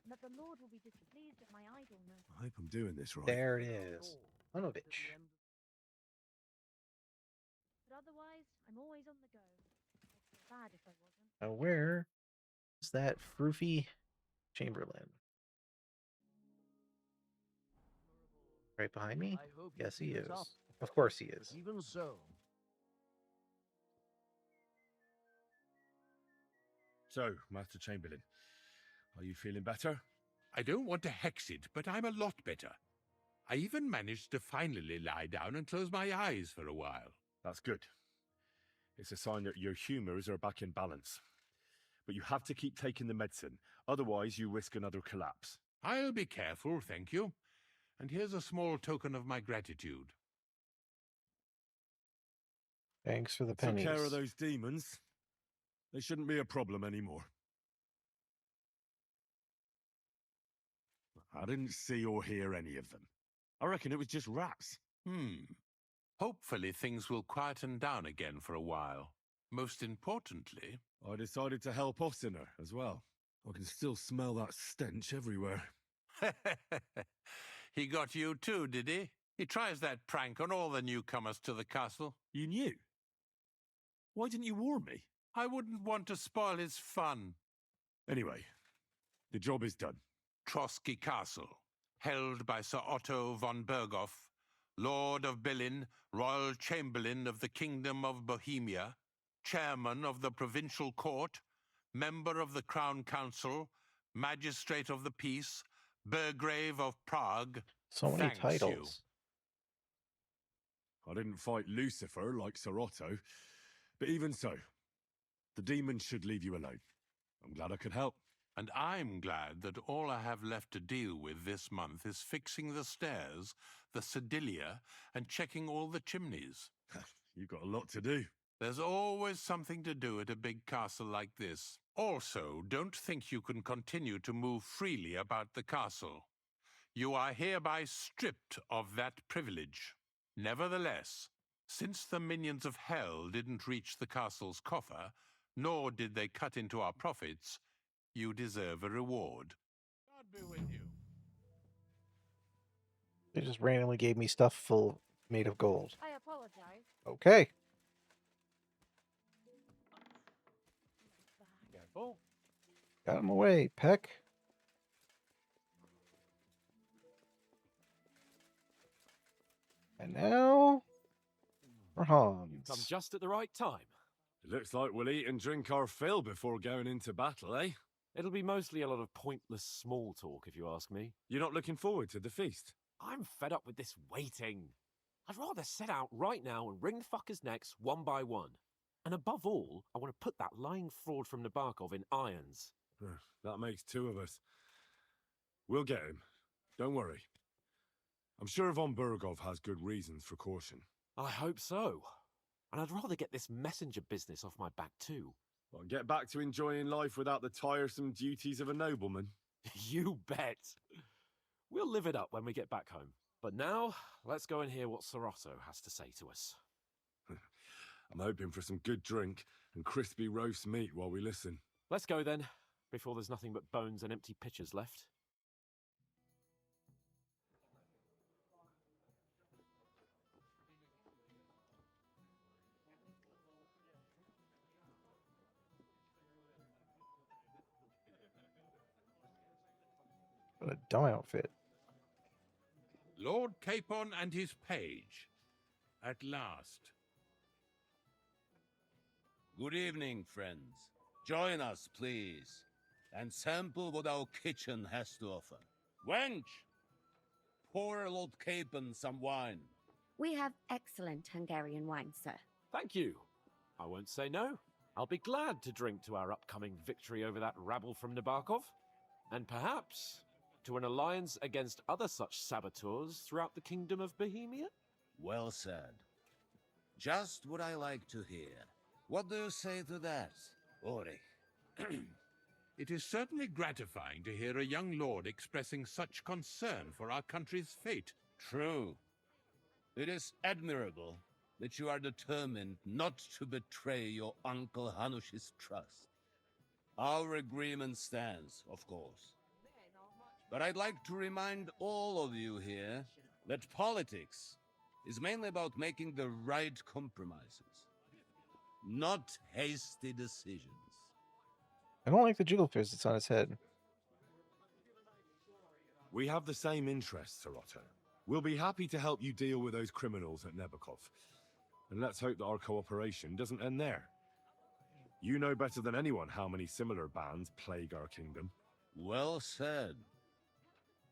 And that the Lord will be displeased at my idleness. I hope I'm doing this right. There it is. Panovich. But otherwise, I'm always on the go. I'd feel bad if I wasn't. Now where is that Froofy Chamberlain? Right behind me? Yes, he is. Of course he is. Even so. So, Master Chamberlain, are you feeling better? I don't want to hex it, but I'm a lot better. I even managed to finally lie down and close my eyes for a while. That's good. It's a sign that your humours are back in balance. But you have to keep taking the medicine, otherwise you risk another collapse. I'll be careful, thank you. And here's a small token of my gratitude. Thanks for the Took pennies. care of those demons. They shouldn't be a problem anymore. I didn't see or hear any of them. I reckon it was just rats. Hopefully things will quieten down again for a while. Most importantly, I decided to help Ossiner as well. I can still smell that stench everywhere. he got you too, did he? He tries that prank on all the newcomers to the castle. You knew? Why didn't you warn me? I wouldn't want to spoil his fun. Anyway, the job is done. Trotsky Castle, held by Sir Otto von Berghoff, Lord of Billin, Royal Chamberlain of the Kingdom of Bohemia, Chairman of the Provincial Court, Member of the Crown Council, Magistrate of the Peace, Burgrave of Prague. So many thanks titles. I didn't fight Lucifer like Sir Otto, but even so, the demons should leave you alone. I'm glad I could help. And I'm glad that all I have left to deal with this month is fixing the stairs, the sedilia, and checking all the chimneys. You've got a lot to do. There's always something to do at a big castle like this. Also, don't think you can continue to move freely about the castle. You are hereby stripped of that privilege. Nevertheless, since the minions of hell didn't reach the castle's coffer, nor did they cut into our profits, you deserve a reward. God be with you. They just randomly gave me stuff full made of gold. I apologize. Okay. Careful. Got him away, Peck. And now for You've come Hans. just at the right time. It looks like we'll eat and drink our fill before going into battle, eh? It'll be mostly a lot of pointless small talk, if you ask me. You're not looking forward to the feast? I'm fed up with this waiting. I'd rather set out right now and wring the fuckers' necks one by one. And above all, I want to put that lying fraud from Nabokov in irons. That makes two of us. We'll get him. Don't worry. I'm sure von Burgov has good reasons for caution. I hope so. And I'd rather get this messenger business off my back too. Well, get back to enjoying life without the tiresome duties of a nobleman. You bet. We'll live it up when we get back home. But now, let's go and hear what Sorotto has to say to us. I'm hoping for some good drink and crispy roast meat while we listen. Let's go then, before there's nothing but bones and empty pitchers left. What a dumb outfit. Lord Capon and his page. At last. Good evening, friends. Join us, please, and sample what our kitchen has to offer. Wench, pour Lord Capon some wine. We have excellent Hungarian wine, sir. Thank you. I won't say no. I'll be glad to drink to our upcoming victory over that rabble from Nabokov. And perhaps to an alliance against other such saboteurs throughout the kingdom of Bohemia? Well said. Just what I like to hear. What do you say to that, Ulrich? It is certainly gratifying to hear a young lord expressing such concern for our country's fate. True. It is admirable that you are determined not to betray your Uncle Hanush's trust. Our agreement stands, of course. But I'd like to remind all of you here that politics is mainly about making the right compromises, not hasty decisions. I don't like the jiggle fist that's on his head. We have the same interests, Sorotto. We'll be happy to help you deal with those criminals at Nabokov. And let's hope that our cooperation doesn't end there. You know better than anyone how many similar bands plague our kingdom. Well said.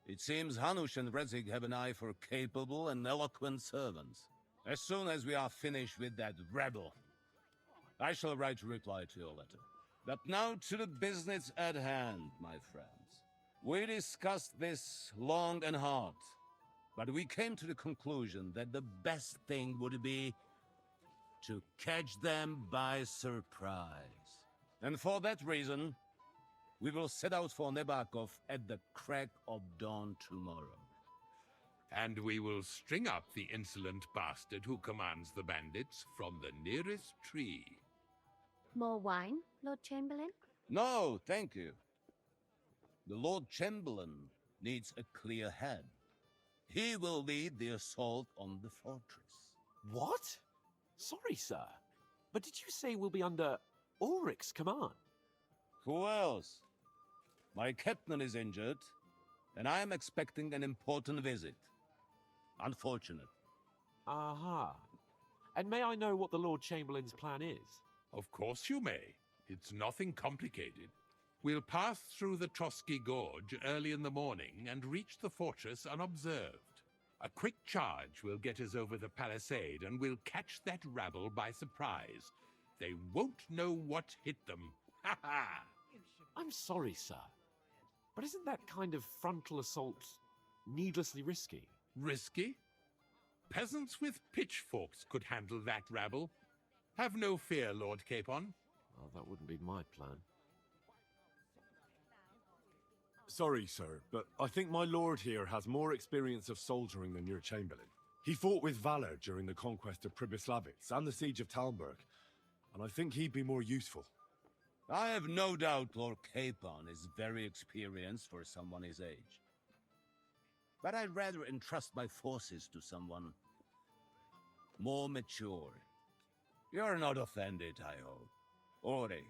It seems Hanush and Rezig have an eye for capable and eloquent servants. As soon as we are finished with that rebel, I shall write a reply to your letter. But now to the business at hand, my friends. We discussed this long and hard, but we came to the conclusion that the best thing would be to catch them by surprise. And for that reason, we will set out for Nabokov at the crack of dawn tomorrow. And we will string up the insolent bastard who commands the bandits from the nearest tree. More wine, Lord Chamberlain? No, thank you. The Lord Chamberlain needs a clear head. He will lead the assault on the fortress. What? Sorry, sir. But did you say we'll be under Ulrich's command? Who else? My captain is injured, and I am expecting an important visit. Unfortunate. Aha. And may I know what the Lord Chamberlain's plan is? Of course you may. It's nothing complicated. We'll pass through the Trotsky Gorge early in the morning and reach the fortress unobserved. A quick charge will get us over the palisade and we'll catch that rabble by surprise. They won't know what hit them. Ha ha! I'm sorry, sir. But isn't that kind of frontal assault needlessly risky? Risky? Peasants with pitchforks could handle that rabble. Have no fear, Lord Capon. Well, that wouldn't be my plan. Sorry, sir, but I think my lord here has more experience of soldiering than your chamberlain. He fought with valor during the conquest of Pribyslavitz and the siege of Talmberg, and I think he'd be more useful. I have no doubt Lord Capon is very experienced for someone his age. But I'd rather entrust my forces to someone more mature. You're not offended, I hope. Ori.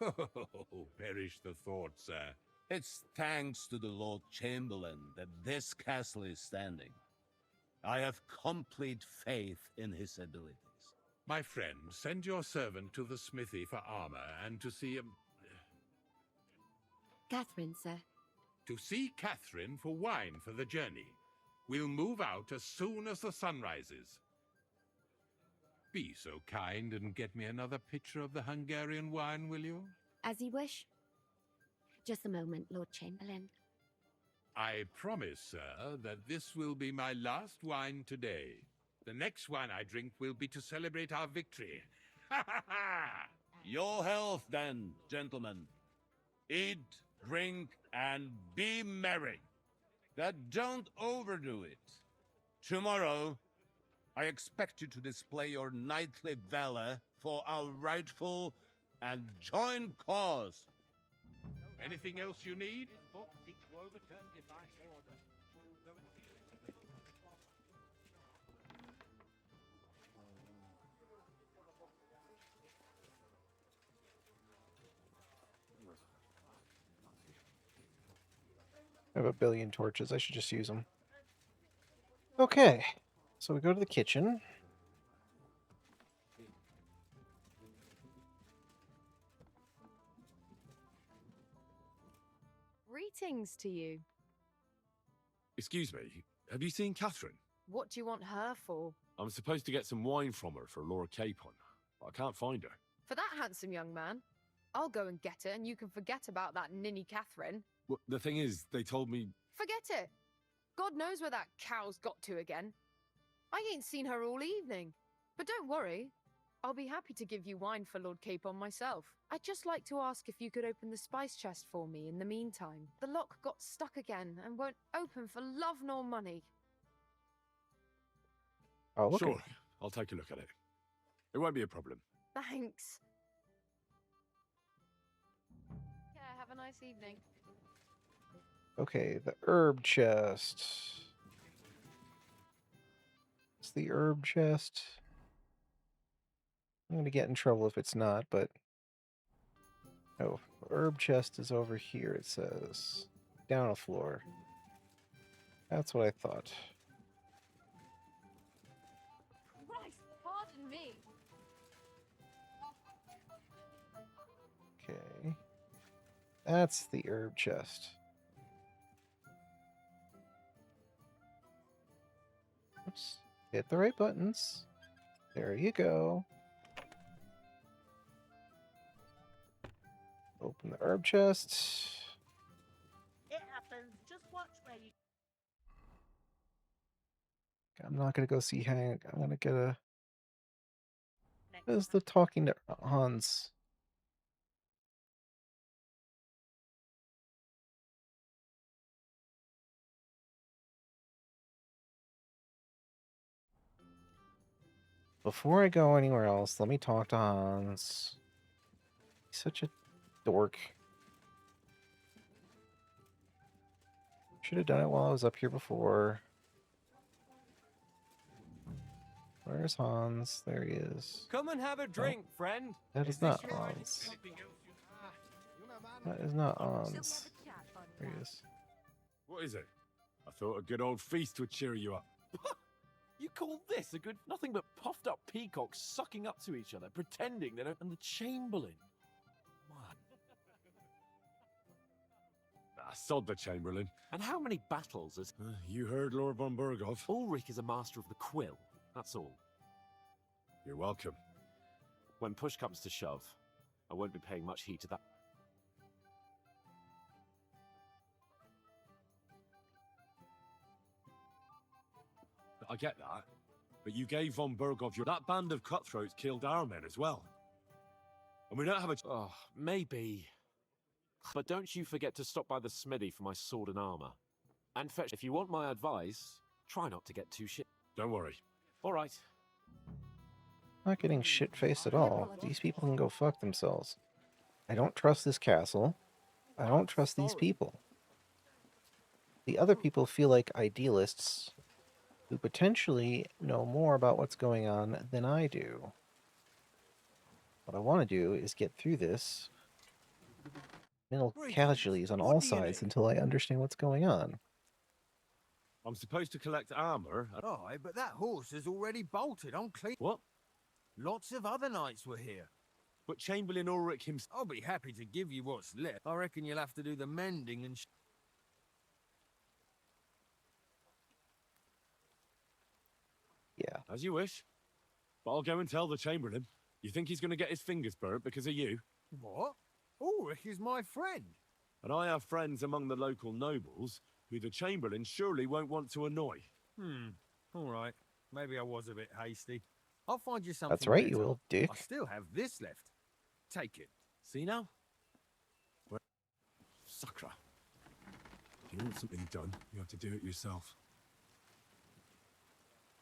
Oh, perish the thought, sir. It's thanks to the Lord Chamberlain that this castle is standing. I have complete faith in his abilities. My friend, send your servant to the smithy for armor and to see Catherine, sir. to see Catherine for wine for the journey. We'll move out as soon as the sun rises. Be so kind and get me another pitcher of the Hungarian wine, will you? As you wish. Just a moment, Lord Chamberlain. I promise, sir, that this will be my last wine today. The next wine I drink will be to celebrate our victory. Ha ha ha! Your health, then, gentlemen. Eat, drink, and be merry. But don't overdo it. Tomorrow, I expect you to display your knightly valor for our rightful and joint cause. Anything else you need? I have a billion torches. I should just use them. Okay. So we go to the kitchen. Greetings to you. Excuse me, have you seen Catherine? What do you want her for? I'm supposed to get some wine from her for Lord Capon, but I can't find her. For that handsome young man? I'll go and get her, and you can forget about that ninny Catherine. Well, the thing is, they told me... Forget it! God knows where that cow's got to again. I ain't seen her all evening. But don't worry, I'll be happy to give you wine for Lord Capon myself. I'd just like to ask if you could open the spice chest for me in the meantime. The lock got stuck again and won't open for love nor money. Oh, okay. Sure, I'll take a look at it. It won't be a problem. Thanks. Yeah, have a nice evening. Okay, the herb chest. It's the herb chest. I'm going to get in trouble if it's not, but... Oh, herb chest is over here, it says. Down a floor. That's what I thought. Christ, pardon me. Okay. That's the herb chest. Oops. Hit the right buttons. There you go. Open the herb chest. It happens. Just watch where you... I'm not going to go see Hank. I'm going to get a... What is the talking to Hans? Before I go anywhere else, let me talk to Hans. He's such a dork. Should have done it while I was up here before. Where's Hans? There he is. Come and have a drink, friend. That is not Hans. That is not Hans. There he is. What is it? I thought a good old feast would cheer you up. You call this a good... Nothing but puffed up peacocks sucking up to each other, pretending they don't... And the Chamberlain. Man. Ah, sod the Chamberlain. And how many battles has... You heard Lord von Berghoff. Ulrich is a master of the quill. That's all. You're welcome. When push comes to shove, I won't be paying much heed to that. I get that, but you gave von Berghoff your... That band of cutthroats killed our men as well. And we don't have a... Oh, maybe. But don't you forget to stop by the smithy for my sword and armor. And fetch. If you want my advice, try not to get too shit. Don't worry. All right. Not getting shit-faced at all. These people can go fuck themselves. I don't trust this castle. I don't trust these people. The other people feel like idealists who potentially know more about what's going on than I do. What I want to do is get through this, minimal casualties on all sides until I understand what's going on. I'm supposed to collect armor. Aye, but that horse is already bolted on clean. What? Lots of other knights were here. But Chamberlain Ulrich himself. I'll be happy to give you what's left. I reckon you'll have to do the mending and. Yeah. As you wish. But I'll go and tell the Chamberlain. You think he's going to get his fingers burnt because of you? What? Ulrich is my friend. And I have friends among the local nobles who the Chamberlain surely won't want to annoy. All right. Maybe I was a bit hasty. I'll find you something. That's right, better. you old dick. I still have this left. Take it. See now? Where... Sakra. If you want something done, you have to do it yourself.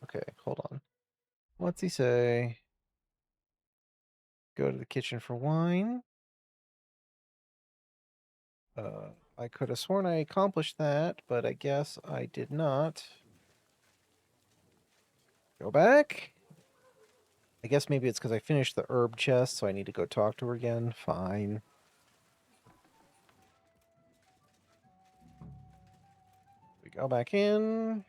Okay, hold on. What's he say? Go to the kitchen for wine. I could have sworn I accomplished that, but I guess I did not. Go back? I guess maybe it's because I finished the herb chest, so I need to go talk to her again. Fine. We go back in.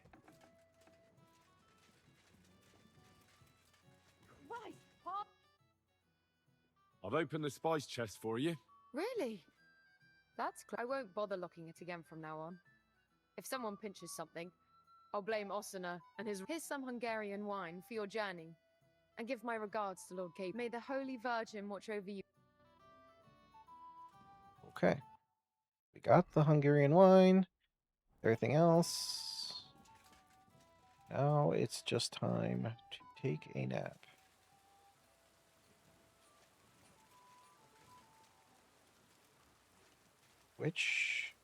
I've opened the spice chest for you. Really? That's I won't bother locking it again from now on. If someone pinches something, I'll blame Osina and his. Here's some Hungarian wine for your journey. And give my regards to Lord Cape. May the Holy Virgin watch over you. Okay. We got the Hungarian wine. Everything else. Now it's just time to take a nap. Which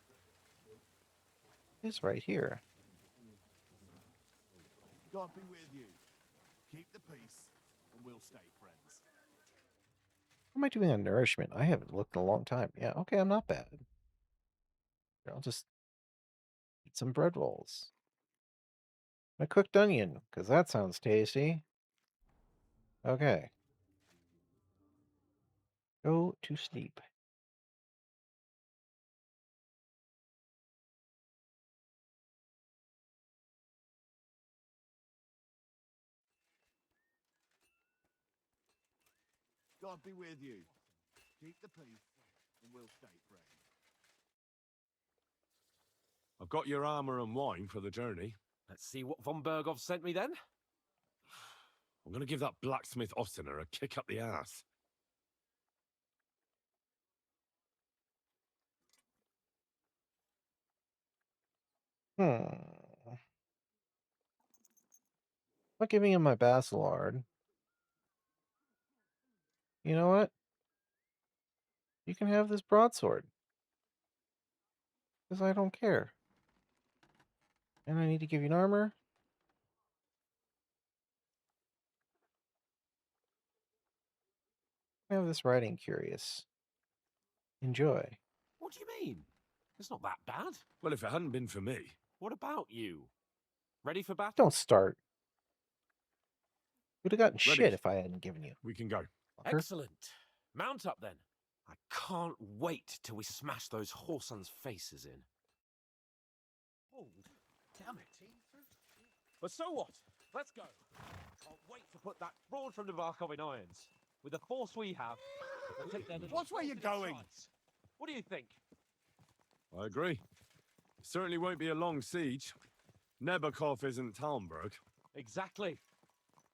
is right here. God be with you. Keep the peace, and we'll stay friends. What am I doing on nourishment? I haven't looked in a long time. Yeah, okay, I'm not bad. I'll just eat some bread rolls. A cooked onion, because that sounds tasty. Okay. Go to sleep. God be with you. Keep the peace, and we'll stay friends. I've got your armor and wine for the journey. Let's see what von Berghoff sent me then. I'm going to give that blacksmith Ostina a kick up the ass. Not giving him my Basilard. You know what? You can have this broadsword. Because I don't care. And I need to give you an armor. I have this riding curious. Enjoy. What do you mean? It's not that bad. Well, if it hadn't been for me. What about you? Ready for battle? Don't start. Would have gotten Ready. shit if I hadn't given you. We can go. Fucker. Excellent. Mount up then. I can't wait till we smash those whoresons' faces in. Oh, damn it. But so what? Let's go. Can't wait to put that fraud from the Barkov in irons. With the force we have, we'll take their little Watch where you're going. sides. What do you think? I agree. It certainly won't be a long siege. Nebakov isn't Talmberg. Exactly.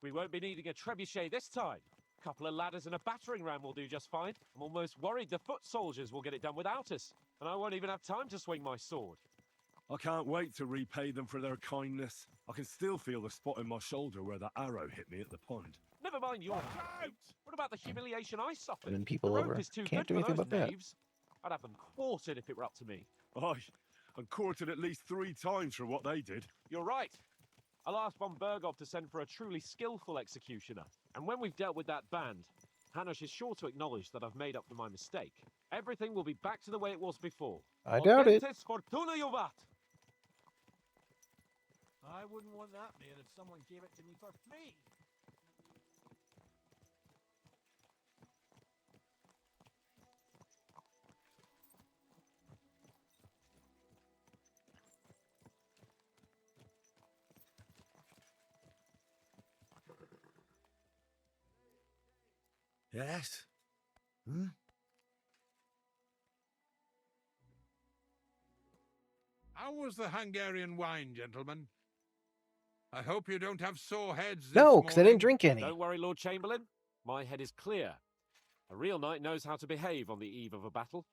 We won't be needing a trebuchet this time. A couple of ladders and a battering ram will do just fine. I'm almost worried the foot soldiers will get it done without us. And I won't even have time to swing my sword. I can't wait to repay them for their kindness. I can still feel the spot in my shoulder where the arrow hit me at the pond. Never mind your... What about the humiliation I suffered? Winning people the rope over. is too Can't good do for anything those about that. knaves. I'd have them quartered if it were up to me. Aye, and quartered at least 3 times for what they did. You're right. I'll ask von Bergov to send for a truly skillful executioner. And when we've dealt with that band, Hanush is sure to acknowledge that I've made up for my mistake. Everything will be back to the way it was before. I doubt it. Audentes fortuna juvat. I wouldn't want that meal if someone gave it to me for free. Yes? Hmm? How was the Hungarian wine, gentlemen? I hope you don't have sore heads this No, because I didn't morning. drink any. Don't worry, Lord Chamberlain. My head is clear. A real knight knows how to behave on the eve of a battle.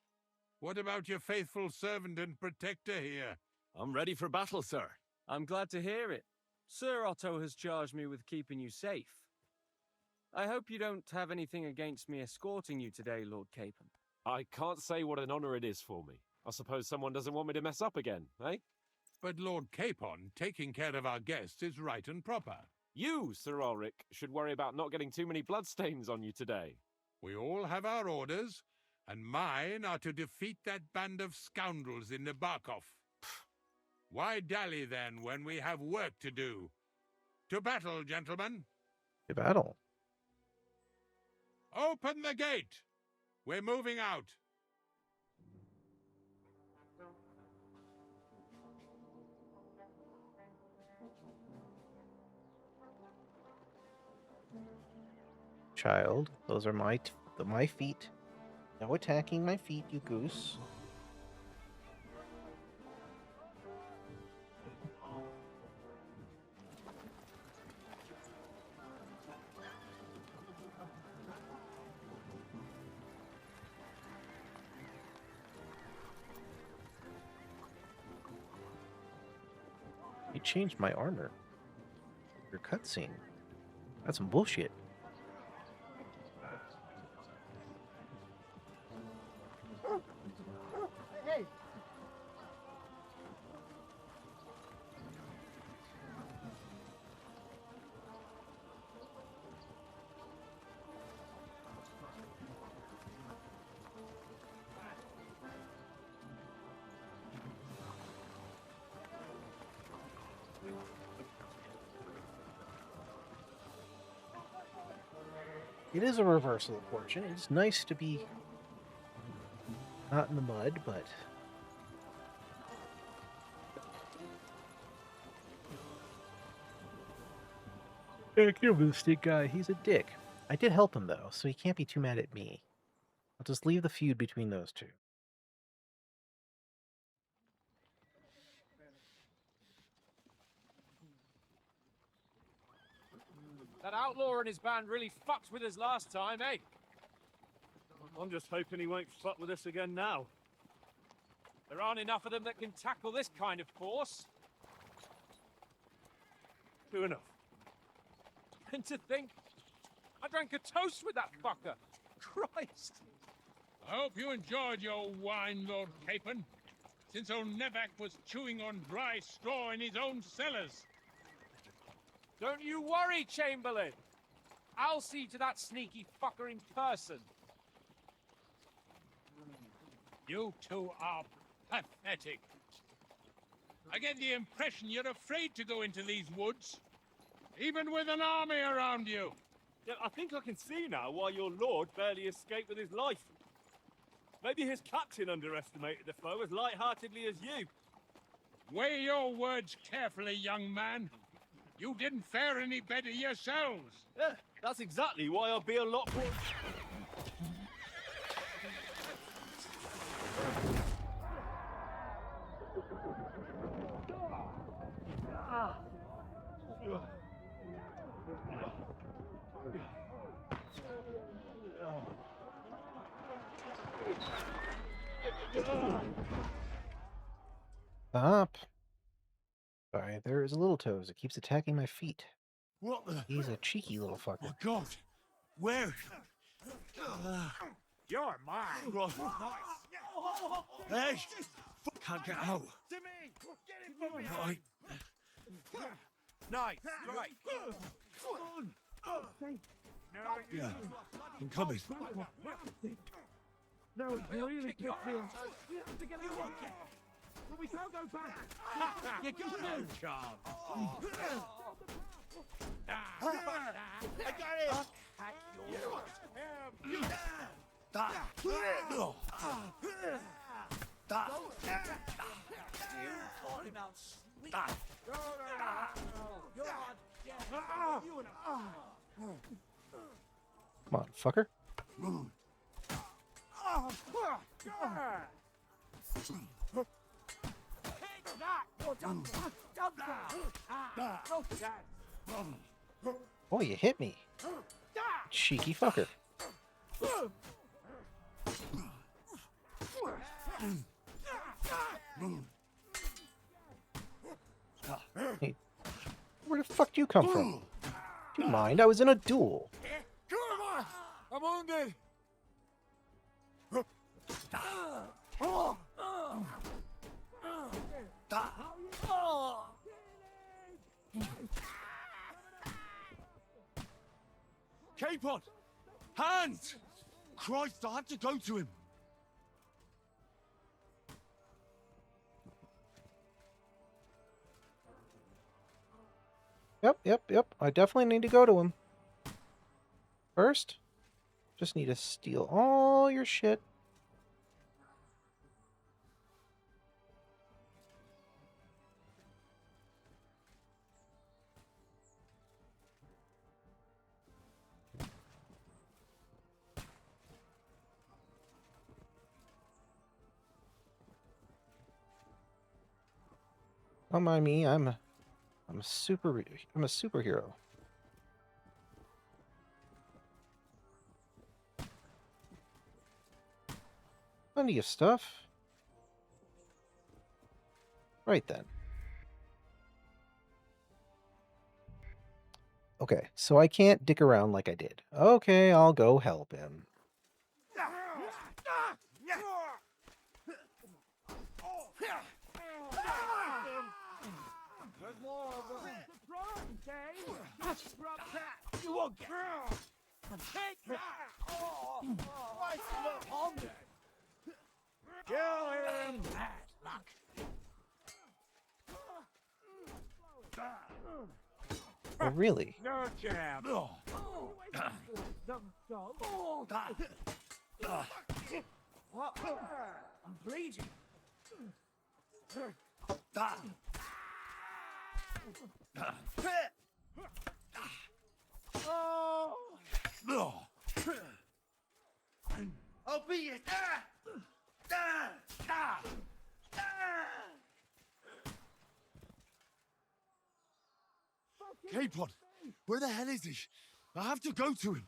What about your faithful servant and protector here? I'm ready for battle, sir. I'm glad to hear it. Sir Otto has charged me with keeping you safe. I hope you don't have anything against me escorting you today, Lord Capon. I can't say what an honor it is for me. I suppose someone doesn't want me to mess up again, eh? But Lord Capon, taking care of our guests is right and proper. You, Sir Ulrich, should worry about not getting too many bloodstains on you today. We all have our orders, and mine are to defeat that band of scoundrels in Nabokov. Why dally then when we have work to do? To battle, gentlemen. To battle. Open the gate. We're moving out. Child, those are my feet. No attacking my feet, you goose. You changed my armor. Your cutscene. That's some bullshit. Hey! It is a reversal of fortune. It's nice to be not in the mud, but stick guy, he's a dick. I did help him though, so he can't be too mad at me. I'll just leave the feud between those two. That outlaw and his band really fucked with us last time, eh? I'm just hoping he won't fuck with us again now. There aren't enough of them that can tackle this kind of force. True enough. And to think, I drank a toast with that fucker. Christ. I hope you enjoyed your wine, Lord Capon, since old Nevak was chewing on dry straw in his own cellars. Don't you worry, Chamberlain. I'll see to that sneaky fucker in person. You two are pathetic. I get the impression you're afraid to go into these woods, even with an army around you. Yeah, I think I can see now why your lord barely escaped with his life. Maybe his captain underestimated the foe as light-heartedly as you. Weigh your words carefully, young man. You didn't fare any better yourselves. Yeah, that's exactly why I'll be a lot more... Stop. Sorry, there is a little toes. It keeps attacking my feet. What the? He's a cheeky little fucker. Oh, God. Where? You're mine. Right. Nice. Hey! Can't get out. Right. Nice, right. Yeah, I'm coming. No, it's really good feel. We have to get out. But we can't go back. You got no chance. I got Come on, fucker. Oh, you hit me. Cheeky fucker. Hey, where the fuck do you come from? Do you mind? I was in a duel. I'm wounded. Capon! Hands! Christ, I had to go to him. Yep. I definitely need to go to him. First, just need to steal all your shit. Don't mind me. I'm a superhero. Plenty of stuff. Right then. Okay, so I can't dick around like I did. Okay, I'll go help him. You won't get take that! Kill him! Bad luck. Oh, really? No jab. I'm bleeding. I'll be it. Capon, where the hell is he? I have to go to him.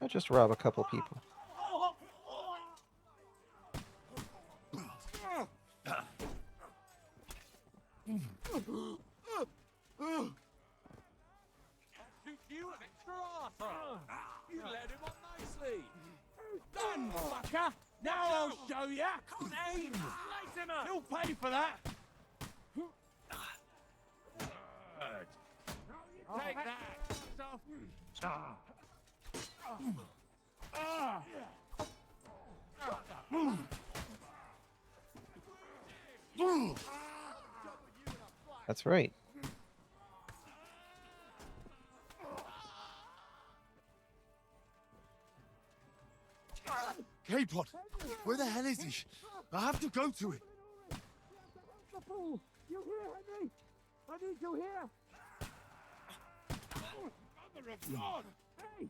I'll just rob a couple people. You extra arsehole! You led him on nicely! Done, fucker! Now I'll show ya! Can't aim! Slice him up! You'll pay for that! Take that! That's right. Capon, where the hell is he? I have to go to him. You here, Henry? I need you here! Mother of God! Hey!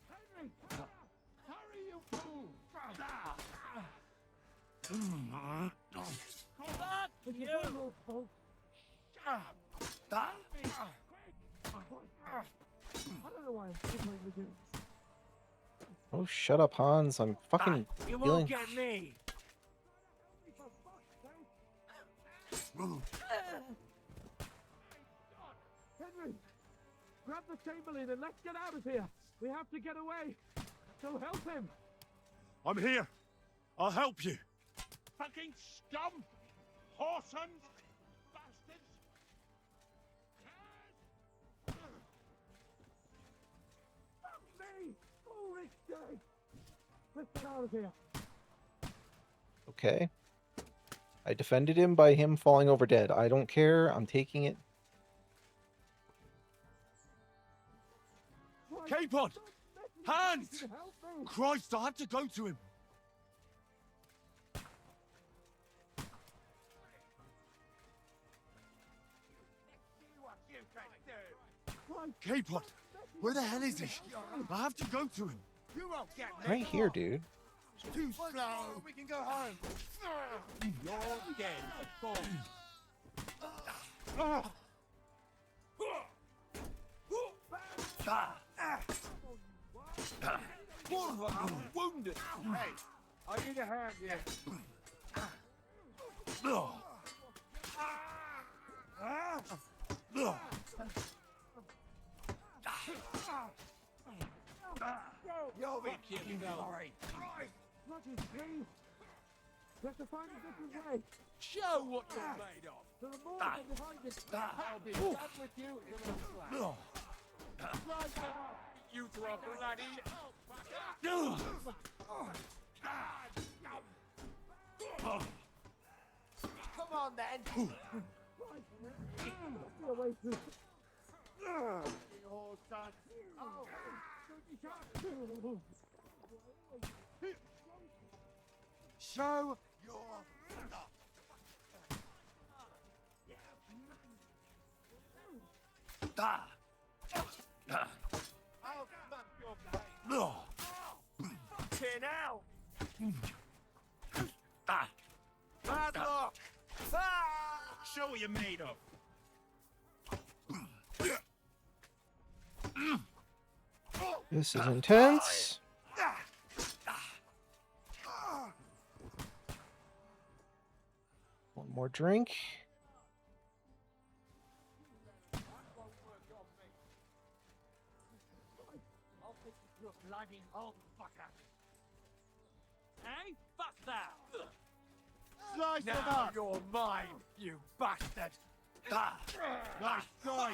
Henry! Hurry, you fool! Come back! You! I don't know why I'm still with you. Oh, shut up, Hans. I'm fucking You feeling... won't get me! Henry! Grab the Chamberlain and let's get out of here! We have to get away. So help him. I'm here. I'll help you. Fucking scum! Whoresons! Bastards! Help me! Ulrich! Let's get out of here. Okay. I defended him by him falling over dead. I don't care. I'm taking it. Capon! Hands! Christ, I have to go to him. Capon! Where the hell is he? I have to go to him. You won't get me. Right here, dude. It's too slow. We can go home. You're dead. Go. I'm wounded. Hey, I need a hand here. You'll be kidding me. Roger, please. We have to find a different way. Show what you're made of. There are more than behind us. I'll be back with you in a flash. You two are bloody. Come on then. Get away through. Show your stuff. I'll smack your blade. Fucking hell! Bad luck! Show what you're made of. This is intense. One more drink. I'll fix your bloody hole, fucker. Hey, fuck that! Slice them up! You're mine, you bastard! Nice try!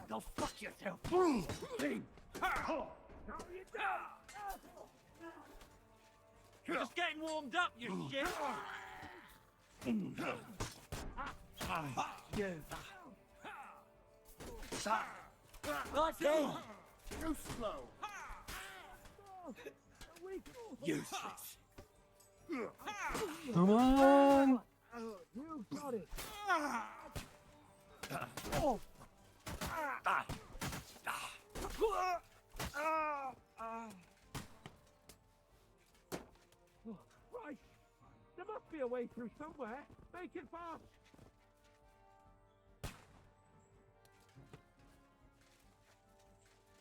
Go fuck yourself! You're just getting warmed up, you shit! You. That's it! Too slow! Useless! Come on. You got it. Right. There must be a way through somewhere. Make it fast.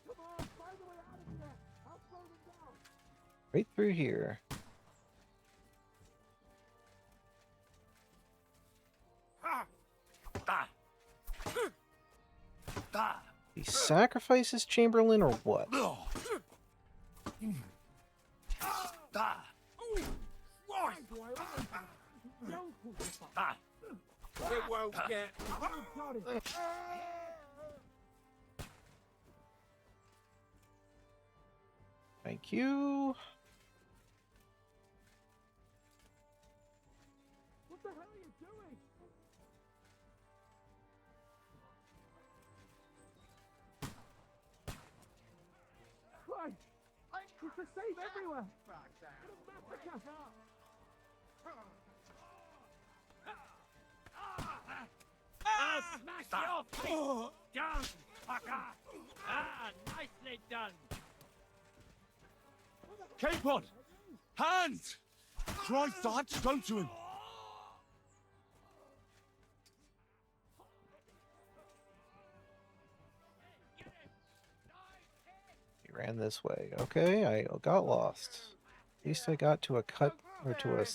Come on, find a way out of here. I'll slow them down. Right through here. He sacrifices Chamberlain or what? It won't get. Thank you. What the hell are you doing? Christ! It's the same everywhere! Massacre! I'll smash your face down, fucker! Ah, nicely done! Capon! Hands! Christ, I had to go to him. He ran this way. Okay, I got lost. At least I got to a cut or to a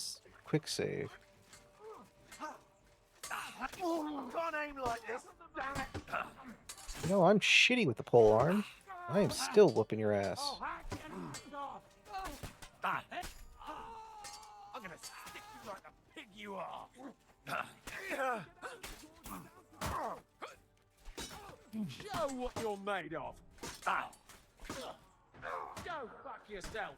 quick save. Can't aim like this. Damn it. You know, I'm shitty with the pole arm. I am still whooping your ass. I'm gonna stick you like the pig you are. Show what you're made of. Go fuck yourself.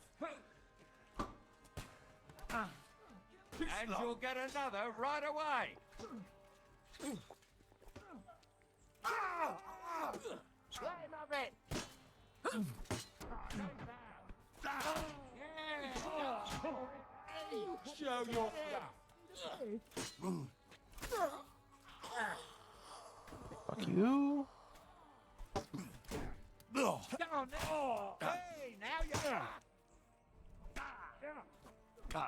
And you'll get another right away. Let him have it. Show your Fuck you. Down there. Hey, now you're. Go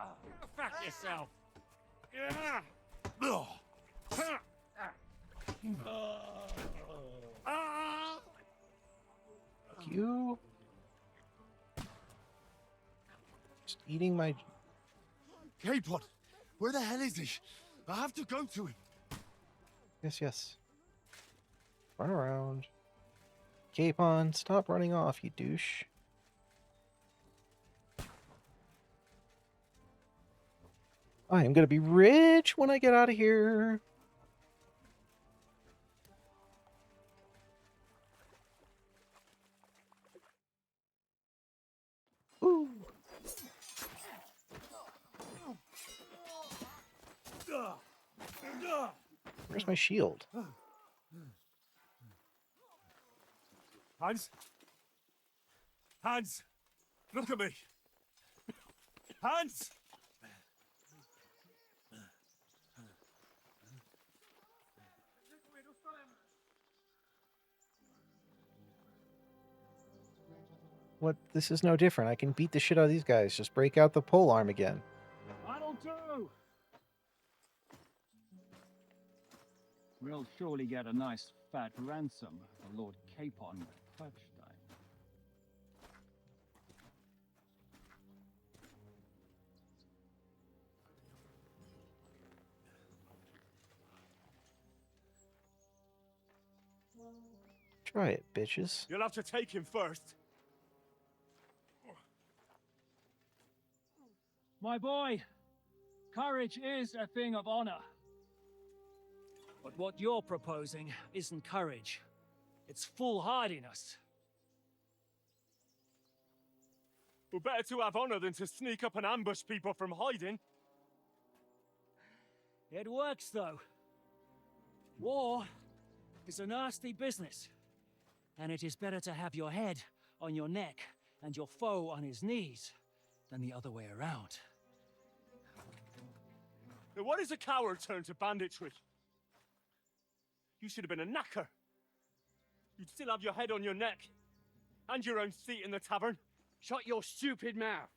fuck yourself. Fuck you. Just eating my... K-Pod, where the hell is he? I have to go to him. Yes, yes. Run around. Capon, stop running off, you douche. I am gonna be rich when I get out of here. Ooh. Where's my shield? Hans? Hans! Look at me! Hans! What? This is no different. I can beat the shit out of these guys. Just break out the pole arm again. That'll do! We'll surely get a nice fat ransom for Lord Capon Kirkstein. Try it, bitches. You'll have to take him first. My boy, courage is a thing of honor. But what you're proposing isn't courage. It's foolhardiness. Well, better to have honor than to sneak up and ambush people from hiding. It works, though. War is a nasty business. And it is better to have your head on your neck and your foe on his knees than the other way around. Now, what is a coward turn to banditry? You should have been a knacker. You'd still have your head on your neck. And your own seat in the tavern. Shut your stupid mouth.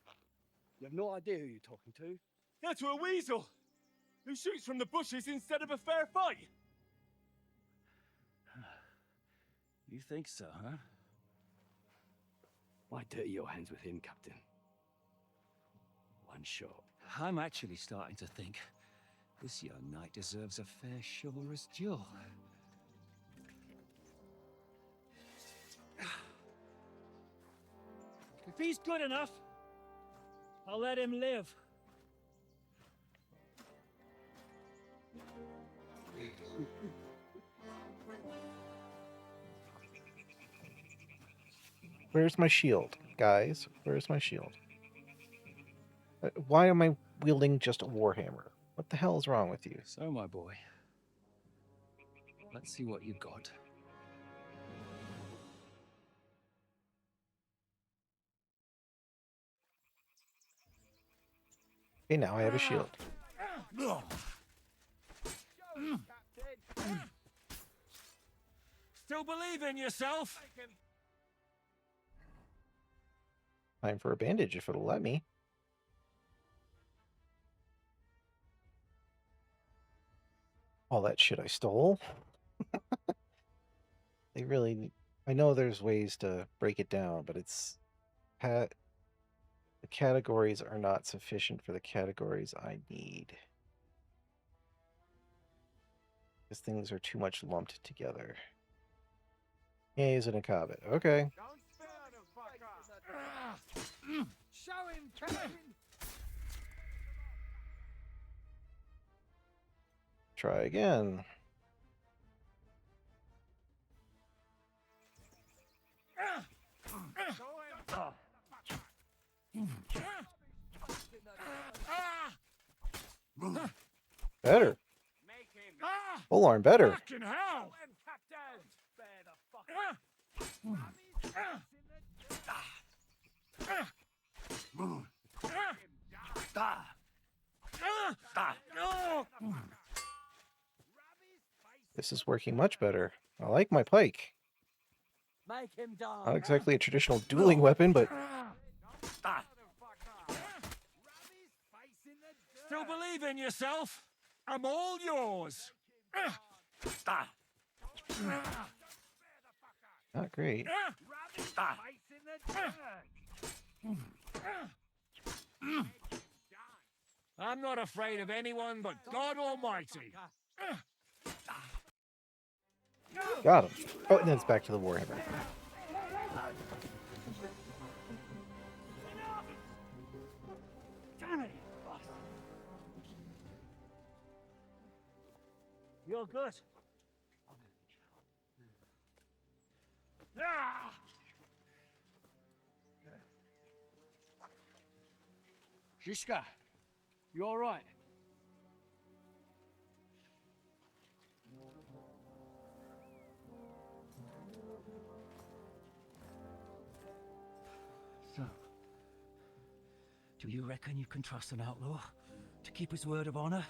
You have no idea who you're talking to. Yeah, to a weasel. Who shoots from the bushes instead of a fair fight. You think so, huh? Why dirty your hands with him, Captain? One shot. I'm actually starting to think this young knight deserves a fair chivalrous duel. If he's good enough, I'll let him live. Where's my shield, guys? Where's my shield? Why am I wielding just a warhammer? What the hell is wrong with you? So, my boy, let's see what you got. Okay, now I have a shield. Still believe in yourself? Time for a bandage if it'll let me. All that shit I stole. They really... I know there's ways to break it down, but it's... The categories are not sufficient for the categories I need. Because things are too much lumped together. Haze and a Cobbit. Okay. Don't spit Show him, Kevin! Try again. Better. Full arm better. Fucking hell! This is working much better. I like my pike. Make him die. Not exactly a traditional dueling weapon, but Still believe in yourself? I'm all yours. not great. I'm not afraid of anyone but God Almighty. Got him. Oh, and then it's back to the Warhammer. Damn it! You're good. Shishka, you all right? So, do you reckon you can trust an outlaw to keep his word of honor?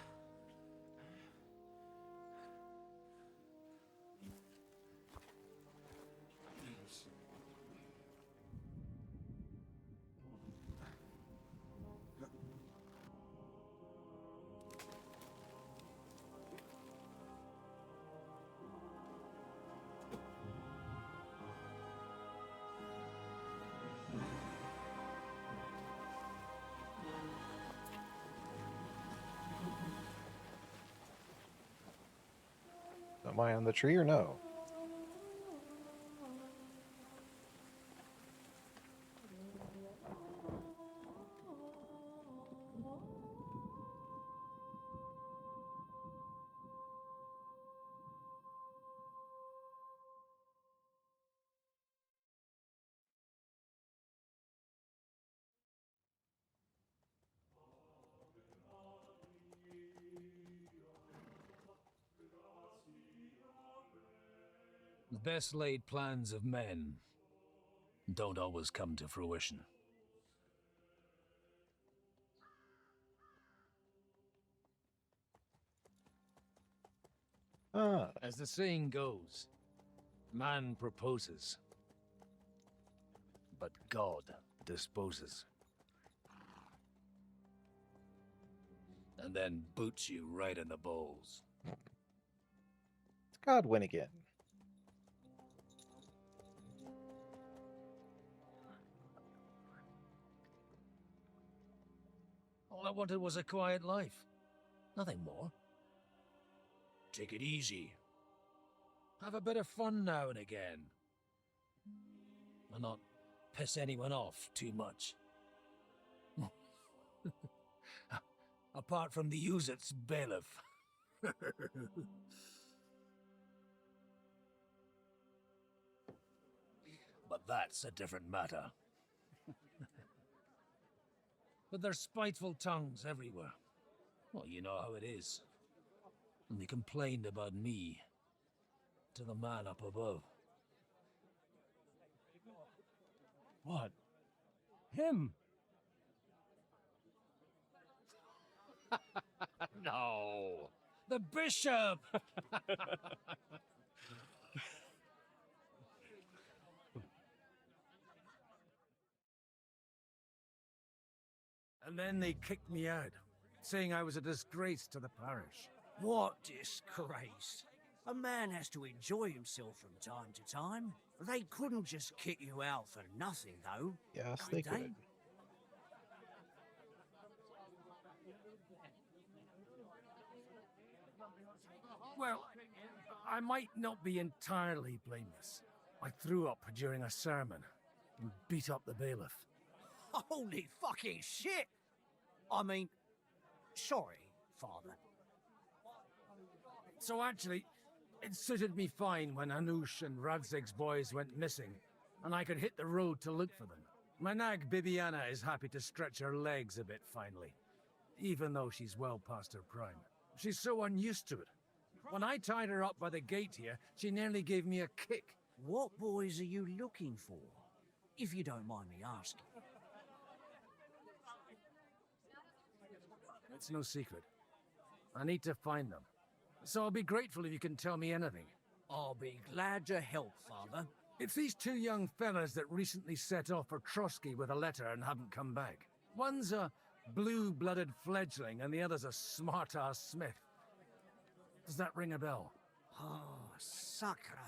Am I on the tree or no? The best laid plans of men don't always come to fruition. As the saying goes, man proposes, but God disposes. And then boots you right in the balls. It's Godwin again. All I wanted was a quiet life. Nothing more. Take it easy. Have a bit of fun now and again. And not piss anyone off too much. Apart from the Uzit's bailiff. But that's a different matter. But there's spiteful tongues everywhere. Well, you know how it is. And they complained about me to the man up above. What? Him? No! The bishop! And then they kicked me out, saying I was a disgrace to the parish. What disgrace? A man has to enjoy himself from time to time. They couldn't just kick you out for nothing, though. Yes, they could could. Well, I might not be entirely blameless. I threw up during a sermon and beat up the bailiff. Holy fucking shit! I mean, sorry, Father. So actually, it suited me fine when Anush and Radzig's boys went missing, and I could hit the road to look for them. My nag Bibiana is happy to stretch her legs a bit finally, even though she's well past her prime. She's so unused to it. When I tied her up by the gate here, she nearly gave me a kick. What boys are you looking for? If you don't mind me asking. It's no secret. I need to find them. So I'll be grateful if you can tell me anything. I'll be glad to help, Father. It's these two young fellas that recently set off for Trotsky with a letter and haven't come back. One's a blue-blooded fledgling and the other's a smart-ass smith. Does that ring a bell? Oh, sucker.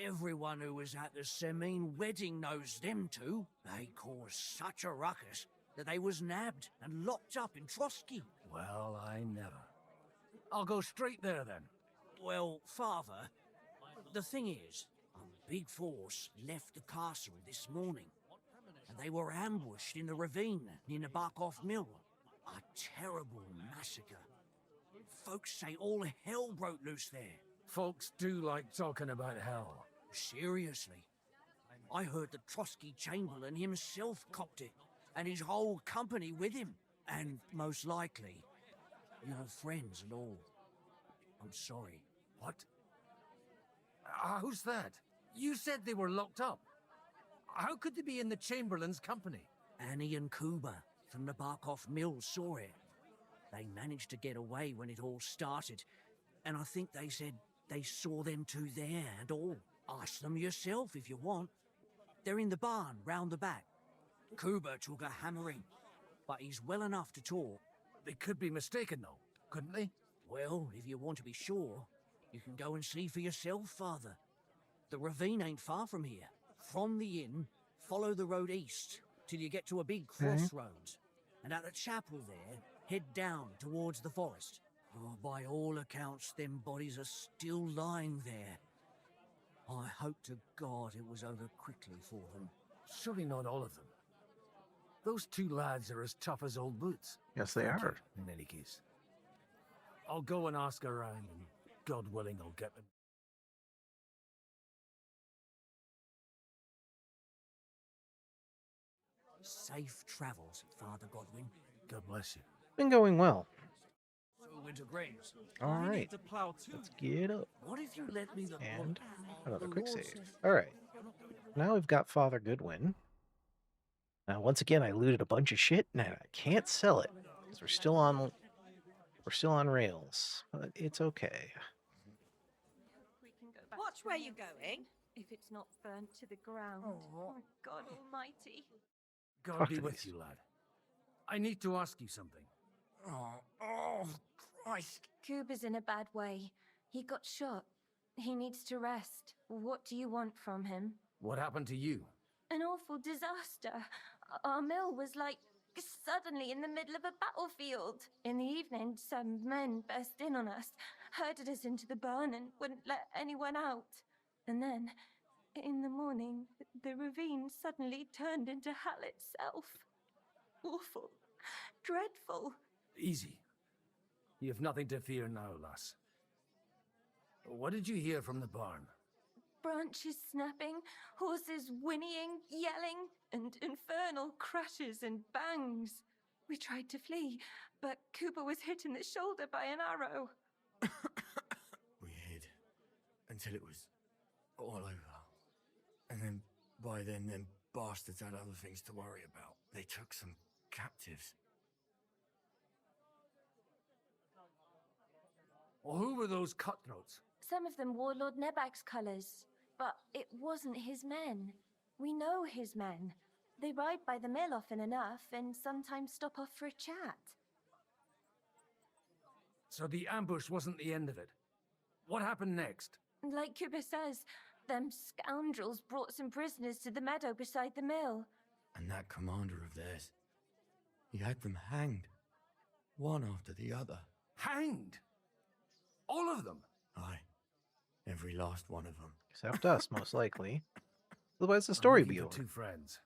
Everyone who was at the Semine wedding knows them two. They caused such a ruckus that they was nabbed and locked up in Trotsky. Well, I never. I'll go straight there then. Well, Father, the thing is, a big force left the castle this morning, and they were ambushed in the ravine near the Barkov Mill. A terrible massacre. Folks say all hell broke loose there. Folks do like talking about hell. Seriously. I heard the Trotsky Chamberlain himself copped it, and his whole company with him. And most likely, your friends and all. I'm sorry. What? Who's that? You said they were locked up. How could they be in the Chamberlain's company? Annie and Kuba from the Barkov Mill saw it. They managed to get away when it all started, and I think they said they saw them two there and all. Ask them yourself if you want. They're in the barn round the back. Kuba took a hammering, but he's well enough to talk. They could be mistaken, though, couldn't they? Well, if you want to be sure, you can go and see for yourself, Father. The ravine ain't far from here. From the inn, follow the road east till you get to a big crossroads. And at the chapel there, head down towards the forest. Oh, by all accounts, them bodies are still lying there. I hope to God it was over quickly for them. Surely not all of them. Those two lads are as tough as old boots. Yes, they are. In any case. I'll go and ask around, and God willing, I'll get them. Safe travels, Father Godwin. God bless you. Been going well. Winter grains. All right. Let's get up. What if you let me the And another quick save. All right. Now we've got Father Goodwin. Now, once again, I looted a bunch of shit, and I can't sell it because we're still on rails. But it's okay. Watch where you're going. If it's not burnt to the ground. Oh, God Almighty. God be with you, lad. I need to ask you something. Oh, Christ. Kuba's in a bad way. He got shot. He needs to rest. What do you want from him? What happened to you? An awful disaster. Our mill was like suddenly in the middle of a battlefield. In the evening, some men burst in on us, herded us into the barn and wouldn't let anyone out. And then, in the morning, the ravine suddenly turned into hell itself. Awful. Dreadful. Easy. You have nothing to fear now, lass. What did you hear from the barn? Branches snapping, horses whinnying, yelling, and infernal crashes and bangs. We tried to flee, but Cooper was hit in the shoulder by an arrow. We hid until it was all over. And then, by then, them bastards had other things to worry about. They took some captives. Well, who were those cutthroats? Some of them wore Lord Nebak's colours, but it wasn't his men. We know his men. They ride by the mill often enough and sometimes stop off for a chat. So the ambush wasn't the end of it. What happened next? Like Kuba says, them scoundrels brought some prisoners to the meadow beside the mill. And that commander of theirs, he had them hanged. One after the other. Hanged? All of them? Aye. Every last one of them. Except us, most likely. Otherwise, the story would be over. Two friends.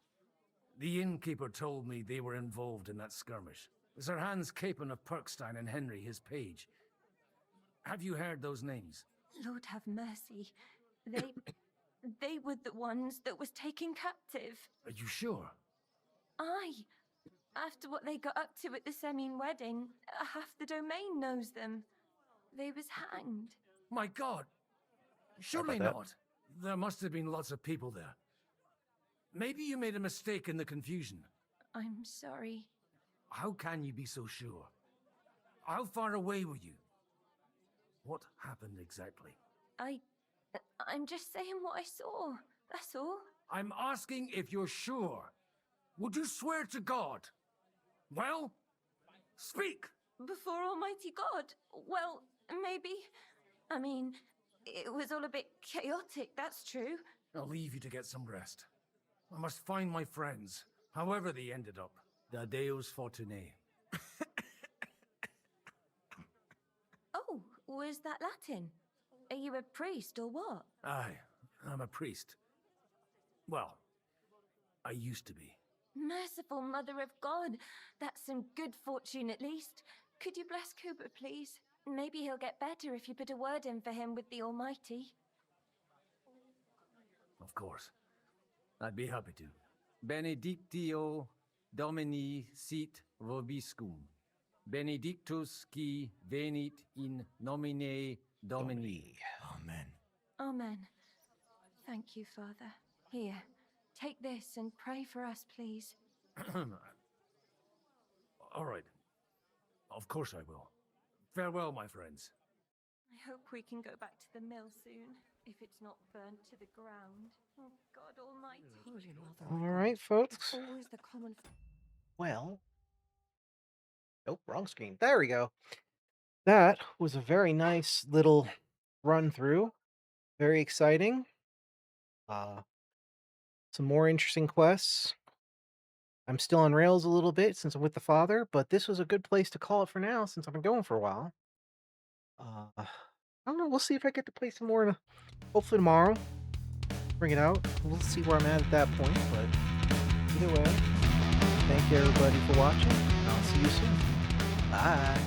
The innkeeper told me they were involved in that skirmish. Sir Hans Capon of Perkstein and Henry, his page. Have you heard those names? Lord have mercy. They... they were the ones that was taken captive. Are you sure? Aye. After what they got up to at the Semine wedding, half the domain knows them. They was hanged. My God! Surely that. not. There must have been lots of people there. Maybe you made a mistake in the confusion. I'm sorry. How can you be so sure? How far away were you? What happened exactly? I'm just saying what I saw. That's all. I'm asking if you're sure. Would you swear to God? Well, speak! Before Almighty God? Well, maybe. I mean, it was all a bit chaotic, that's true. I'll leave you to get some rest. I must find my friends, however they ended up. Da Deus Fortunae. Oh, was that Latin? Are you a priest or what? Aye, I'm a priest. Well, I used to be. Merciful Mother of God. That's some good fortune at least. Could you bless Cooper, please? Maybe he'll get better if you put a word in for him with the Almighty. Of course. I'd be happy to. Benedictio Domini sit vobiscum. Benedictus qui venit in nomine Domini. Amen. Amen. Thank you, Father. Here, take this and pray for us, please. All right. Of course I will. Farewell, my friends. I hope we can go back to the mill soon, if it's not burnt to the ground. Oh, God Almighty. Holy Mother. All right, folks. It's always the common... Well. Nope, wrong screen. There we go. That was a very nice little run through. Very exciting. Some more interesting quests. I'm still on rails a little bit since I'm with the father, but this was a good place to call it for now since I've been going for a while. I don't know. We'll see if I get to play some more. Hopefully tomorrow. Bring it out. We'll see where I'm at that point. But either way, thank you everybody for watching. I'll see you soon. Bye.